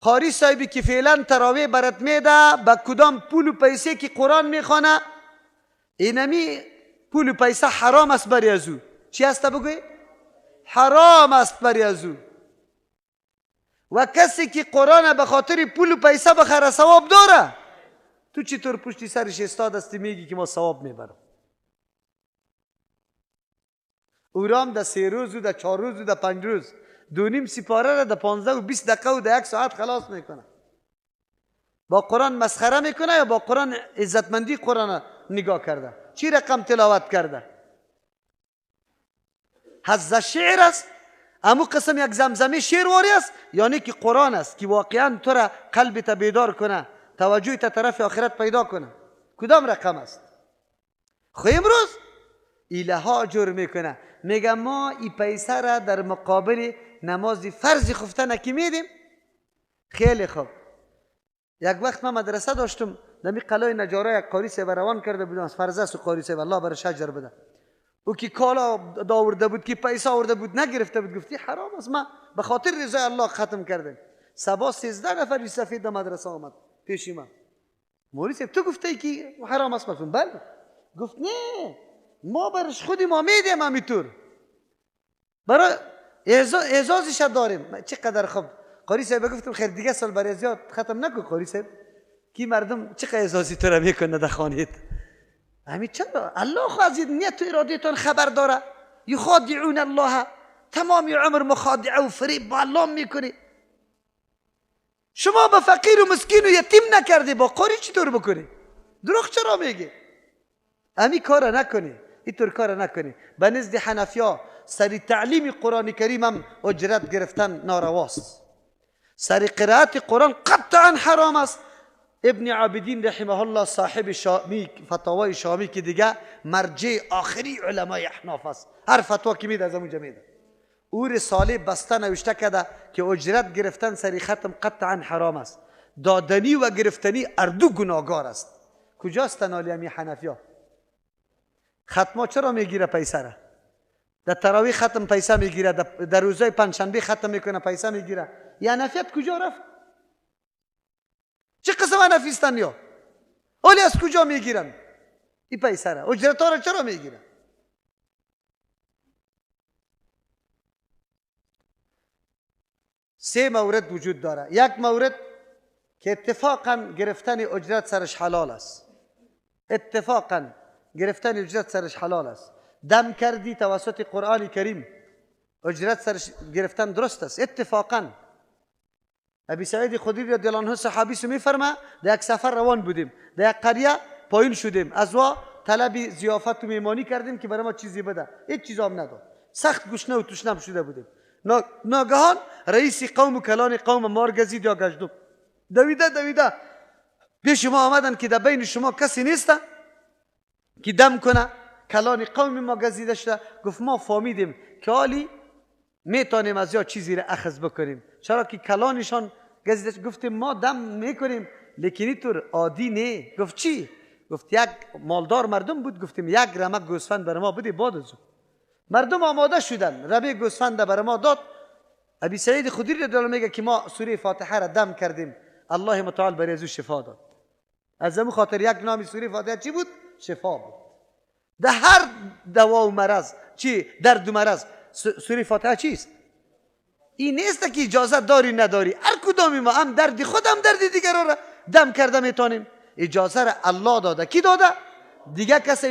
Speaker 4: قاری صاحبی که فعلا تراویح برات میده، با کدام پول و پیسه که قرآن میخوانه، اینمی پول و پیسه حرام است بری ازو. چی است بگوی؟ حرام است بری ازو. و کسی که قرآن به خاطر پول و پیسه بخره ثواب داره، تو چطور پشتی سرش استاد هستی میگی که ما ثواب میبرم؟ اورام در 3 روز و در 4 روز و در 5 روز 2.5 سپاره را در 15 و 20 دقیقه و در 1 ساعت خلاص میکنه. با قرآن مسخره میکنه یا با قرآن عزتمندی قرآن نگاه کرده؟ چی رقم تلاوت کرده؟ حظ شعر است، امو قسم یک زمزمه شعر واری است، یعنی که قرآن است که واقعا تو را قلبت بیدار کنه، توجهت طرف آخرت پیدا کنه. کدام رقم است؟ خو امروز ایلها جور میکنه، میگه ما این پیسه را در مقابل نماز فرض خفتن که میدیم. خیلی خوب. یک وقت من مدرسه داشتم، دمی قلعه نجاره یک قاری صاحب روان کرده بودم، از فرزه سو قاری صاحب الله برش اجر بده. او که کالا داورده بود، که پیسه آورده بود نگرفته بود، گفتی حرام است، من به خاطر رضای الله ختم کردم. صبح 13 نفر سفید در مدرسه آمد پیش من. مولوی صاحب تو گفته ای که حرام است؟ گفتم بله. گفت نه، ما برش خودی ما میدیم همینطور، برای اعزازش داریم. چقدر خوب. قاری صاحب گفتم خیر دیگه سال برای زیاد ختم نکن قاری صاحب، کی مردم چقدر اعزازی تو را میکنه در خانهت. همین چرا؟ الله خو از نیت و ارادتون خبر داره. یخادعون الله، تمام عمر مخادعه و فریب با الله میکنی. شما با فقیر و مسکین و یتیم نکردی، با قاری چطور بکنی؟ دروغ چرا میگی؟ امی کار نکنی، اینطور کار نکنی. به نزد حنفیا سر تعلیم قرآن کریم هم اجرت گرفتن نارواست. سر قرائت قرآن قطعا حرام است. ابن عابدین رحمه الله صاحب شامی، فتاوای شامی که دیگه مرجع آخری علمای احناف است، هر فتوا که میده از اونجا میده. او رساله بسته نوشته کرده که اجرت گرفتن سری ختم قطعا حرام است. دادنی و گرفتنی اردو گناهگار است. کجاست تنالی همی حنفیا؟ ختما چرا میگیره پیسه را؟ در تراویح ختم پیسه میگیره، در روزای پنجشنبه ختم میکنه پیسه میگیره. یا حنفیت کجا رفت؟ چه قسم حنفیستن یا؟ اولی از کجا میگیرن این پیسه را؟ اجرت ها را چرا میگیرن؟ سه مورد وجود داره. یک مورد که اتفاقا گرفتن اجرت سرش حلال است. اتفاقا گرفتن اجرت سرش حلال است. دم کردی توسط قرآن کریم، اجرت سرش گرفتن درست است اتفاقا. ابی سعید خدری رضی الله عنه صحابی سو میفرما در یک سفر روان بودیم، در یک قریه پایین شدیم، از وا طلب ضیافت و میمانی کردیم که برای ما چیزی بده، هیچ چیز هم نداد. سخت گشنه و تشنه شده بودیم. ناگهان رئیس قوم و کلان قوم مار گزید یا گشتم دویده پیش ما آمدن که در بین شما کسی نیست که دم کنه. کلان قوم ما گزیده شده. گفت ما فهمیدیم که حالی میتونیم از یا چیزی را اخذ بکنیم، چرا که کلانشان گزیده شده. گفتیم ما دم میکنیم لیکن اینطور عادی نه. گفت چی؟ گفت یک مالدار مردم بود، گفتیم یک رمق گوسفند بر ما بده باد ازو. مردم آماده شدن، ربی گوسفند بر ما داد. ابی سعید خدری رضی الله عنه میگه که ما سوره فاتحه را دم کردیم، الله متعال بر ازو شفا داد. از همون خاطر یک نام سوره فاتحه چی بود؟ شفا بود. در هر دوا و مرض چی درد و مرض سوره فاتحه چیست؟ این نیست که اجازه داری نداری، هر کدامی ما هم درد خودم درد دیگر را دم کرده میتونیم. اجازه را الله داده. کی داده؟ دیگه کسی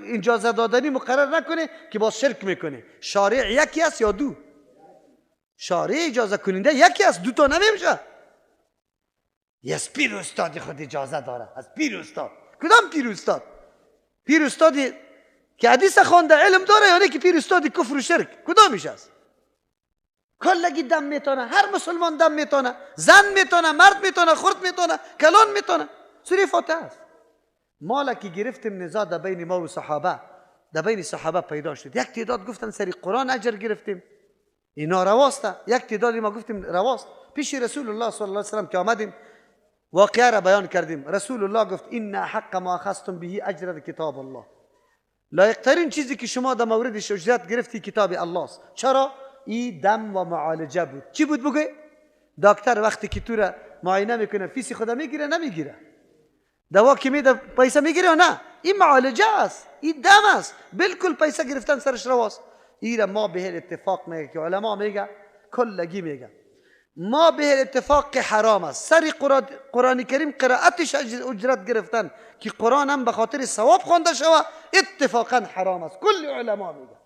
Speaker 4: اجازه دادنی مقرر نکنه که باز شرک میکنه. شارع یکی است یا دو؟ شارع اجازه کننده یکی است، دو تا نمیشه. از پیر استاد خود اجازه داره، از پیر استاد. کدام پیر استاد؟ پیر استادی که حدیث خوانده علم داره یا نه که پیر استادی کفر و شرک؟ کدامش است؟ کلگی دم میتونه، هر مسلمان دم میتونه، زن میتونه، مرد میتونه، خرد میتونه، کلان میتونه. سوره فاتحه است. مالا که گرفتیم نزاع در بین ما و صحابه، در بین صحابه پیدا شد. یک تعداد گفتن سری قرآن اجر گرفتیم، اینا رواسته. یک تعدادی ما گفتیم رواست. پیش رسول الله صلی الله علیه و سلم که آمدیم واقعه را بیان کردیم، رسول الله گفت ان حق ما اخذتم به اجر کتاب الله. لایق‌ترین چیزی که شما در موردش اجرت گرفتی کتاب الله است. چرا؟ این دم و معالجه بود. چی بود بگه؟ دکتر وقتی که تو را معاینه میکنه فیس خدا میگیره نمیگیره؟ دوا که میده پیسه میگیره یا نه؟ این معالجه است، این دم است. بالکل پیسه گرفتن سرش رواست. این را ما به اتفاق میگه که علما میگه، کلگی میگه ما به اتفاق حرام است. سری قرآن کریم قرائتش اجرت گرفتن که قرآن هم به خاطر ثواب خوانده شوه اتفاقا حرام است. کل علما میگه.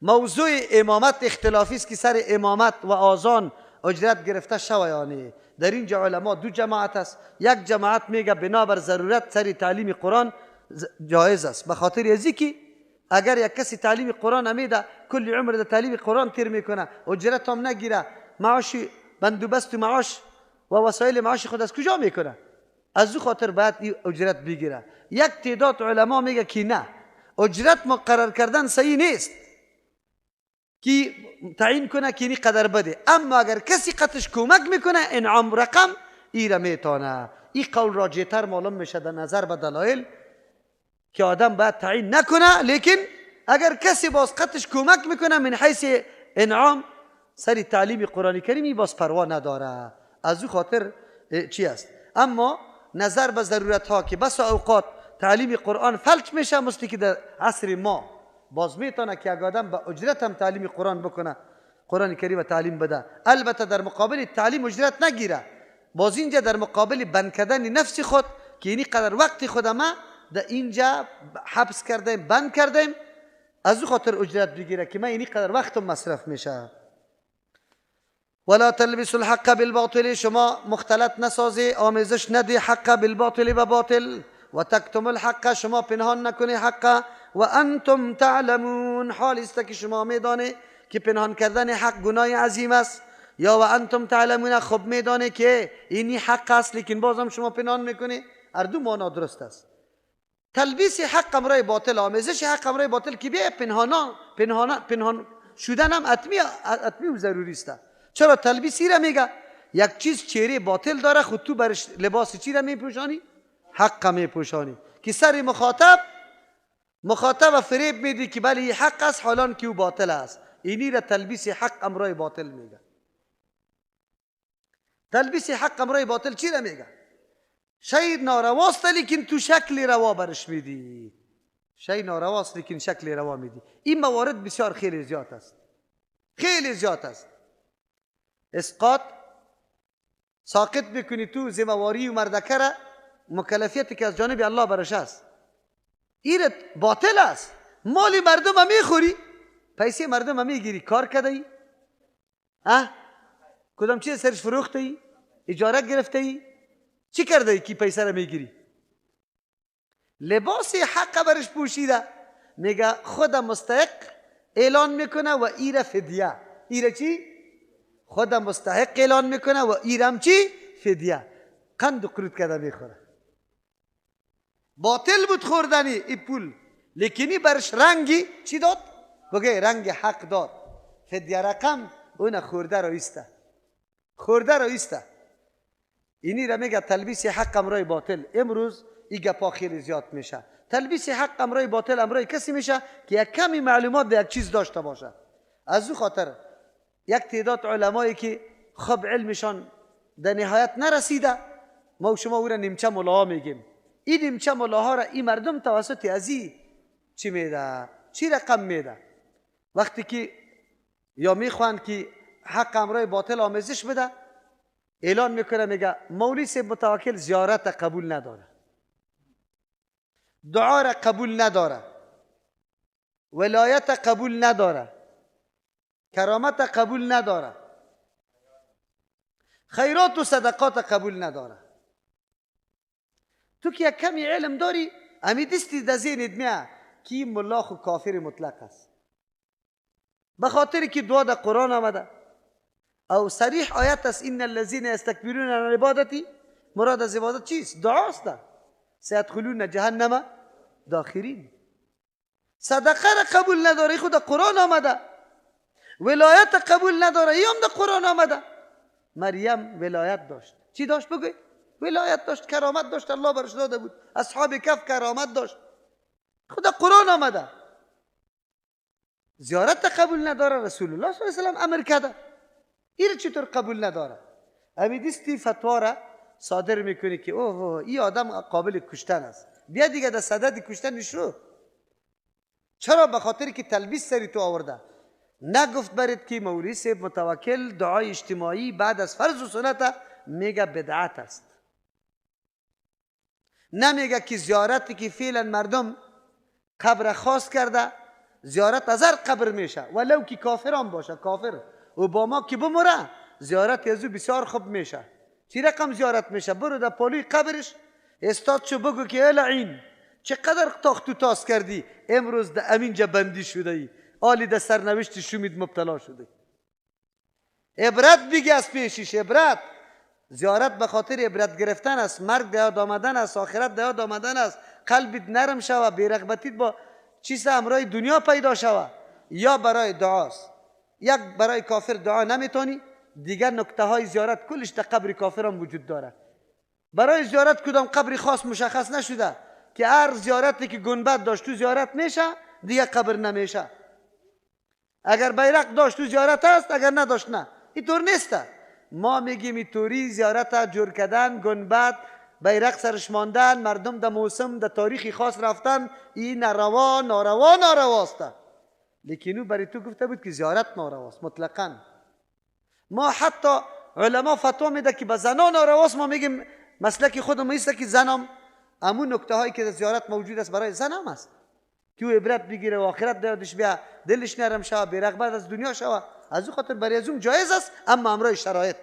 Speaker 4: موضوع امامت اختلافی است که سر امامت و آذان اجرت گرفته شوه یا نه. در اینجا علما دو جماعت است. یک جماعت میگه بنابر ضرورت سر تعلیم قرآن جایز است، به خاطر ازی که اگر یک کسی تعلیم قرآن نمیده کل عمر در تعلیم قرآن تیر میکنه، اجرت هم نگیره، معاش بندوبست و معاش و وسایل معاش خود از کجا میکنه؟ از او خاطر باید این اجرت بگیره. یک تعداد علما میگه که نه، اجرت مقرر کردن صحیح نیست که تعیین کنه که این قدر بده، اما اگر کسی قطش کمک میکنه انعام رقم ایره میتونه. این قول راجع‌تر معلوم میشه در نظر به دلایل که آدم باید تعیین نکنه، لیکن اگر کسی باز قطش کمک میکنه من حیث انعام سری تعلیم قرآن کریمی باز پروا نداره. از او خاطر چی است؟ اما نظر به ضرورت ها که بس اوقات تعلیم قرآن فلج میشه، مثل که در عصر ما باز میتونه که اگر آدم با اجرت هم تعلیم قرآن بکنه، قرآن کریم تعلیم بده، البته در مقابل تعلیم اجرت نگیره. باز اینجا در مقابل بند کردن نفس خود که اینی قدر وقت خودم در اینجا حبس کردیم، بند کردیم، از او خاطر اجرت بگیره که من اینی قدر وقتم مصرف میشه. ولا تلبسوا الحق بالباطل، شما مختلط نسازی، آمیزش ندی حق بالباطل و باطل، و تکتم الحق، شما پنهان نکنی حق، و انتم تعلمون، حال است که شما میدانه که پنهان کردن حق گناه عظیم است، یا و انتم تعلمون خب میدانه که اینی حق است لیکن بازم شما پنهان میکنی. هر دو معنا درست است. تلبیس حق امرای باطل، آمیزش حق امرای باطل که بیا پنهان شدن هم حتمی و ضروری است. چرا تلبیسی را میگه؟ یک چیز چهره باطل داره، خود تو برش لباس چی را میپوشانی؟ حق میپوشانی که سر مخاطب فریب میدی که بله این حق است حالان که او باطل است. اینی را تلبیس حق امرای باطل میگه. تلبیس حق امرای باطل چی را میگه؟ شی نارواست لیکن تو شکل روا برش میدی. شی نارواست لیکن شکل روا میدی. این موارد بسیار خیلی زیاد است، خیلی زیاد است. اسقاط ساقط میکنی تو ذمه‌واری و مردکه را، مکلفیتی که از جانب الله برش است. این باطل است. مال مردم هم میخوری، پیسه مردم هم میگیری، کار کرده ای؟ کدام چیز سرش فروخته ای؟ اجاره گرفته ای؟ چی کرده ای که پیسه را میگیری؟ لباس حق برش پوشیده، میگه خودم مستحق اعلان میکنه و ایره فدیه. ایره چی؟ خودم مستحق اعلان میکنه و ایرم چی؟ فدیه. قند و قرود کرده میخوره. باطل بود خوردنی ای پول، لیکنی برش رنگی چی داد؟ بگه رنگ حق داد. فدیه رقم اون خورده رو ایسته. اینی را میگه تلبیس حق امرای باطل. امروز این گپا خیلی زیاد میشه. تلبیس حق امرای باطل امرای کسی میشه که یک کمی معلومات به یک چیز داشته باشه. از او خاطر یک تعداد علمایی که خب علمشان در نهایت نرسیده، ما و شما او را نیمچه ملا میگیم. این امچه ملاها را این مردم توسط ازی چی میده؟ چی رقم میده؟ وقتی که یا میخوان که حق امرای باطل آموزش بده، اعلان میکنه میگه مولوی صاحب متوکل زیارت قبول نداره، دعا را قبول نداره، ولایت قبول نداره، کرامت قبول نداره، خیرات و صدقات قبول نداره. تو که یک کمی علم داری امی دستی در ذهنت میاد که این ملا خو کافر مطلق است، به خاطر که دعا در قرآن آمده او صریح آیت است این الذین یستکبرون عن عبادتی. مراد از عبادت چیست؟ دعاست. سیدخلون جهنم داخرین. صدقه را قبول نداره، خود قرآن آمده. ولایت قبول نداره، هم در قرآن آمده. مریم ولایت داشت. چی داشت بگوی؟ ولایت داشت، کرامت داشت، الله برش داده بود. اصحاب کف کرامت داشت، خود قرآن آمده. زیارت قبول نداره، رسول الله صلی الله علیه و سلم امر کرده. این چطور قبول نداره؟ امیدستی فتوا را صادر میکنی که اوه این آدم قابل کشتن است، بیا دیگه در صدد کشتنش رو. چرا؟ به خاطر که تلبیس سری تو آورده. نگفت برید که مولوی صاحب متوکل دعای اجتماعی بعد از فرض و سنت میگه بدعت است. نمیگه که زیارتی که فعلا مردم قبر خاص کرده زیارت از هر قبر میشه، ولو که کافر هم باشه. کافر اوباما که بمره زیارت ازو بسیار خوب میشه. چی رقم زیارت میشه؟ برو در پالوی قبرش استاد شو بگو که العین چقدر تاخت و تاس کردی، امروز در امینجا بندی شده ای، آلی در سرنوشت شومید مبتلا شده. عبرت بگی از پیشش. عبرت زیارت به خاطر عبرت گرفتن است، مرگ یاد آمدن است، آخرت یاد آمدن است، قلبت نرم شوه، بی‌رغبتیت با چیز امرای دنیا پیدا شوه. یا برای دعاست. یک برای کافر دعا نمیتونی، دیگر نکته های زیارت کلش در قبر کافر هم وجود داره. برای زیارت کدام قبر خاص مشخص نشده که هر زیارتی که گنبد داشت تو زیارت میشه، دیگر قبر نمیشه. اگر بیرق داشت تو زیارت است، اگر نداشت نه. اینطور نیسته. ما میگیم اینطوری زیارت جور کردن، گنبد بیرق سرش ماندن، مردم در موسم در تاریخی خاص رفتن، این ناروا ناروا نارواست. لیکن او برای تو گفته بود که زیارت نارواست مطلقاً. ما حتی علما فتوا میده که به زنان نارواست، ما میگیم مسلک خودم ایست که زنم همون نکته هایی که در زیارت موجود است برای زنم است که او عبرت بگیره و آخرت یادش بیا، دلش نرم شوه، بی‌رغبت از دنیا شوه. از او خاطر برای ازم جایز است، اما امرای شرایط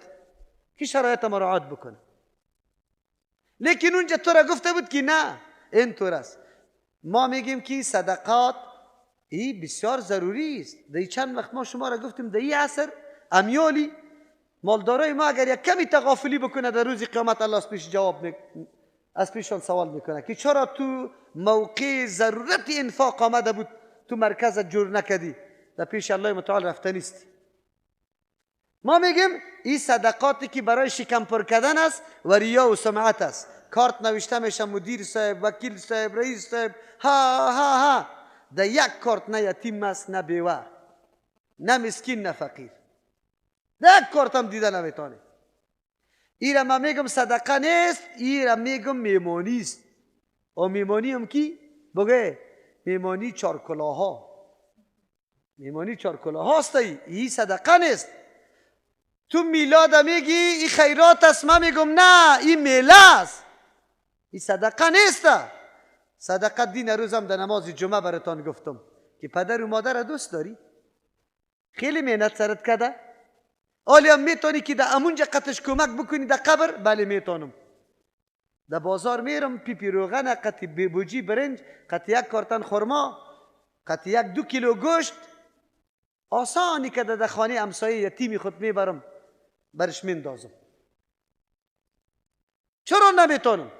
Speaker 4: که شرایط مراعات بکنه. لیکن اونجا تو را گفته بود که نه اینطور است. ما میگیم که صدقات این بسیار ضروری است. در چند وقت ما شما را گفتیم در این عصر امیالی مالدارای ما اگر یک کمی تغافلی بکنه در روز قیامت، الله از پیش از پیشان سوال میکنه که چرا تو موقع ضرورت انفاق آمده بود تو مرکز جور نکدی، در پیش الله متعال رفته نیستی. ما میگیم این صدقاتی که برای شکم پر کردن است و ریا و سمعت است. کارت نوشته میشه مدیر صاحب، وکیل صاحب، رئیس صاحب، ها در یک کارت نه یتیم است، نه بیوه، نه مسکین، نه فقیر. در یک کارت هم دیده نمیتونه. این را من میگم صدقه نیست، این را میگم میمانی است. و میمانی هم کی؟ بگه میمانی چارکلاها. میمانی چارکلاها است. این صدقه نیست. تو میلاد میگی این خیرات است، من میگم نه این میله است، این صدقه نیست. صدقه دین روزم در نماز جمعه براتان گفتم که پدر و مادر دوست داری، خیلی مهنت سرت کرده، آلی هم میتونی که در امونجا قطش کمک بکنی در قبر. بله میتونم. در بازار میرم پیپی روغن، قطی بوجی برنج، قطی یک کارتن خورما، قطی 1-2 کیلو گوشت، آسانی که در خانه همسایه یتیمی خود میبرم برش میندازم. چرا نمیتونم؟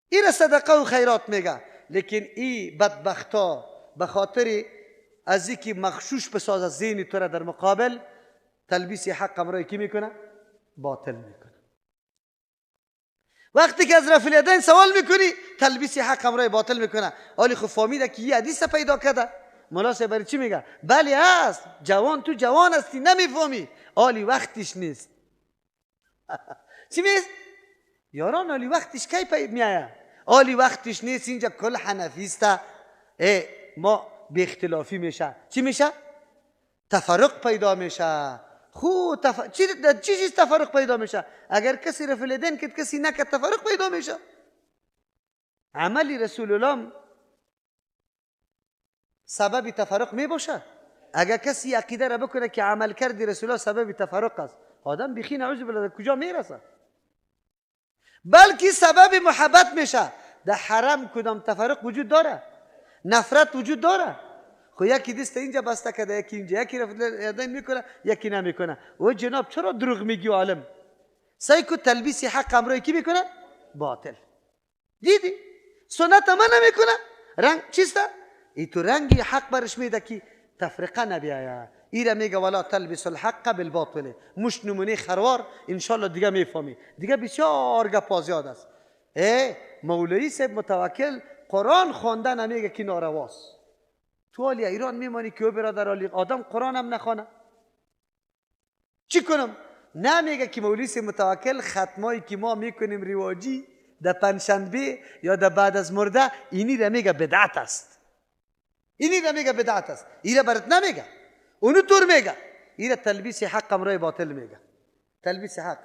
Speaker 4: این صدقه و خیرات میگه. لیکن این بدبختا به خاطر از اینکه مغشوش بسازه ذهن تو را، در مقابل تلبیس حق امرای کی میکنه؟ باطل میکنه. وقتی که از رفع الیدین سوال میکنی تلبیس حق امرای باطل میکنه. حالی خب فهمیده که یه حدیث پیدا کرده، مولا صاحب برای چی میگه؟ بله هست، جوان تو جوان هستی نمیفهمی، حالی وقتش نیست. چی میست؟ یاران حالی وقتش کی میایه؟ آلی وقتش نیست اینجا کل حنفیسته ما به اختلافی میشه. چی میشه؟ تفرق پیدا میشه. چی چیز تفرق پیدا میشه؟ اگر کسی رفع الیدین که کسی نکرد تفرق پیدا میشه. عملی رسول الله سبب تفرق میباشه. اگر کسی عقیده را بکنه که عمل کردی رسول الله سبب تفرق است، آدم بخی نعوذ بالله کجا میرسه؟ بلکه سبب محبت میشه. در حرم کدام تفرق وجود داره؟ نفرت وجود داره. خو یکی دست اینجا بسته کرده، یکی اینجا، یکی رفت میکنه یکی نمیکنه. و جناب چرا دروغ میگی عالم؟ سعی کو تلبیس حق امروی کی میکنه؟ باطل. دیدی؟ سنت ما نمیکنه. رنگ چیسته؟ ای تو رنگی حق برش میده که تفرقه نبیاید. ایره میگه ولا تلبس الحق بالباطل. مش نمونه خروار انشالله دیگه میفهمی. دیگه بسیار گپ زیاد است. مولوی صاحب متوکل قرآن خوانده نمیگه که نارواست. تو حالی ایران میمانی که برادر علی آدم قرآن هم نخوانه. چی کنم؟ نمیگه که مولوی صاحب متوکل ختمایی که ما میکنیم رواجی در پنجشنبه یا در بعد از مرده اینی را میگه بدعت است. اینی را میگه بدعت است. ایره برات نمیگه. اونو طور میگه. ایره تلبیس حق امروی باطل میگه. تلبیس حق.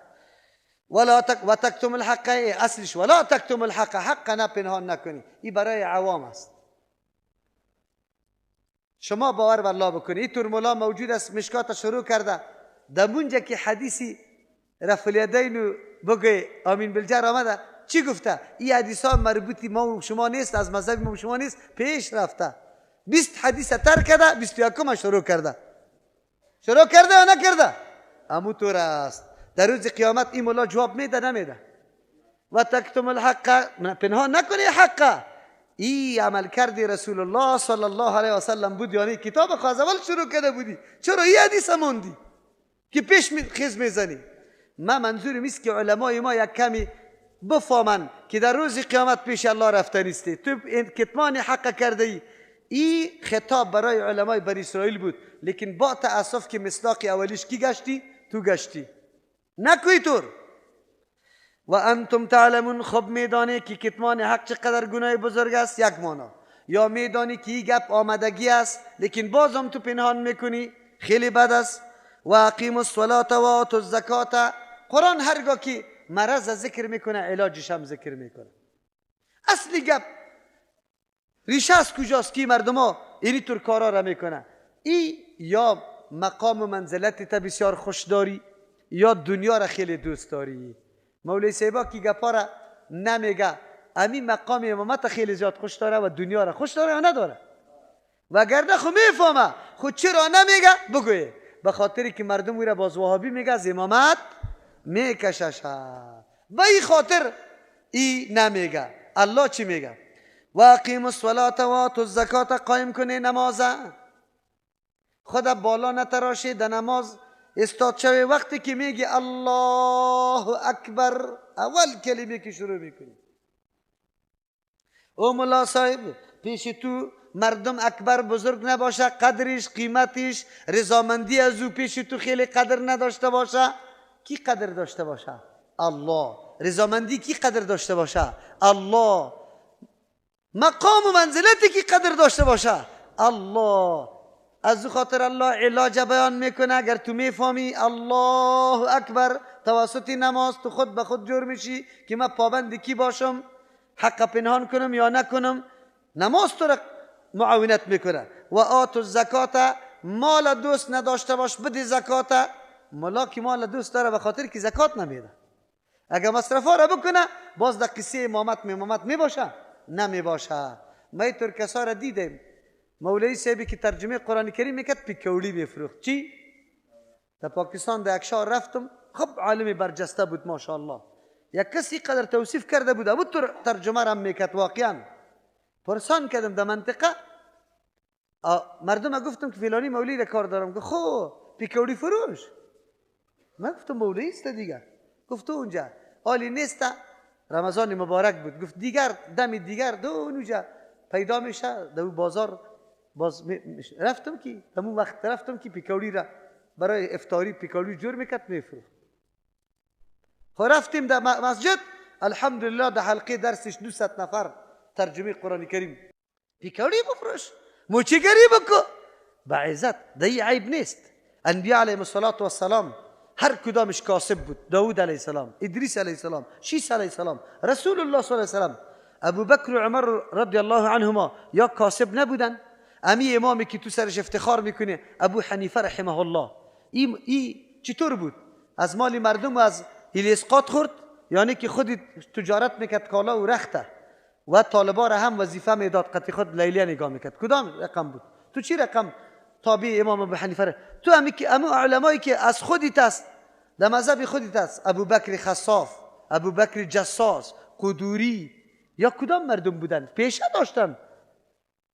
Speaker 4: و تکتم الحق اصلش ولا تکتم الحق. حق نپنهان نکنی. این برای عوام است. شما باور بر الله بکنی. این طور مولا موجود است مشکات شروع کرده. دمونجا که حدیثی رفع الیدین بگه آمین بالجر آمده چی گفته؟ این حدیث ها مربوطی ما و شما نیست، از مذهب ما و شما نیست، پیش رفته. 20 حدیث تر کرده، 21 شروع کرده. شروع کرده یا نکرده؟ امو طور است. در روز قیامت این مولا جواب میده نمیده؟ و تکتم الحق، پنهان نکنی حق. این عمل کردی رسول الله صلی الله علیه و سلم بود، یعنی کتاب خواز اول شروع کرده بودی. چرا این حدیث موندی که پیش خیز میزنی؟ ما منظورم است که علمای ما یک کمی بفهمن که در روز قیامت پیش الله رفته نیستی. تو کتمان حق کرده ای. این خطاب برای علمای بنی اسرائیل بود، لیکن با تأسف که مصداق اولیش کی گشتی؟ تو گشتی. نکوی طور. و انتم تعلمون، خب میدانی که کتمان حق چقدر گناه بزرگ است. یک مانا. یا میدانی که این گپ آمدگی است لیکن بازم تو پنهان میکنی، خیلی بد است. و اقیم الصلاة و آتوا الزکات. قرآن هرگاه که مرض ذکر میکنه علاجش هم ذکر میکنه. اصلی گپ ریشه از کجاست که مردم ها اینی طور کارا را میکنه؟ ای یا مقام و منزلت تا بسیار خوش داری یا دنیا را خیلی دوست داری. مولوی صاحبا که گپا را نمیگه، امی مقام امامت خیلی زیاد خوش داره و دنیا را خوش داره یا نداره؟ و اگر نه خو میفهمه خود چرا نمیگه بگوی. به خاطری که مردم او را باز وهابی میگه از امامت میکشش. به این خاطر ای نمیگه. الله چی میگه؟ و اقیم الصلاة و آتوا الزکات. قایم کنی نماز، خود بالا نتراشی در نماز استاد شوی. وقتی که میگی الله اکبر اول کلمه که شروع میکنی. او مولا صاحب پیش تو مردم اکبر بزرگ نباشه، قدرش قیمتش رضامندی از او پیش تو خیلی قدر نداشته باشه. کی قدر داشته باشه؟ الله. رضامندی کی قدر داشته باشه؟ الله. مقام و منزلتی کی قدر داشته باشه؟ الله. از خاطر الله علاج بیان میکنه. اگر تو میفهمی الله اکبر توسط نماز، تو خود به خود جور میشی که من پابند کی باشم، حق پنهان کنم یا نکنم. نماز تو را معاونت میکنه. و آتوا الزکات. مال دوست نداشته باش، بده زکات. ملا که مال دوست داره به خاطر که زکات نمیده. اگر مصرفا را بکنه باز در قصه امامت میباشه؟ نمیباشه. ما اینطور کسا را دیدیم. مولوی صاحبی که ترجمه قرآن کریم میکرد پیکولی میفروخت. چی؟ در پاکستان در یک شهر رفتم، خب عالم برجسته بود ماشاءالله. یک کسی قدر توصیف کرده بود ابو ترجمه را میکرد. واقعا پرسان کردم در منطقه مردم گفتم که فلانی مولوی را کار دارم. گفت خب پیکولی فروش. من گفتم مولوی است دیگه. گفت اونجا عالی نیست. رمضان مبارک بود. گفت دیگر دم دیگر دو اونجا پیدا میشه در بازار. باز رفتم که همون وقت رفتم که پیکولی را برای افطاری پیکولی جور میکرد میفروخت. خب رفتیم در مسجد الحمدلله در حلقه درسش 200 نفر ترجمه قرآن کریم پیکوری بفروش، موچیگری بکو، با عزت. دی عیب نیست. انبیاء علیهم السلام هر کدامش کاسب بود. داود علیه السلام، ادریس علیه السلام، شیس علیه السلام، رسول الله صلی الله علیه وسلم. ابو بکر و عمر رضی الله عنهما یا کاسب نبودن؟ امی امامی که تو سرش افتخار میکنه ابو حنیفه رحمه الله، ای چطور بود؟ از مال مردم و از اسقاط خورد؟ یعنی که خودی تجارت میکرد کالا و رخته و طالبا را هم وظیفه میداد، قطعی خود لیلیه نگاه میکرد. کدام رقم بود؟ تو چی رقم تابع امام ابو حنیفه؟ تو امی علمایی که از خودیت است، در مذهب خودیت است، ابو بکر خصاف، ابو بکر جساس، قدوری، یا کدام مردم بودن؟ پیشه داشتن،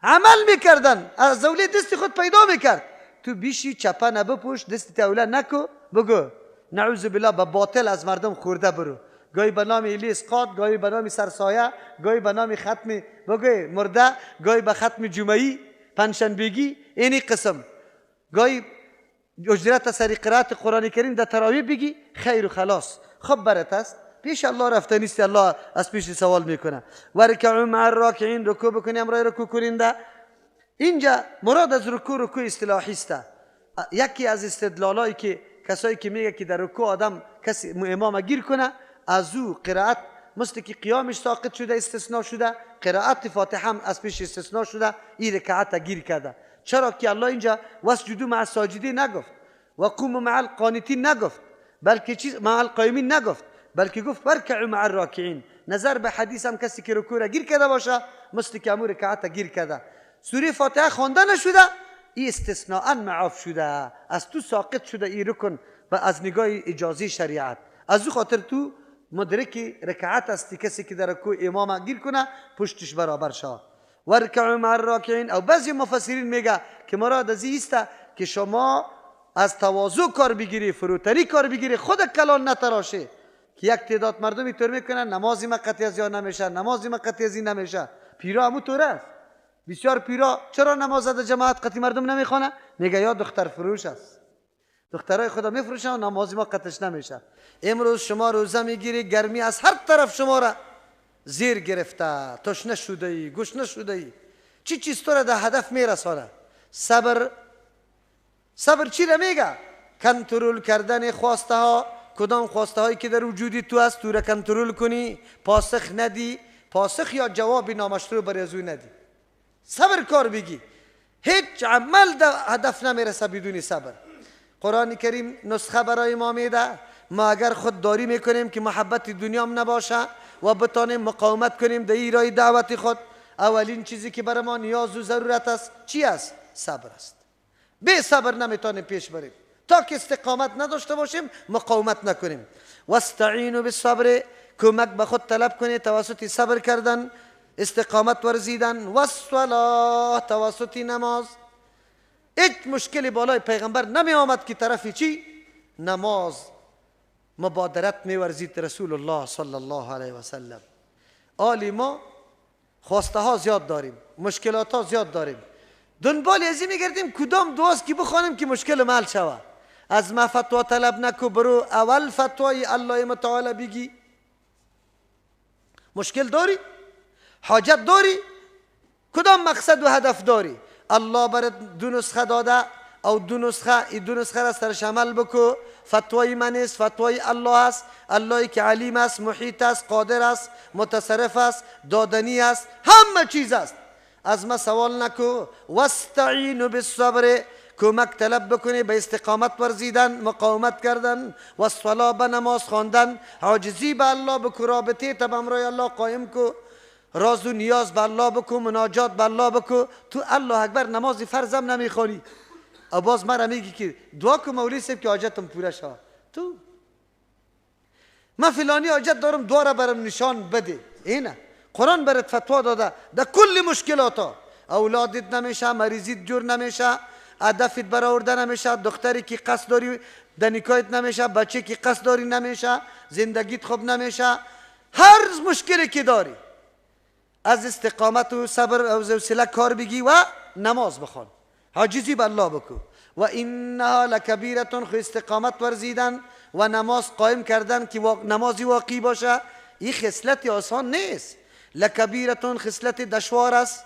Speaker 4: عمل میکردن، از اولی دست خود پیدا میکرد. تو بیشی چپه نبپوش، دست اوله نکو، بگو نعوذ بالله به باطل از مردم خورده برو. گاهی به نام الی اسقاط، گاهی به نام سرسایه، گاهی به نام ختم بگو مرده، گاهی به ختم جمعی پنجشنبگی، اینی قسم. گاهی اجرت سری قرائت قرآن کریم در تراویح بگی، خیر و خلاص. خب برات است، پیش الله رفته نیستی، الله از پیش سوال میکنه. ورکعوا مع الراکعین، رکوع بکنی، امرای رکوع کننده. اینجا مراد از رکوع اصطلاحی است. یکی از استدلالایی که کسایی که میگه که در رکوع آدم کسی امام گیر کنه، از او قرائت مثل که قیامش ساقط شده استثناء شده، قرائت فاتحه هم از پیش استثناء شده، این رکعت گیر کرده. چرا که الله اینجا واسجدوا مع الساجدین نگفت و قوموا مع القانتین نگفت، بلکه چیز مع القائمین نگفت، بلکه گفت ورکعوا مع الراکعین. نظر به حدیث هم کسی که رکوع را گیر کرده باشه مثل که امور رکعت گیر کرده. سوره فاتحه خوانده نشده، این استثناء معاف شده، از تو ساقط شده این رکن و از نگاه اجازه شریعت. از او خاطر تو مدرک رکعت است کسی که در رکوع امام گیر کنه پشتش برابر شه. ورکعوا مع الراکعین. او بعضی مفسرین میگه که مراد از این است که شما از تواضع کار بگیری، فروتنی کار بگیری، خود کلان نتراشه. که یک تعداد مردم اینطور میکنن نمازی ما قطعی از یا نمیشه، نمازی ما قطعی از این نمیشه. پیرا همو طور است. بسیار پیرا چرا نماز در جماعت قطعی مردم نمیخوانه؟ میگه یا دختر فروش است، دخترای خدا میفروشن و نمازی ما قطعش نمیشه. امروز شما روزه میگیری، گرمی از هر طرف شما را زیر گرفته، تشنه شده ای، گشنه شده ای. چی چیز تو را در هدف میرسانه؟ صبر چی را میگه؟ کنترل کردن خواسته ها. کدام خواسته هایی که در وجودی تو است تو را کنترل کنی، پاسخ ندی، پاسخ یا جواب نامشروع برای از او ندی. صبر کار بگی. هیچ عمل در هدف نمیرسه بدون صبر. قرآن کریم نسخه برای ما میده. ما اگر خود داری میکنیم که محبت دنیا هم نباشه و بتانیم مقاومت کنیم در ایرای دعوت خود، اولین چیزی که برای ما نیاز و ضرورت است چی است؟ صبر است. بی صبر نمیتونیم پیش بریم. تا که استقامت نداشته باشیم مقاومت نکنیم. واستعینوا بالصبر، کمک به خود طلب کنید توسط صبر کردن، استقامت ورزیدن. والصلاه، توسط نماز. هیچ مشکلی بالای پیغمبر نمی آمد که طرفی چی؟ نماز مبادرت می ورزید رسول الله صلی الله علیه و سلم. آلی ما خواسته ها زیاد داریم، مشکلات ها زیاد داریم، دنبال ازی می گردیم کدام دعاست که بخوانیم که مشکل محل شود. از ما فتوا طلب نکو، برو اول فتوای الله متعال بگی. مشکل داری؟ حاجت داری؟ کدام مقصد و هدف داری؟ الله برات دو نسخه داده، او دو نسخه را سرش عمل بکو. فتوای من است، فتوای الله است. اللهی که علیم است، محیط است، قادر است، متصرف است، دادنی است، همه چیز است. از ما سوال نکو. واستعینوا بالصبر، کمک طلب بکنی به استقامت ورزیدن، مقاومت کردن. والصلاه، به نماز خواندن. عاجزی به الله بکو، رابطه تا به امرای الله قایم کو. راز و نیاز به الله بکو، مناجات به الله بکو. تو الله اکبر نماز فرض هم نمیخوانی، او باز مرا میگی که دعا کو مولوی صاحب که حاجتم پوره شود. تو من فلانی حاجت دارم، دعا را برام نشان بده. اینه قرآن برات فتوا داده در کل مشکلاتا. اولادت نمیشه، مریضیت جور نمیشه، هدفت برآورده نمیشه، دختری که قصد داری در نکاحت نمیشه، بچه که قصد داری نمیشه، زندگیت خوب نمیشه، هر مشکلی که داری از استقامت و صبر و حوصله کار بگی و نماز بخوان، عاجزی به الله بکو. و انها لکبیرة، خو استقامت ورزیدن و نماز قائم کردن که نمازی واقعی باشه، این خصلت آسان نیست. لکبیرتون خصلت دشوار است،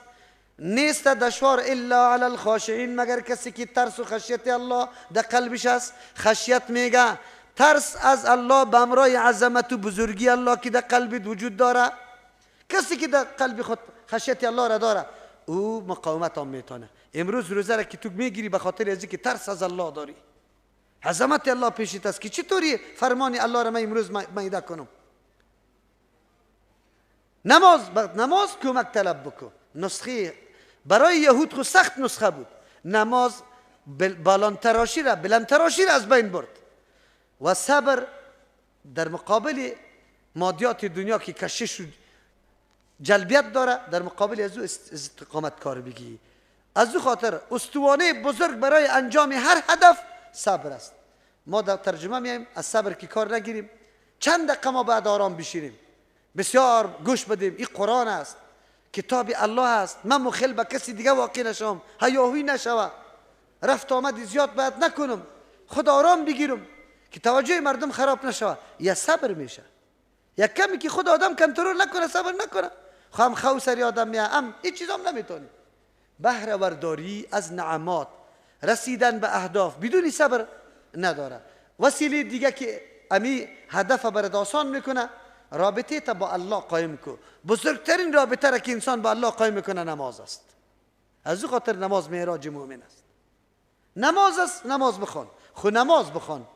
Speaker 4: نیست دشوار الا علی الخاشعین، مگر کسی که ترس و خشیت الله در قلبش است. خشیت میگه ترس از الله به همراه عظمت و بزرگی الله که در قلبت وجود داره. کسی که در قلب خود خشیت الله را داره او مقاومت هم میتونه. امروز روزه را که تو میگیری به خاطر از اینکه ترس از الله داری، عظمت الله پیشت است که چطوری فرمان الله را من امروز میده کنم. نماز کمک طلب بکن. نسخه برای یهود خود سخت نسخه بود. نماز بلندتراشی را از بین برد و صبر در مقابل مادیات دنیا که کشش و جلبیت داره، در مقابل از او استقامت کار بگی. از او خاطر استوانه بزرگ برای انجام هر هدف صبر است. ما در ترجمه میایم از صبر که کار نگیریم، چند دقیقه ما بعد آرام بشینیم، بسیار گوش بدیم. این قرآن است، کتاب الله است. من مخل به کسی دیگه واقع نشم، هیاهوی نشوه، رفت آمد زیاد باید نکنم، خود آرام بگیرم که توجه مردم خراب نشوه. یا صبر میشه. یا کمی که خود آدم کنترل نکنه، صبر نکنه، خام خو سری آدم میام این چیزا هم نمیتونی. بهره برداری از نعمات، رسیدن به اهداف بدون صبر نداره. وسیله دیگه که امی هدف برات آسان میکنه، رابطه تا با الله قایم کو. بزرگترین رابطه را که انسان با الله قایم میکنه نماز است. از او خاطر نماز معراج مؤمن است. نماز است، نماز بخوان. خود نماز بخوان.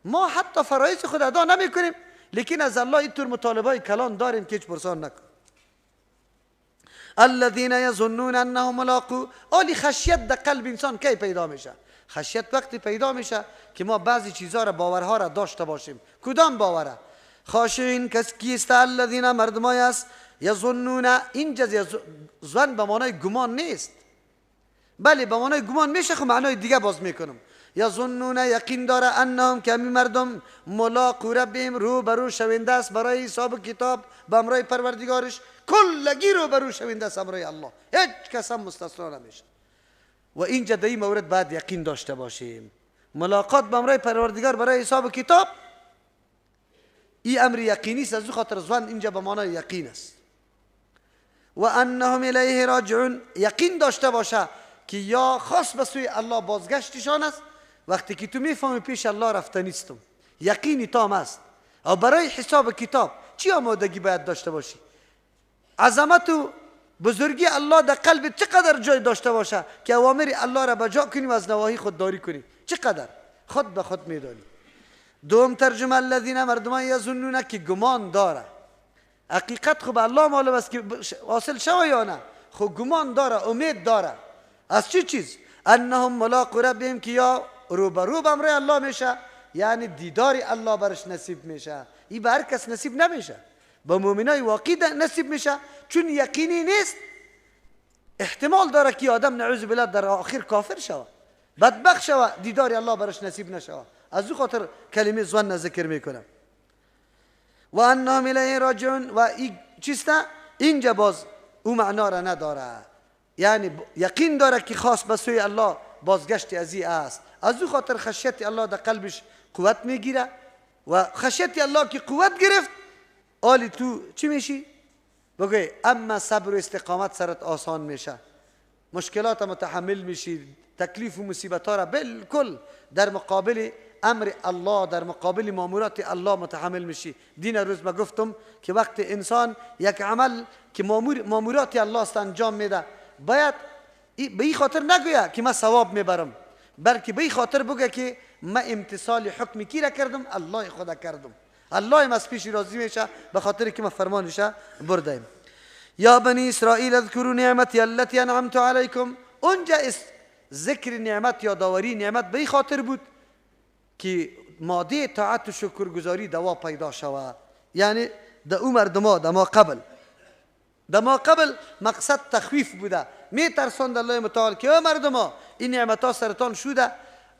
Speaker 4: ما حتی فرایض خود ادا نمیکنیم، لیکن از الله اینطور مطالبه کلان داریم که هیچ پرسان نکن. الذين يظنون انهم ملاقو. اولی خشیت در قلب انسان کی پیدا میشه؟ خشیت وقتی پیدا میشه که ما بعضی چیزها را، باورها را داشته باشیم. کدام باوره؟ خاشعین کیست؟ الذين مردمای است یظنون. اینجا ظن به معنای گمان نیست، بله به معنای گمان میشه، خب معنای دیگه باز میکنم. یظنون یقین داره انهم که همین مردم ملاقو ربهم رو برو شونده است برای حساب کتاب به امرای پروردگارش. کلگی رو برو شونده است امرای الله، هیچ کس هم مستثنا نمیشه. و اینجا در این مورد باید یقین داشته باشیم. ملاقات به امرای پروردگار برای حساب کتاب این امر یقینی است. از او خاطر ظن اینجا به معنای یقین است. و انهم الیه راجعون. یقین داشته باشه که یا خاص به سوی الله بازگشتشان است. وقتی که تو میفهمی پیش الله رفته نیستم، یقینی تام است. و برای حساب کتاب چی آمادگی باید داشته باشی؟ عظمت و بزرگی الله در قلب چقدر جای داشته باشه که اوامر الله را بجا کنی و از نواهی خودداری کنی. چقدر خود به خود میدانی. دوم ترجمه الذین مردمان یظنون که گمان داره. حقیقت خب الله معلوم است که حاصل شوه یا نه، خب گمان داره، امید داره. از چی چیز؟ انهم ملاقو ربهم، که یا روبرو به امر الله میشه، یعنی دیدار الله برش نصیب میشه. این به هر کس نصیب نمیشه، با مؤمنای واقعی نصیب میشه. چون یقینی نیست، احتمال داره که آدم نعوذ بالله در آخر کافر شوه، بدبخت شوه، دیدار الله برش نصیب نشوه. از او خاطر کلمه ظن ذکر میکنم. و انهم الیه راجعون. و این چیسته اینجا باز او معنا را نداره، یعنی یقین داره که خاص به سوی الله بازگشت ازی است. از او خاطر خشیت الله در قلبش قوت میگیره. و خشیت الله که قوت گرفت، آلی تو چی میشی؟ بگوی اما صبر و استقامت سرت آسان میشه، مشکلات متحمل میشی، تکلیف و مصیبت ها را بالکل در مقابل امر الله، در مقابل مامورات الله متحمل میشی. دین روز ما گفتم که وقت انسان یک عمل که مامورات الله است انجام میده، باید به این خاطر نگویه که من ثواب میبرم، بلکه به این خاطر بگه که من امتثال حکم کی را کردم؟ الله خدا کردم. الله هم از پیش راضی میشه به خاطر که ما فرمانش بردیم. یا بنی اسرائیل اذکروا نعمتی التي انعمت علیکم. اونجا ذکر نعمت، یادآوری نعمت به این خاطر بود که ماده طاعت و شکرگزاری دوا پیدا شود. یعنی در او مردما در ما قبل مقصد تخویف بوده، می ترساند الله متعال که مردما این نعمت ها سرطان شده،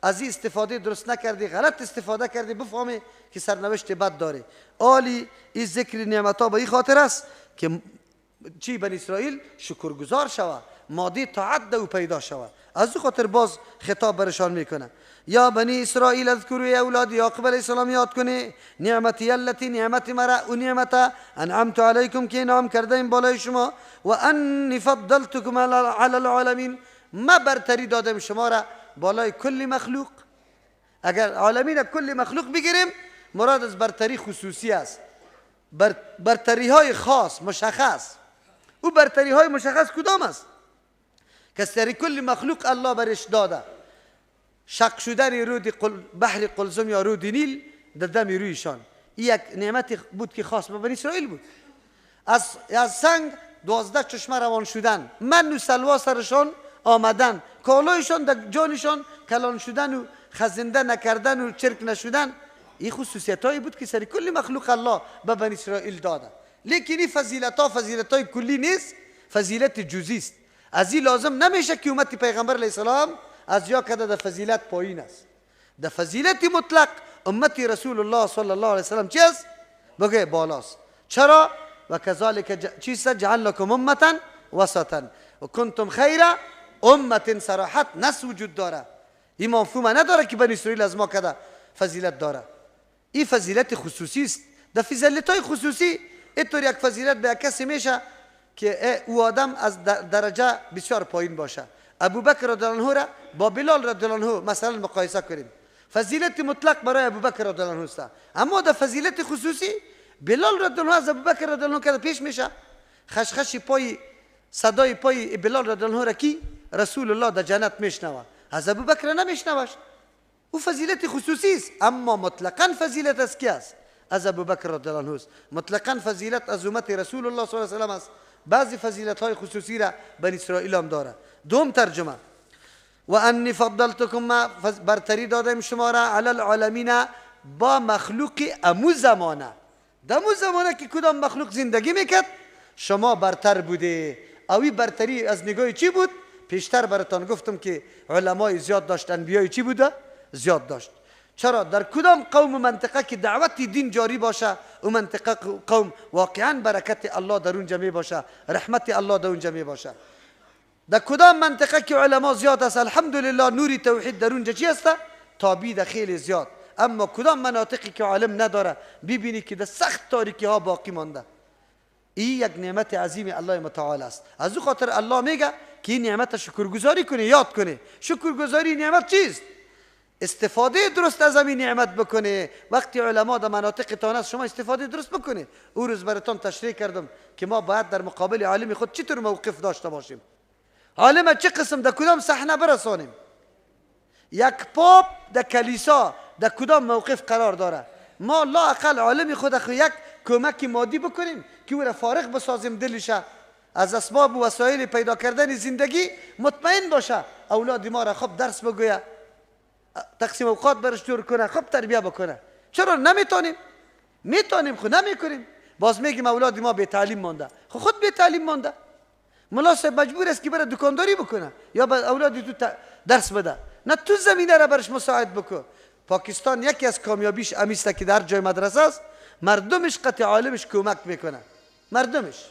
Speaker 4: از این استفاده درست نکردی، غلط استفاده کردی، بفهمی که سرنوشت بد داره. آلی این ذکر نعمت ها به این خاطر است که چی بنی اسرائیل شکرگزار شود ماده طاعت او پیدا شود. از او خاطر باز خطاب برشان میکنه یا بنی اسرائیل اذکروا یا اولاد یعقوب علیه السلام یاد کنی نعمتی التي نعمت مرا و نعمت انعمت علیکم که انعام کردیم بالای شما و انی فضلتکم علی العالمین ما برتری دادم شما را بالای کل مخلوق. اگر عالمین کل مخلوق بگیریم مراد از برتری خصوصی است، برتری های خاص مشخص. او برتری های مشخص کدام است؟ که سری کل مخلوق الله برش داده. شق شدن رود بحر قلزم یا رود نیل در دم رویشان، این یک نعمت بود که خاص به بنی اسرائیل بود. از سنگ 12 چشمه روان شدن، من و سلوا سرشان آمدن، کالایشان در جانشان کلان شدن و خزنده نکردن و چرک نشدن. این خصوصیت هایی بود که سری کل مخلوق الله به بنی اسرائیل داده. لیکن این فضیلت های کلی نیست، فضیلت جزئی است. از این لازم نمیشه که امت پیغمبر علیه السلام از یا کده در فضیلت پایین است. در فضیلت مطلق امت رسول الله صلی الله علیه وسلم چی است؟ بگه بالاست. چرا؟ و کذالک چیست جعلناکم امتا وسطا و کنتم خیر امت. صراحت نص وجود داره، این مفهوم نداره که بنی اسرائیل از ما کده فضیلت داره. این فضیلت خصوصی است. در فضیلت های خصوصی اینطور یک فضیلت به کسی میشه که او آدم از درجه بسیار پایین باشه. ابوبکر رضی الله عنه را با بلال رضی الله عنه مثلا مقایسه کنیم، فضیلت مطلق برای ابوبکر رضی الله عنه است، اما در فضیلت خصوصی بلال رضی الله عنه از ابوبکر رضی الله عنه که پیش میشه. خشخش پای صدای پای بلال رضی الله عنه را کی رسول الله در جنت میشنوه، از ابوبکر نمیشنوش. او فضیلت خصوصی است، اما مطلقاً فضیلت از کی است؟ از ابوبکر رضی الله عنه است. مطلقاً فضیلت از امت رسول الله صلی الله علیه و آله است. بعضی فضیلت های خصوصی را بنی اسرائیل هم داره. دوم ترجمه و انی فضلتکم ما برتری دادم شما را علی العالمین با مخلوق امو زمانه. دمو زمانه که کدام مخلوق زندگی میکرد شما برتر بوده. اوی برتری از نگاه چی بود؟ پیشتر براتان گفتم که علمای زیاد داشت، انبیای چی بوده؟ زیاد داشت. چرا؟ در کدام قوم و منطقه که دعوت دین جاری باشه و منطقه قوم واقعا برکت الله در اونجا می باشه، رحمت الله در اونجا می باشه. در کدام منطقه که علما زیاد است الحمدلله نوری توحید در اونجا چی است؟ تابید خیلی زیاد. اما کدام مناطقی که عالم نداره ببینی که در سخت تاریکی ها باقی مانده. این یک نعمت عظیم الله متعال است. از او خاطر الله میگه که این نعمت شکرگزاری کنه، یاد کنه. شکرگزاری نعمت چیست؟ استفاده درست از این نعمت بکنه. وقتی علما در مناطق تان است شما استفاده درست بکنه. او روز براتون تشریح کردم که ما باید در مقابل عالم خود چطور موقف داشته باشیم. عالم چه قسم در کدام صحنه برسانیم. یک پاپ در کلیسا در کدام موقف قرار داره. ما لااقل عالم خود یک کمک مادی بکنیم که او را فارغ بسازیم، دلشه از اسباب و وسایل پیدا کردن زندگی مطمئن باشه. اولاد ما را خب درس بگویه، تقسیم اوقات برش جور کنه، خب تربیه بکنه. چرا نمیتونیم؟ میتونیم، خود نمیکنیم. باز میگیم اولاد ما به تعلیم مانده. خود به تعلیم مانده. ملا صاحب مجبور است که بره دکانداری بکنه یا به اولادی تو درس بده. نه تو زمینه را برش مساعد بکن. پاکستان یکی از کامیابیش امیسته که در جای مدرسه است، مردمش قطع عالمش کمک میکنه. مردمش.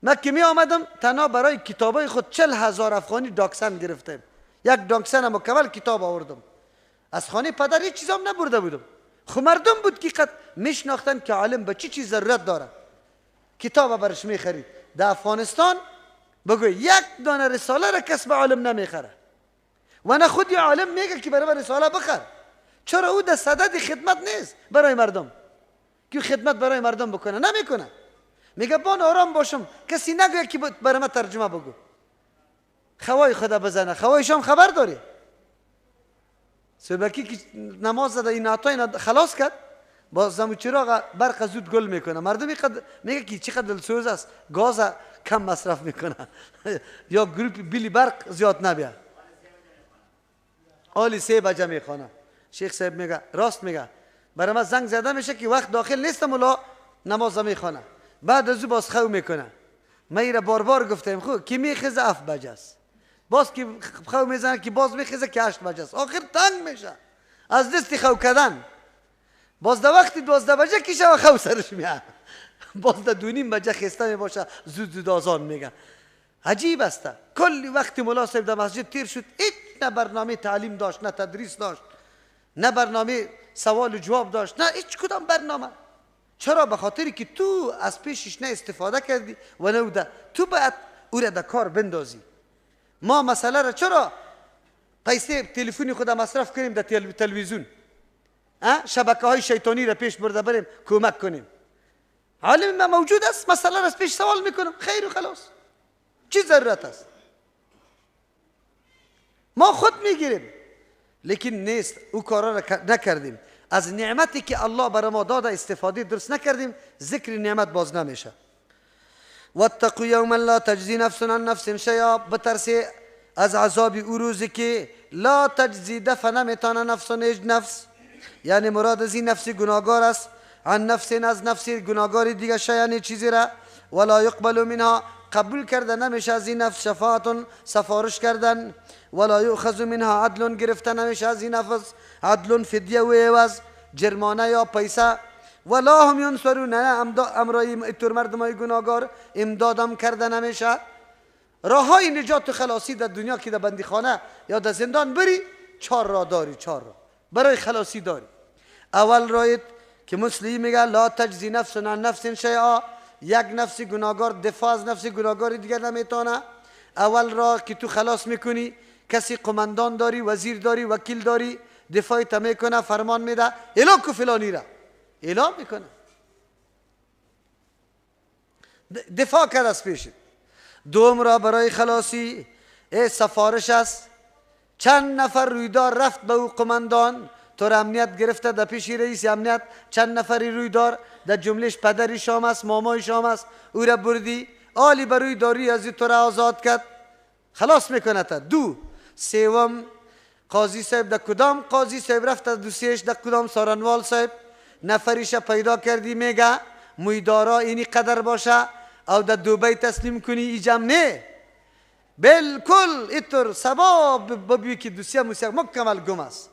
Speaker 4: من که می آمدم تنها برای کتابای خود 40,000 افغانی داکسن گرفتم. یک داکسن مکمل کتاب آوردم. از خانه پدر هیچ چیزام نبرده بودم. خب مردم بود که قد میشناختن که عالم به چی چیز ضرورت داره. کتاب برش میخرید. در افغانستان بگو یک دانه رساله را کس به عالم نمیخره. و نه خود عالم میگه که برای رساله بخر. چرا او در صدد خدمت نیست برای مردم که خدمت برای مردم بکنه؟ نمیکنه. میگه بان آرام باشم، کسی نگه که برای من ترجمه بگو. خوای خدا بزنه. خوایش هم خبر داری. سبکی که نماز زده این عطای خلاص کرد، با زمو چراغ برق زود گل میکنه. مردمی میگه که چقدر دلسوز است، گاز کم مصرف میکنه یا گروپ بیلی برق زیاد نبیه. آلی 3 بجه میخوانه. شیخ صاحب میگه راست میگه. برای من زنگ زده میشه که وقت داخل نیستم ولی نماز میخوانه. بعد از او باز خو میکنه. من ایره بار بار گفتم خب کی میخزه 7 بجه است. باز که خو میزنه که باز میخزه که 8 بجه است. آخر تنگ میشه از دستی خو کردن. باز در وقتی 12 بجه کیشه و خو سرش میاد. باز در 2:30 بجه خسته میباشه، زود زود آزان میگه. عجیب است. کلی وقت ملا صاحب در مسجد تیر شد، هیچ نه برنامه تعلیم داشت، نه تدریس داشت، نه برنامه سوال و جواب داشت، نه هیچ کدام برنامه. چرا؟ به خاطری که تو از پیشش نه استفاده کردی و نه تو باید او را در کار بندازی. ما مسئله را چرا پیسه تلفنی خود مصرف کنیم در تلویزیون، شبکه های شیطانی را پیش برده بریم کمک کنیم؟ عالم ما موجود است، مسئله را از پیش سوال میکنم، خیر و خلاص. چی ضرورت است؟ ما خود میگیریم، لیکن نیست او کارا را نکردیم. از نعمتی که الله بر ما داده استفاده درست نکردیم، ذکر نعمت باز نمیشه. واتقوا یوما لا تجزی نفس عن نفس شیئا، بترسی از عذاب او روزی که لا تجزی دفع نمیتانه نفس نفس، یعنی مراد از این نفس گناهگار است، عن نفس از نفس گناهگاری دیگه شیئا چیزی را، ولا یقبل منها قبول کردن نمیشه از این نفس شفاعت سفارش کردن، ولا یؤخذ منها عدل گرفتن نمیشه از این نفس عدل فدیه و عوض جرمانه یا پیسه، ولا هم ینصرون امرای اتور مردمای گناهگار امدادم کردن نمیشه. راه های نجات و خلاصی در دنیا که در بندیخانه یا در زندان بری 4 راه داری، 4 راه برای خلاصی داری. اول راهت که مسلم میگه لا تجزی نفس عن نفس شیئا، یک نفس گناهگار دفاع از نفس گناهگار دیگر نمیتونه. اول راه که تو خلاص میکنی، کسی قماندان داری، وزیر داری، وکیل داری، دفاعی تا میکنه، فرمان میده اعلام کو فلانی را اعلام میکنه، دفاع کرد از پیشت. دوم را برای خلاصی سفارش است. چند نفر رویدار رفت به او قماندان، تو را امنیت گرفته در پیش رئیس امنیت، چند نفری رویدار در جملهش پدری شام است، مامای شام است، او را بردی، آلی بروی داری از تو را آزاد کرد، خلاص میکنه تا. دو سوم قاضی صاحب در کدام قاضی صاحب رفت از دوسیش در کدام سارنوال صاحب نفریش پیدا کردی، میگه مویدارا اینی قدر باشه او در دوبی تسلیم کنی، ای جمع نه بالکل ایتر سباب ببیو که دوسیه موسیق مکمل گم است،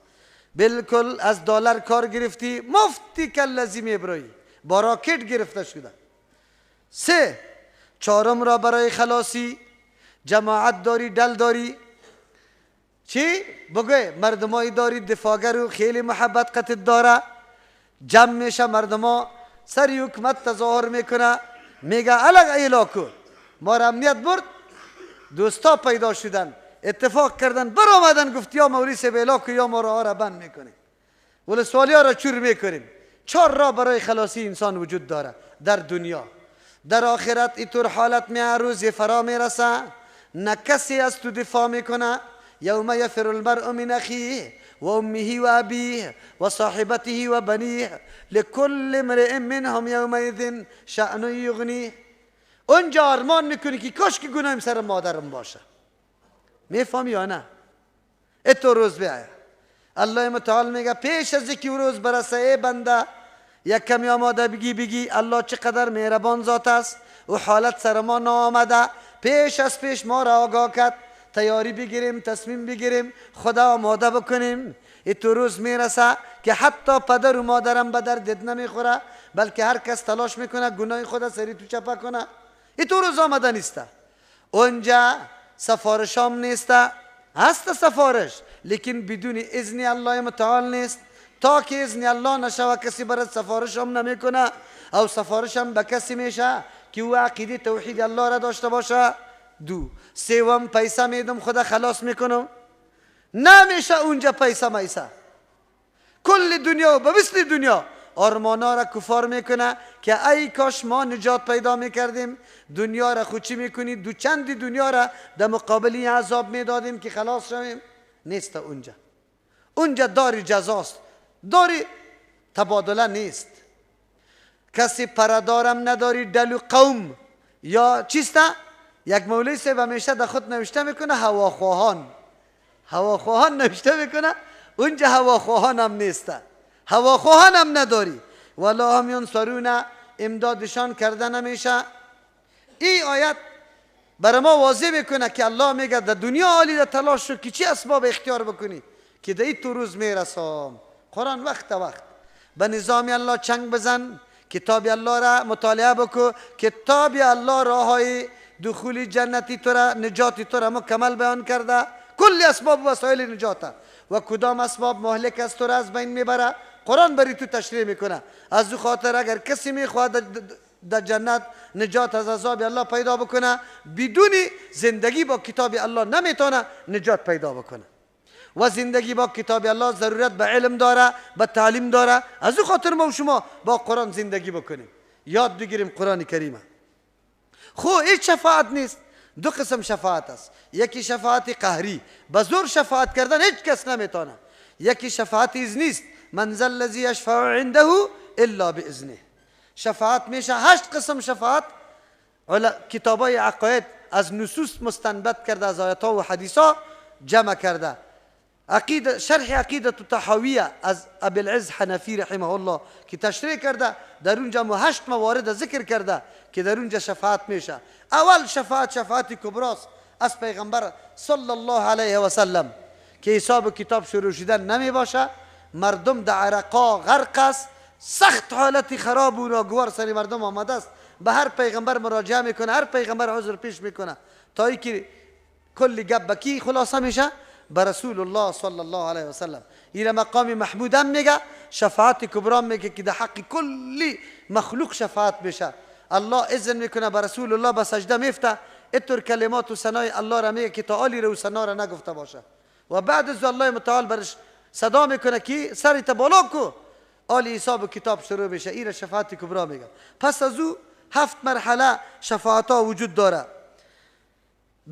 Speaker 4: بالکل از دلار کار گرفتی مفتی کلزی میبرایی، با راکت گرفته شده. 3 چهارم را برای خلاصی جماعت داری، دل داری، چی؟ بگوی مردمایی داری دفاعگر و خیلی محبت قطع داره، جمع میشه مردما سری حکمت تظاهر میکنه، میگه الگ ایلاکو ما را امنیت برد، دوستا پیدا شدن، اتفاق کردن، بر آمدن گفت یا مولی صاحب ایلاکو یا ما را بند میکنیم، ولی سوالی ها را چور میکنیم. 4 راه برای خلاصی انسان وجود داره در دنیا. در آخرت اینطور حالت روزی فرا میرسه، نه کسی از تو دفاع میکنه. یوم یفر المرء من اخیه و امه و ابیه و صاحبته و بنیه لکل امرئ منهم یومئذ شأن یغنیه. اونجا ارمان میکنی که کاش که گناهم سر مادرم باشه. میفهمی یا نه؟ اتو روز بیاید الله متعال میگه پیش از اینکه روز برسه ای بنده یک کمی آماده بگی الله چقدر مهربان ذات است و حالت سر ما نآمده، پیش از پیش ما را آگاه کرد، تیاری بگیریم، تصمیم بگیریم، خدا آماده بکنیم. اتو روز میرسه که حتی پدر و مادرم به درد نمیخوره، بلکه هر کس تلاش میکنه گناه خدا سری تو چپه کنه. اتو روز آمده نیسته. اونجا سفارش هم نیسته، هست سفارش لیکن بدون اذن الله متعال نیست. تا که اذن الله نشوه کسی برات سفارش هم نمیکنه، او سفارش هم به کسی میشه که او عقیده توحید الله را داشته باشه. 2 سوم پیسه میدم خدا خلاص میکنم، نمیشه اونجا پیسه میسه. کل دنیا به مثل دنیا آرمانا را کفار میکنه که ای کاش ما نجات پیدا میکردیم. دنیا را خوچی میکنی، دو چندی دنیا را در مقابلی عذاب میدادیم که خلاص شویم. نیست اونجا. اونجا داری جزاست، داری تبادله نیست. کسی پردارم نداری دلو قوم یا چیسته. یک مولوی صاحب همیشه در خود نوشته میکنه هواخواهان، هواخواهان نوشته میکنه، اونجا هواخواهان هم نیسته، هواخواهان هم نداری. ولا هم ینصرون امدادشان کرده نمیشه. این آیت برای ما واضح میکنه که الله میگه در دنیا عالی در تلاش شو که چی اسباب اختیار بکنی که در این تو روز میرسام. قرآن وقت به نظام الله چنگ بزن، کتاب الله را مطالعه بکو. کتاب الله راههای دخول جنتی تو را، نجاتی تو را مکمل بیان کرده. کل اسباب و وسایل نجات و کدام اسباب مهلک است تو را از بین میبره قرآن بری تو تشریح میکنه. از او خاطر اگر کسی میخواد در جنت نجات از عذاب الله پیدا بکنه، بدون زندگی با کتاب الله نمیتونه نجات پیدا بکنه. و زندگی با کتاب الله ضرورت به علم داره، به تعلیم داره. از او خاطر ما و شما با قرآن زندگی بکنیم، یاد بگیریم قرآن کریمه. خو هیچ شفاعت نیست. دو قسم شفاعت است. یکی شفاعت قهری، به زور شفاعت کردن هیچ کس نمیتونه. یکی شفاعت اذنی است. من ذا الذی یشفع عنده الا باذنه. شفاعت میشه 8 قسم شفاعت. کتابای عقاید از نصوص مستنبط کرده، از آیات و حدیث ها جمع کرده. شرح عقیدة الطحاویه از ابی العز حنفی رحمه الله که تشریح کرده، در اونجا 8 موارد ذکر کرده که در اونجا شفاعت میشه. اول شفاعت کبراست از پیغمبر صلی الله علیه و سلم که حساب کتاب شروع شدن نمی باشه. مردم در عرقا غرق است، سخت حالتی خراب و ناگوار سری مردم آمده است. به هر پیغمبر مراجعه میکنه، هر پیغمبر عذر پیش میکنه، تا اینکه کلی گپ به کی خلاصه میشه؟ به رسول الله صلی الله علیه و سلم. این مقام محمود هم میگه، شفاعت کبرا میگه که در حق کلی مخلوق شفاعت بشه. الله اذن میکنه به رسول الله، به سجده میفته، اینطور کلمات و ثنای الله را میگه که تا آلی رو ثنا را نگفته باشه. و بعد از الله متعال برش صدا میکنه که سرت بالا کو، آلی حساب کتاب شروع میشه. این شفاعت کبرا میگه. پس از او 7 مرحله شفاعت ها وجود داره.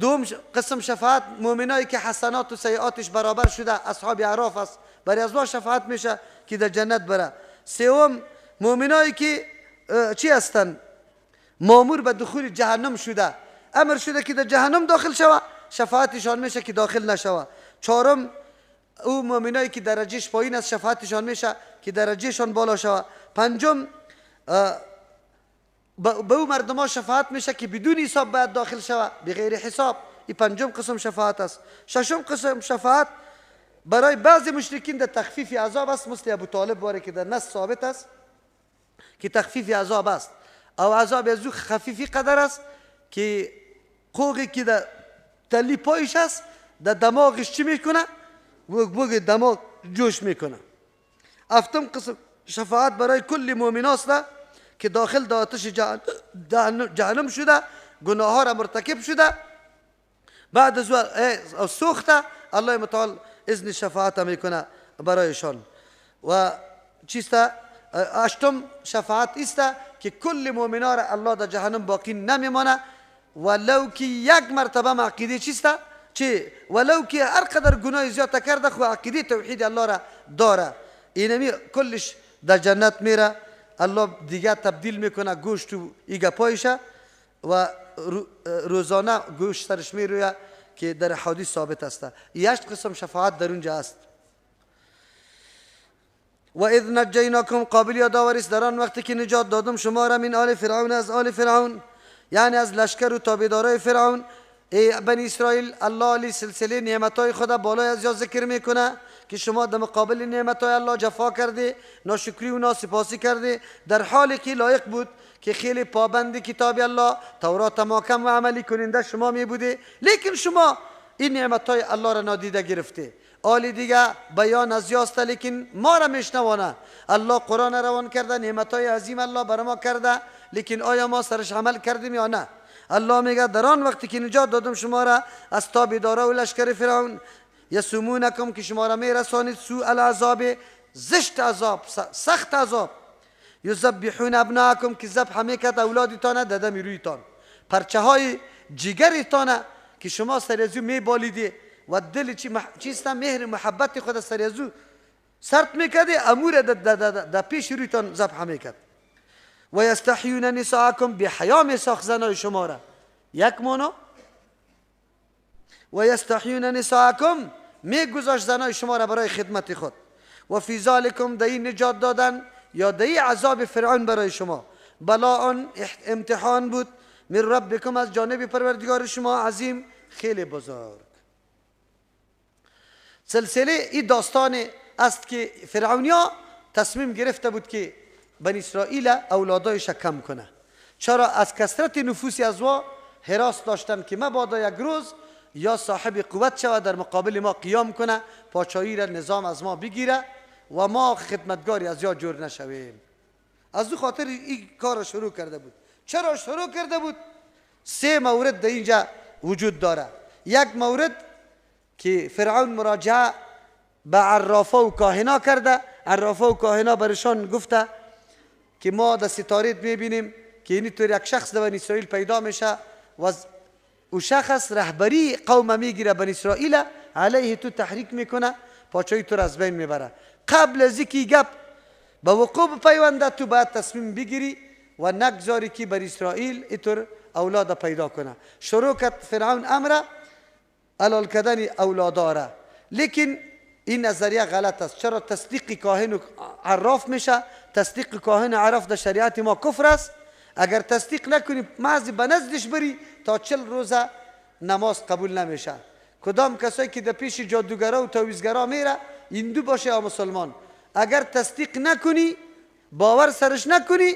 Speaker 4: دوم قسم شفاعت مؤمنایی که حسنات و سیئاتش برابر شده، اصحاب اعراف است، برای از ما شفاعت میشه که در جنت بره. سوم مؤمنایی که چی هستن؟ مامور به دخول جهنم شده، امر شده که در جهنم داخل شوه، شفاعتشان میشه که داخل نشوه. چهارم او مؤمنایی که درجهش پایین است، شفاعتشان میشه که درجهشان بالا شوه. پنجم به او مردم ها شفاعت میشه که بدون حساب باید داخل شوه، بغیر حساب. این پنجم قسم شفاعت است. ششم قسم شفاعت برای بعضی مشرکین در تخفیف عذاب است، مثل ابو طالب باره که در نص ثابت است که تخفیف عذاب است. او عذاب از او خفیفی قدر است که قوقی که در تلی پایش است در دماغش چی میکنه؟ بوگ دماغ جوش میکنه. هفتم قسم شفاعت برای کل مؤمن است که داخل در آتش جهنم شده، گناه ها را مرتکب شده، بعد از سوخته الله متعال اذن شفاعت میکنه برایشان. و چیسته هشتم شفاعت است که کل مؤمنا را الله در جهنم باقی نمیمانه، ولو که یک مرتبه عقیده چیسته چی، ولو که هر قدر گناه زیاد کرده خو عقیده توحید الله را داره، اینمی کلش در جنت میره. الله دیگه تبدیل میکنه گوشت و ایگه پایشه و روزانه گوشت سرش میرویه که در حدیث ثابت است. 8 قسم شفاعت در اونجا است. و اذ نجیناکم، قابل یادآوری است در آن وقتی که نجات دادم شما را من آل فرعون، از آل فرعون، یعنی از لشکر و تابعدارای فرعون. ای بنی اسرائیل، الله علی سلسله نعمتای خدا بالای از یا ذکر میکنه که شما در مقابل نعمتای الله جفا کرده، ناشکری و ناسپاسی کرده، در حالی که لایق بود که خیلی پابند کتاب الله، تورات محکم و عملی کننده شما می بوده، لیکن شما این نعمتای الله را نادیده گرفته. آلی دیگه بیان از یاست، لیکن ما را میشنوانه. الله قرآن روان کرده، نعمتای عظیم الله بر ما کرده، لیکن آیا ما سرش عمل کردیم یا نه؟ الله میگه در آن وقتی که نجات دادم شما را از تابعدارا و لشکر فرعون، یسومونکم که شما را میرسانید سوء العذاب، زشت عذاب، سخت عذاب، یذبحون ابناءکم که ذبح میکرد اولادتان در دم رویتان، پرچه های جگرتان که شما سر از او میبالیدی و دل چیست مهر محبت خود سر از او سرد میکرده، امور در پیش رویتان ذبح میکرد. و یستحیون نساءکم، به حیا میساخت زنای شما را. یک مانا و یستحیون نساءکم، میگذاشت زنای شما را برای خدمت خود. و فی ذالکم، در این نجات دادن یا در این عذاب فرعون برای شما بلاء، امتحان بود، من ربکم، از جانب پروردگار شما، عظیم، خیلی بزرگ. سلسله این داستان است که فرعونیا تصمیم گرفته بود که بنی اسرائیل اولادایش کم کنه. چرا؟ از کثرت نفوسی از وا حراس داشتن که مبادا یک روز یا صاحب قوت شود در مقابل ما قیام کنه، پاچایی را نظام از ما بگیره و ما خدمتگاری از یا جور نشویم. از او خاطر این کار شروع کرده بود. چرا شروع کرده بود؟ 3 مورد در اینجا وجود داره. یک مورد که فرعون مراجعه به عرافه و کاهنا کرده. عرافه و کاهنا برشان گفته که ما در ستاره میبینیم که اینطور یک شخص در بنی اسرائیل پیدا میشه و او شخص رهبری قوم میگیره بنی اسرائیل، علیه تو تحریک میکنه، پاچایی تو را از بین میبره. قبل از اینکه گپ به وقوع بپیونده تو باید تصمیم بگیری و نگذاری که بنی اسرائیل اینطور اولاد پیدا کنه. شروع کرد فرعون امر حلال کردن اولادا را، لیکن این نظریه غلط است. چرا؟ تصدیق کاهن و عراف میشه. تصدیق کاهن و عراف در شریعت ما کفر است. اگر تصدیق نکنی محض به نزدش بری تا 40 روزه نماز قبول نمیشه. کدام کسایی که در پیش جادوگرا و تعویذگرا میره، هندو باشه یا مسلمان، اگر تصدیق نکنی، باور سرش نکنی،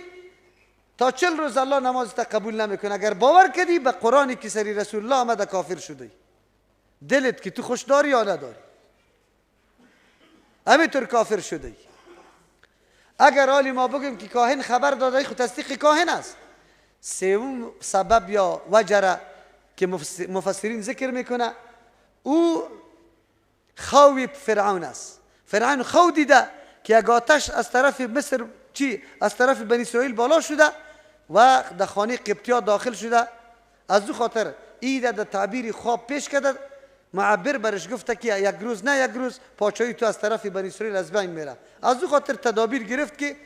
Speaker 4: تا 40 روز الله نمازت قبول نمیکنه. اگر باور کردی به قرآنی که سری رسول الله آمده کافر شدی. دلت که تو خوش داری یا نداری، همینطور کافر شدی. اگر حالی ما بگیم که کاهن خبر داده، خود تصدیق کاهن است. سوم سبب یا وجره که مفسرین ذکر میکنه، او خوی فرعون است. فرعون خو دیده که یک آتش از طرف مصر از طرف بنی اسرائیل بالا شده و در خانه قبطی‌ها داخل شده. از او خاطر ایده در تعبیر خواب پیش کرده، معبر برش گفته که یک روز نه یک روز پاچایی تو از طرف بنی اسرائیل از بین میره. از او خاطر تدابیر گرفت که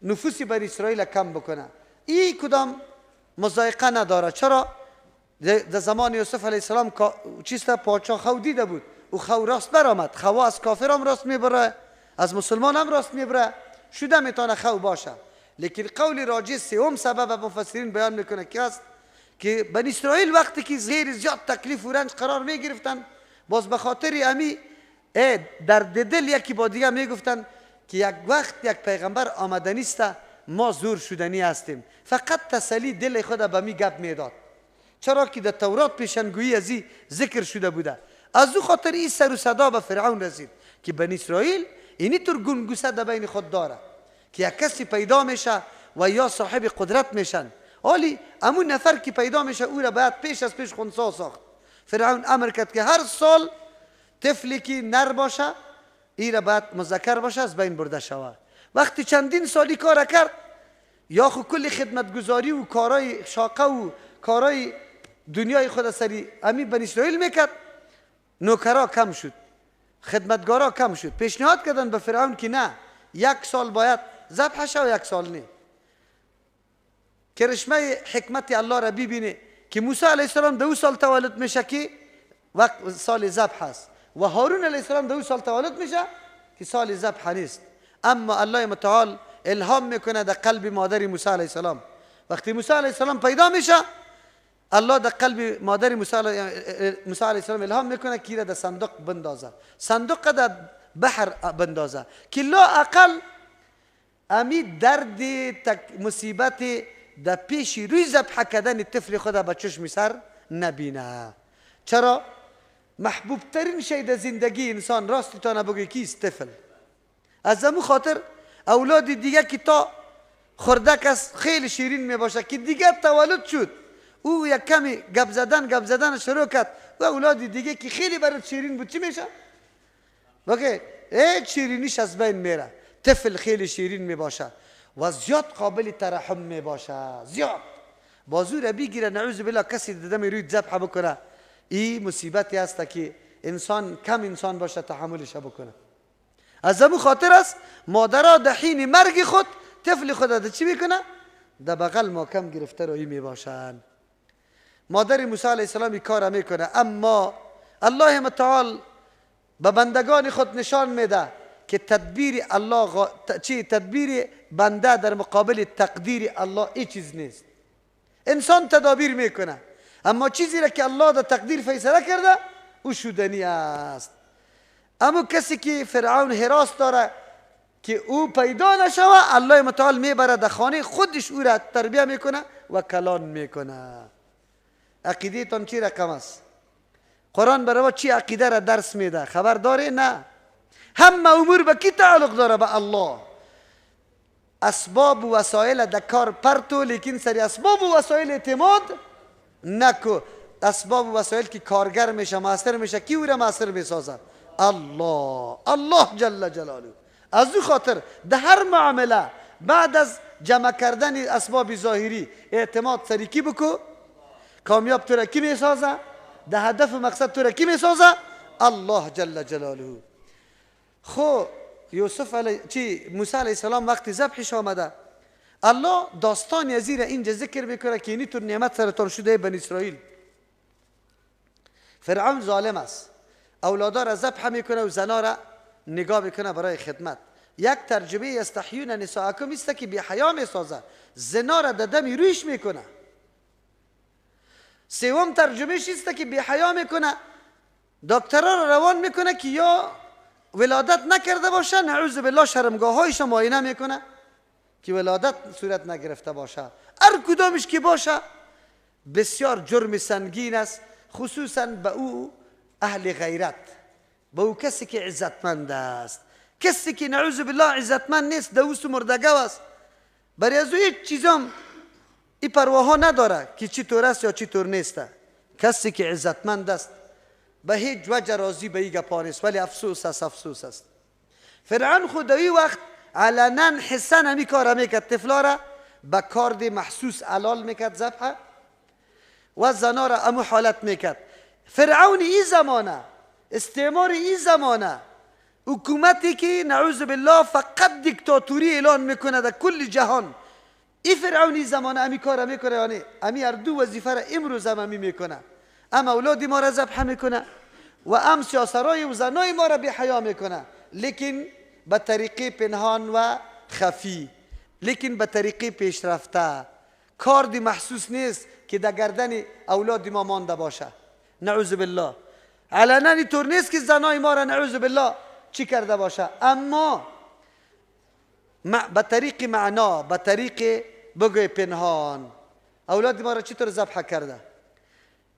Speaker 4: نفوس بنی اسرائیل کم بکنه. این کدام مضایقه نداره. چرا؟ در زمان یوسف علیه السلام چیسته پاچا خو دیده بود، او خو راست برآمد. خو از کافر هم راست میبره، از مسلمان هم راست میبره، شده میتونه خو باشه. لیکن قول راجح سوم سبب مفسرین بیان میکنه که است که بنی اسرائیل وقتی که زیاد تکلیف و رنج قرار میگرفتن، باز به خاطر امی در دل یکی با دیگه میگفتن که یک وقت یک پیغمبر آمدنی است، ما زور شدنی هستیم. فقط تسلی دل خود به می گپ میداد. چرا که در تورات پیشنگویی از این ذکر شده بوده. از او خاطر این سر و صدا به فرعون رسید که بنی اسرائیل اینی طور گنگوسه در بین خود داره که یک کسی پیدا میشه و یا صاحب قدرت میشن، حالی امون نفر که پیدا میشه او را باید پیش از پیش خونسا ساخت. فرعون امر کرد که هر سال طفلی که نر باشه این را باید مذکر باشه از بین برده شود. وقتی چندین سالی کار کرد، یا خو کل خدمتگزاری و کارای شاقه و کارای دنیای خود سری امی بنی اسرائیل میکرد، نوکرا کم شد، خدمتگارا کم شد. پیشنهاد کردن به فرعون که نه، 1 سال باید ذبح شه و 1 سال نه. کرشمه حکمت الله را ببینه که موسی علیه السلام 2 سال تولد میشه که وقت سال ذبح است و هارون علیه السلام 2 سال تولد میشه که سال ذبح نیست. اما الله متعال الهام میکنه در قلب مادر موسی علیه السلام. وقتی موسی علیه السلام پیدا میشه، الله در قلب مادر موسی علیه السلام الهام میکنه که در صندوق بندازه، صندوق در بحر بندازه که لا اقل امی درد مصیبت در پیش روی ذبح کردن طفل خود به چشم سر نبینه. چرا؟ محبوب ترین شی در زندگی انسان راستی تا نبگی کیست؟ طفل. از امو خاطر اولاد دیگه که تا خردک است خیلی شیرین می باشه، که دیگه تولد شد او یک کمی گپ زدن شروع کرد و اولاد دیگه که خیلی برات شیرین بود چی میشه؟ بگه هیچ شیرینیش از بین میره. طفل خیلی شیرین می باشه و زیاد قابل ترحم می باشه، زیاد بازو را بگیره نعوذ بالله کسی دم روی ذبح بکنه. این مصیبتی است که انسان کم انسان باشه تحملش بکنه. از همون خاطر است مادرها در حین مرگ خود طفل خود را چی میکنه؟ در بغل محکم گرفته روی می باشن. مادر موسی علیه السلام این کار میکنه، اما الله متعال به بندگان خود نشان میده که تدبیر الله تدبیر بنده در مقابل تقدیر الله این چیز نیست. انسان تدابیر میکنه، اما چیزی را که الله در تقدیر فیصله کرده او شدنی است. اما کسی که فرعون حراس داره که او پیدا نشوه، الله متعال میبره در خانه خودش او را تربیه میکنه و کلان میکنه. عقیده تان چی رقم است؟ قرآن برای چی عقیده را درس میده؟ خبر داره؟ نه. همه امور به کی تعلق داره؟ به الله. اسباب و وسایل در کار پرتو، لیکن سری اسباب و وسایل اعتماد نکو. اسباب و وسایل که کارگر میشه، مؤثر میشه، کی او را مؤثر میسازه؟ الله. الله جل جلاله. از او خاطر در هر معامله بعد از جمع کردن اسباب ظاهری اعتماد سری کی بکو؟ کامیاب تو را کی میسازه؟ در هدف و مقصد تو را کی میسازه؟ الله جل جلاله. خو موسی علیه السلام وقتی ذبحش آمده، الله داستان از اینجا ذکر میکنه که اینی تو نعمت سرتان شده بنی اسرائیل. فرعون ظالم است، اولادا را ذبح میکنه و زنا را نگاه میکنه برای خدمت. یک ترجمه یستحیون نساءکم است که بی حیا میسازه، زنا را در دم رویش میکنه. سوم ترجمهش است که بی حیا میکنه، دکترها را روان میکنه که یا ولادت نکرده باشه، نعوذ بالله شرمگاه هایش معاینه میکنه که ولادت صورت نگرفته باشه. هر کدامش که باشه بسیار جرم سنگین است، خصوصا به او اهل غیرت، به او کسی که عزتمند است. کسی که نعوذ بالله عزتمند نیست دوست و مردگو است، برای از او هیچ چیزام این پرواها نداره که چی طور است یا چی طور نیست. کسی که عزتمند است به هیچ وجه راضی به این گپا نیست. ولی افسوس است، افسوس است. فرعون خود این وقت علنا حسن همی کار میکرد، طفلا را به کارد محسوس علال میکرد ذبح و زنا را امو حالت میکرد. فرعون این زمانه، استعمار این زمانه، حکومتی که نعوذ بالله فقط دیکتاتوری اعلان میکنه در کل جهان، این فرعونی زمانه امی کار میکنه. یعنی امی هر دو وظیفه را امروز هم امی میکنه، ام اولادی ما را ذبح میکنه و ام سیاسرای و زنای ما را بی حیا میکنه، لیکن به طریقه پنهان و خفی، لیکن به طریقه پیشرفته. کاردی محسوس نیست که در گردن اولاد ما مانده باشه. نعوذ بالله. علنا اینطور نیست که زنای ما را نعوذ بالله چی کرده باشه، اما به طریق معنا، به طریق بگوی پنهان اولاد ما را چطور ذبح کرده.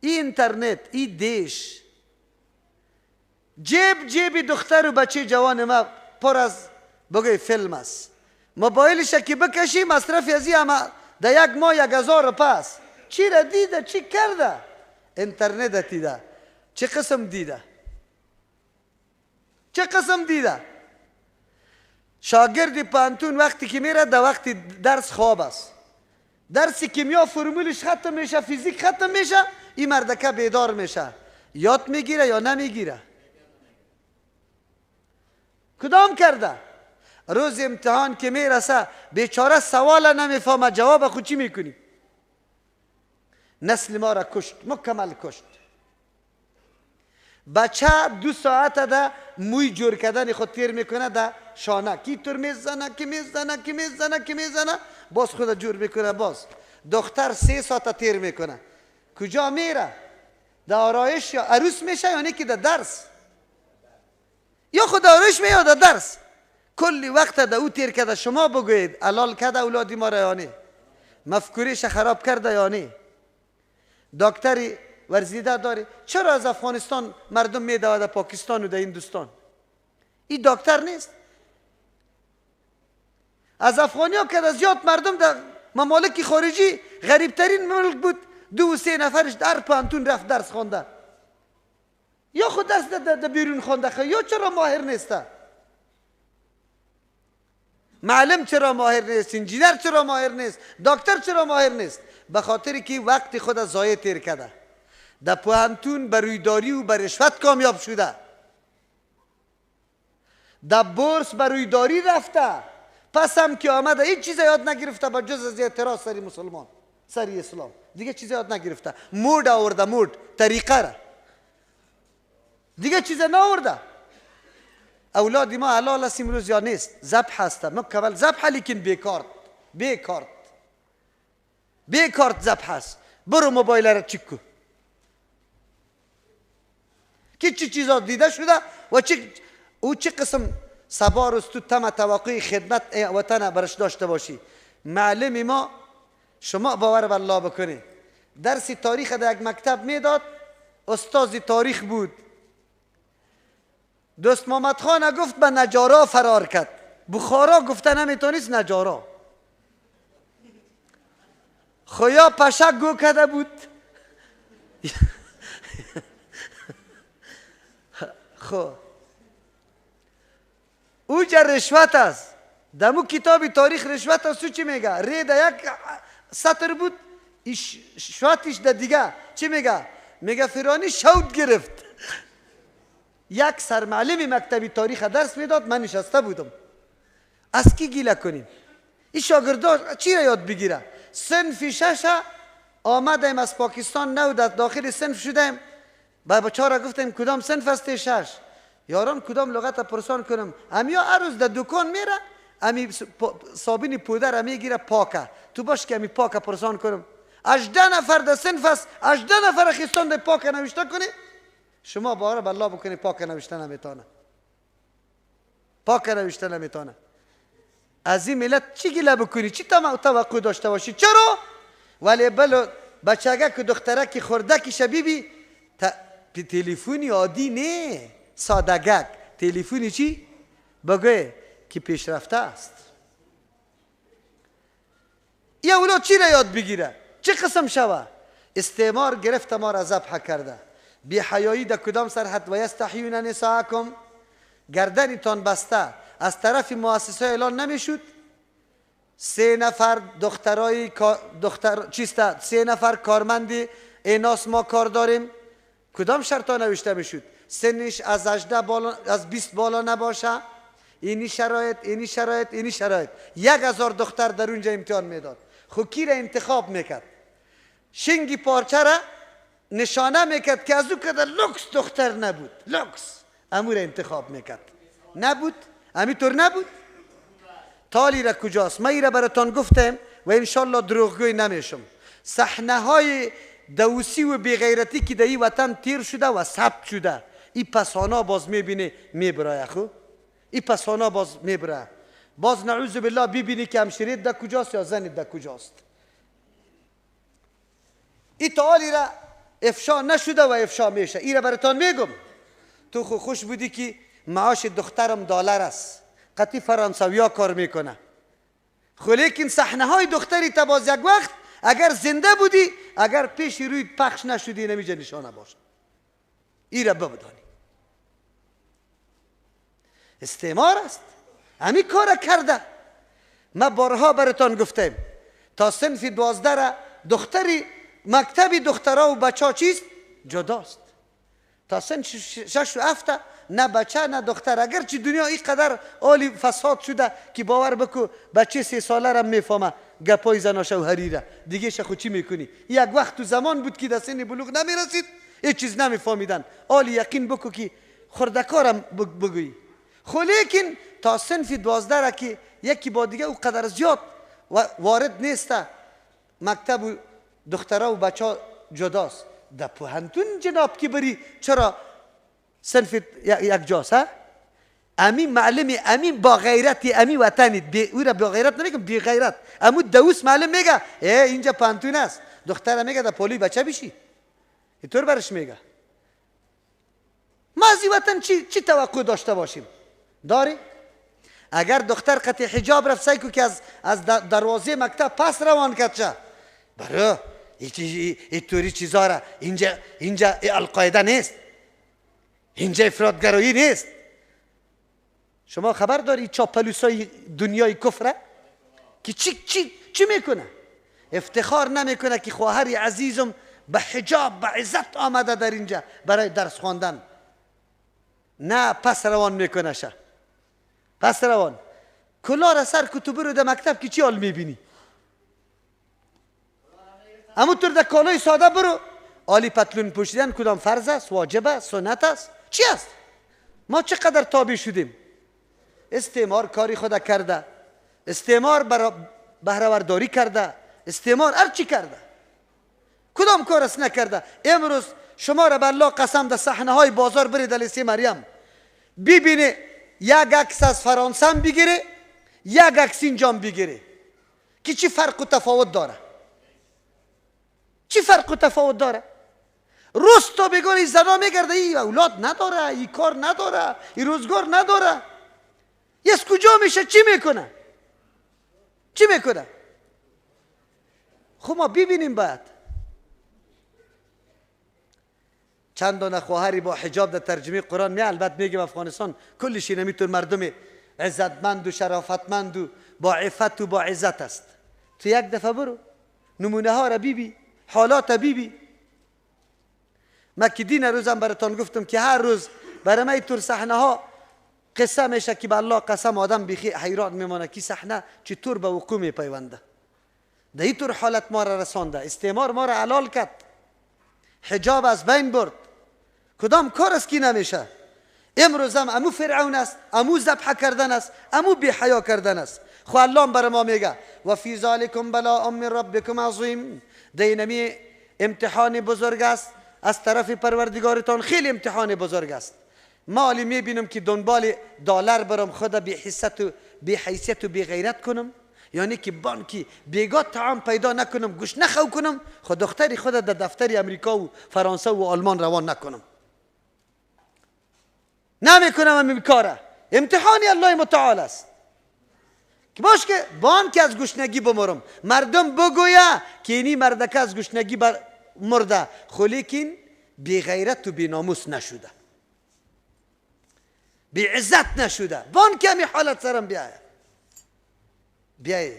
Speaker 4: این اینترنت، این دیش، جیب دختر و بچه جوان ما پر از بگوی فیلم است. موبایلش که بکشی مصرف ازی اما در یک ماه 1000 پس چی را دیده، چی کرده؟ اینترنت دیده. چه قسم دیده؟ چه قسم دیده؟ شاگرد پانتون وقتی که میره در وقتی درس خواب است، درس کیمیا فرمولش ختم میشه، فیزیک ختم میشه، این مردکه بیدار میشه، یاد میگیره یا نمیگیره؟ کدام کرده؟ روز امتحان که میرسه بیچاره سوال نمیفهمه، جواب خود چی میکنی؟ نسل ما را کشت، مکمل کشت. بچه 2 ساعت ده موی جور کردن خود تیر میکنه در شانه، کی طور میزنه باز خود جور میکنه. باز دختر 3 ساعت تیر میکنه. کجا میره؟ در آرایش یا عروس میشه یا که در درس؟ یا خود آرایش میاد در درس؟ کلی وقت در او تیر کرده. شما بگوید علال کرده اولادی ما را یا نه؟ مفکوریش خراب کرده یا نه؟ دکتری ورزیده داری؟ چرا از افغانستان مردم میدوه در پاکستان و در هندوستان؟ این دکتر نیست؟ از افغانی ها که زیاد مردم در ممالک خارجی غریبترین ملک بود، 2 و 3 نفرش در پانتون رفت درس خونده. یا خود درس در بیرون خونده، یا چرا ماهر نیسته؟ معلم چرا ماهر نیست؟ انجینر چرا ماهر نیست؟ دکتر چرا ماهر نیست؟ به خاطر که وقت خود ضایع تیر کرده، در پوهنتون به رویداری و به رشوت کامیاب شده، در بورس به رویداری رفته، پس هم که آمده هیچ چیز یاد نگرفته به جز از اعتراض سری مسلمان، سری اسلام، دیگه چیز یاد نگرفته. مود آورده، مود طریقه را، دیگه چیز نآورده. اولادی ما حلال است امروز یا نیست؟ ذبح است، مکمل ذبح، لیکن بیکارت ذبح است. برو موبایل را چک کن که چی چیزا دیده شده و چه قسم سبا روز تو تم توقع خدمت وطن برش داشته باشی. معلم ما، شما باور به الله بکنی، درس تاریخ در یک مکتب میداد، استاد تاریخ بود. دوست محمد خان گفت به نجارا فرار کرد. بخارا گفته نمیتونست نجارا. خویا پشک گو کرده بود. خب او جا رشوت است. دمو کتاب تاریخ رشوت است. چی میگه؟ رید یک سطر بود، شواتش در دیگه چی میگه؟ میگه فرانی شوت گرفت. یک سرمعلم مکتبی تاریخ درس میداد، من نشسته بودم. از کی گیله کنیم؟ این شاگردا چی را یاد بگیره؟ صنف شش آمدیم از پاکستان، نو در داخل صنف شدیم. با بچه‌ها گفتیم کدام صنف است؟ شش. یاران کدام لغت پرسان کنم؟ امیا هر روز در دکان میره، امی صابون پودر امی گیره پاکه، تو باش که امی پاکه پرسان کنم. 18 نفر در صنف است، 18 نفر خستان در پاکه نوشته کنی. شما باره بالله بکنی پاکه نوشته نمیتونه. پاکه نوشته نمیتونه. از این ملت چی گله بکنی؟ چی توقع داشته باشی؟ چرا؟ ولی بلو بچگه که دختره که خورده که شبیبی تلفونی عادی نه، سادگک تلفونی چی؟ بگوی که پیشرفته است. یا اولاد چی را یاد بگیره؟ چه قسم شوه؟ استعمار گرفت ما را ذبح کرده. بی حیایی در کدام سرحد؟ و یستحیون نساءکم، گردنتان بسته از طرف مؤسسه اعلان نمیشد. 3 نفر چیسته 3 نفر کارمند ایناس ما کار داریم. کدام شرط ها نوشته میشد؟ سنش از 18 بالا، از 20 بالا نباشه. اینی شرایط، اینی شرایط، اینی شرایط. 1000 دختر در اونجا امتحان میداد. خب کی را انتخاب میکرد؟ شنگی پارچه را نشانه میکرد که از او کده لوکس دختر نبود، لوکس امو را انتخاب میکرد. نبود، همینطور نبود. تالی را کجاست؟ من را براتان گفتم و انشالله دروغگوی نمیشم. صحنه های دوسی و بیغیرتی که در این وطن تیر شده و ثبت شده، این پسانا باز میبینه میبرای. خو این پسانا باز میبرای. باز نعوذ بالله ببینی که همشیرت در کجاست یا زنت در کجاست. این تالی را افشا نشده و افشا میشه. این را براتان میگم. تو خوش بودی که معاش دخترم دلار است، قطعی فرانسویا کار میکنه. خو لیکن صحنه های دختری تا باز یک وقت اگر زنده بودی، اگر پیش روی پخش نشدی، نمیجه نشانه باشه. این را ببدانی. استعمار است. همین کار کرده. ما بارها براتان گفتم تا صنف 12 را دختری مکتبی دخترها و بچه ها چیست؟ جداست. تا صنف 6 و 7 نه بچه نه دختر. اگرچه دنیا اینقدر عالی فساد شده که باور بکو بچه 3 ساله را میفهمه گپای زنا شوهری را، دیگه شخو چی میکنی؟ یک وقت تو زمان بود که در سن بلوغ نمیرسید، هیچ چیز نمیفهمیدن. عالی یقین بکو که خردکارم بگویی. خو لیکن تا صنف 12 را که یکی با دیگه او قدر زیاد وارد نیسته، مکتب دخترها و بچه ها جداست. در پوهنتون جناب که بری چرا صنف یک جاست؟ امین معلم، امین با غیرتی، امین وطنی. او را با غیرت نمیگم، بی غیرت. امو دوست معلم میگه اینجا پوهنتون است، دختر میگه در پولی بچه بشی. اینطور برش میگه. ما از این وطن چی توقع داشته باشیم؟ داری؟ اگر دختر قطع حجاب رفت سعی کو که از دروازه مکتب پس روان کرد شه، برای اینطوری چیزا را اینجا القاعده نیست، اینجا افراطگرایی نیست. شما خبر داری چاپلوسای دنیای کفره که چی میکنه؟ افتخار نمیکنه که خواهر عزیزم به حجاب به عزت آمده در اینجا برای درس خواندن. نه، پس روان میکنه شه. پس روان کلا را سر کتب رو در مکتب که چی حال میبینی؟ همونطور در کالای ساده برو. عالی پتلون پوشیدن کدام فرض است، واجب است، سنت است، چی است؟ ما چقدر تابع شدیم؟ استعمار کاری خود کرده، استعمار بهره‌ورداری کرده، استعمار هر چی کرده. کدام کار است نکرده؟ امروز شما را بالله قسم در صحنه های بازار برید در لیسه مریم ببینه یک عکس از فرانسه بگیره، یک عکس اینجا بگیره که چی فرق و تفاوت داره. چی فرق و تفاوت داره؟ روز تا بگار این زنا میگرده این اولاد نداره، این کار نداره، این روزگار نداره. از کجا میشه؟ چی میکنه؟ چی میکنه؟ خب ما ببینیم. بعد چند دانه خواهری با حجاب در ترجمه قرآن می البته میگم افغانستان کلش اینمیتون مردم عزتمند و شرافتمند و با عفت و با عزت است. تو یک دفعه برو نمونه ها را بیبی، حالات بیبی. من که دین روزم براتان گفتم که هر روز برای من اینطور صحنه ها قصه میشه که به الله قسم آدم بخی حیران میمانه که صحنه چطور به وقوع میپیونده. در اینطور حالت ما را رسانده، استعمار ما را حلال کرد، حجاب از بین برد. کدام کار است که نمیشه؟ امروز هم امو فرعون است، امو ذبح کردن است، امو بی حیا کردن است. خو الله بر ما میگه و فی ذالکم بلاء من ربکم عظیم. دینمی امتحان بزرگ است از طرف پروردگارتان، خیلی امتحان بزرگ است. مالی میبینم که دنبال دلار برم خود بی حیثیت و بی غیرت کنم، یعنی که بانکی بیگاه طعام پیدا نکنم، گوش نخو کنم، خود دختری خود در دفتر امریکا و فرانسه و آلمان روان نکنم. نمیکنم این کاره. امتحانی الله متعال است که باش که بانک از گشنگی بمرم، مردم بگویا که اینی مردکه از گشنگی مرده، خو لیکن بی غیرت و بی ناموس نشده، بی عزت نشده. بانک همی حالت سرم بیای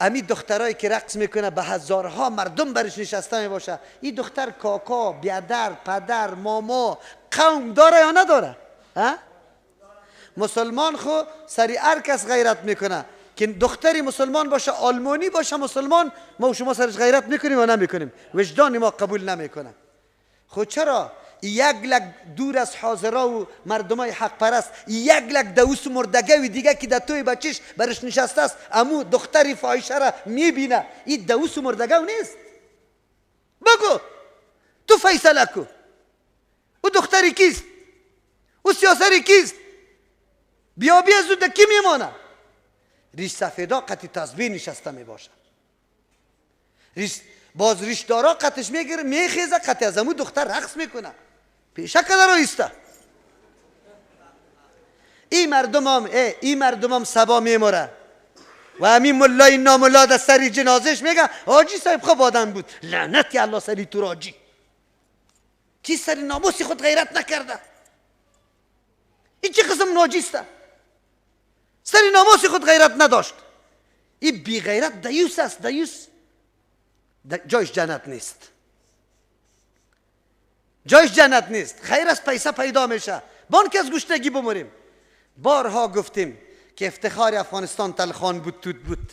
Speaker 4: امی دخترایی که رقص میکنه به هزارها مردم برش نشسته میباشه، این دختر کاکا، بیادر، پدر، ماما، قوم داره یا نداره؟ مسلمان خو سری هر کس غیرت میکنه که دختری مسلمان باشه، آلمانی باشه مسلمان، ما و شما سرش غیرت میکنیم یا نمیکنیم؟ وجدان ما قبول نمیکنه. خود چرا یک لک دور از حاضرا و مردمای حق پرست، یک لک دوست مردگوی دیگه که در توی بچش برش نشسته است، امو دختری فاحشه را میبینه، این دوست مردگو نیست؟ بگو تو فیصله کو او دختری کیست؟ او سیاسری کیست؟ بیا زود کی میمانه؟ ریش سفیدا قطی تسبیح نشسته میباشه، باز ریش دارا قطش میگیره میخیزه، قطی از امو دختر رقص میکنه، پیشه کده رو ایسته. این مردم هم سبا میموره و همین ملای ناملا در سری جنازش میگه حاجی صاحب خوب آدم بود. لعنتی الله سری تو راجی کی سری ناموسی خود غیرت نکرده؟ این چه قسم ناجیسته؟ سری ناموسی خود غیرت نداشت. این بی غیرت دیوس است. دیوس جایش جنت نیست، جایش جنت نیست. خیر از پیسه پیدا میشه، بانک از گشنگی بمریم. بارها گفتیم که افتخار افغانستان تلخان بود، توت بود.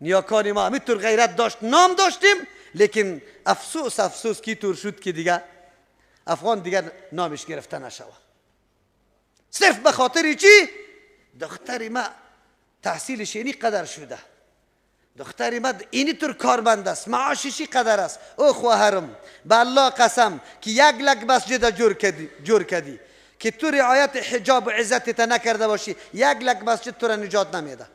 Speaker 4: نیاکان ما همینطور غیرت داشت، نام داشتیم، لیکن افسوس کی طور شد که دیگه افغان دیگر نامش گرفته نشود. صرف به خاطر چی؟ دختری ما تحصیلش اینی قدر شده، دختری ما اینی طور کارمند است، معاششی قدر است. او خواهرم به الله قسم که یک لک مسجد جور کردی که تو رعایت حجاب و عزتت نکرده باشی، یک لک مسجد تو را نجات نمیده.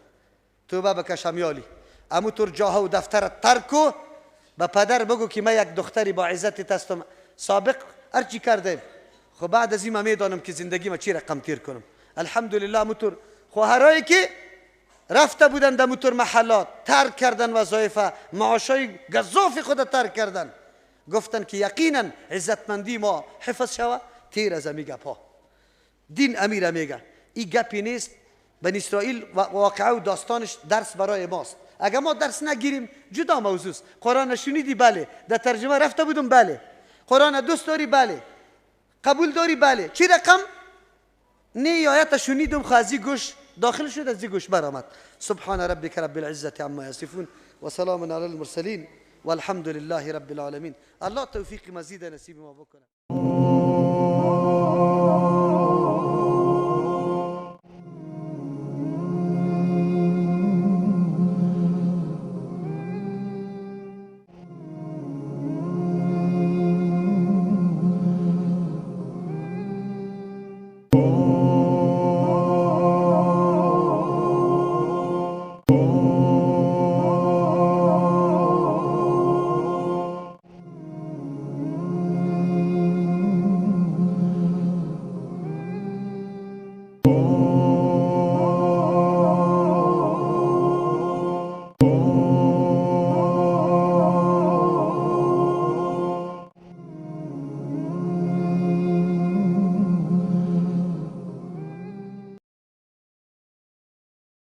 Speaker 4: تو بکش همیالی امو طور جاها و دفترت ترکو، به پدر بگو که من یک دختری با عزتت هستم، سابق هرچی کردم، خب بعد از این من میدانم که زندگی ما چی رقم تیر کنم. الحمدلله اموطور خواهرایی که رفته بودن در اموطور محلات ترک کردن وظایف، معاشای گزاف خود ترک کردن، گفتن که یقینا عزتمندی ما حفظ شوه. تیر از امی گپ ها دین امیر میگه این گپی نیست. بنی اسرائیل واقعه و داستانش درس برای ماست. اگر ما درس نگیریم جدا موضوع. قرآن شنیدی؟ بله. در ترجمه رفته بودم؟ بله. قرآن دوست داری؟ بله. قبول داری؟ بله. چی رقم؟ نی آیت شنیدم خازی گوش داخل شد، از گوش برآمد. سبحان ربک رب العزة عما یصفون و سلام علی المرسلین والحمد لله رب العالمین. الله توفیق مزید نصیب ما بکنه.
Speaker 5: Oh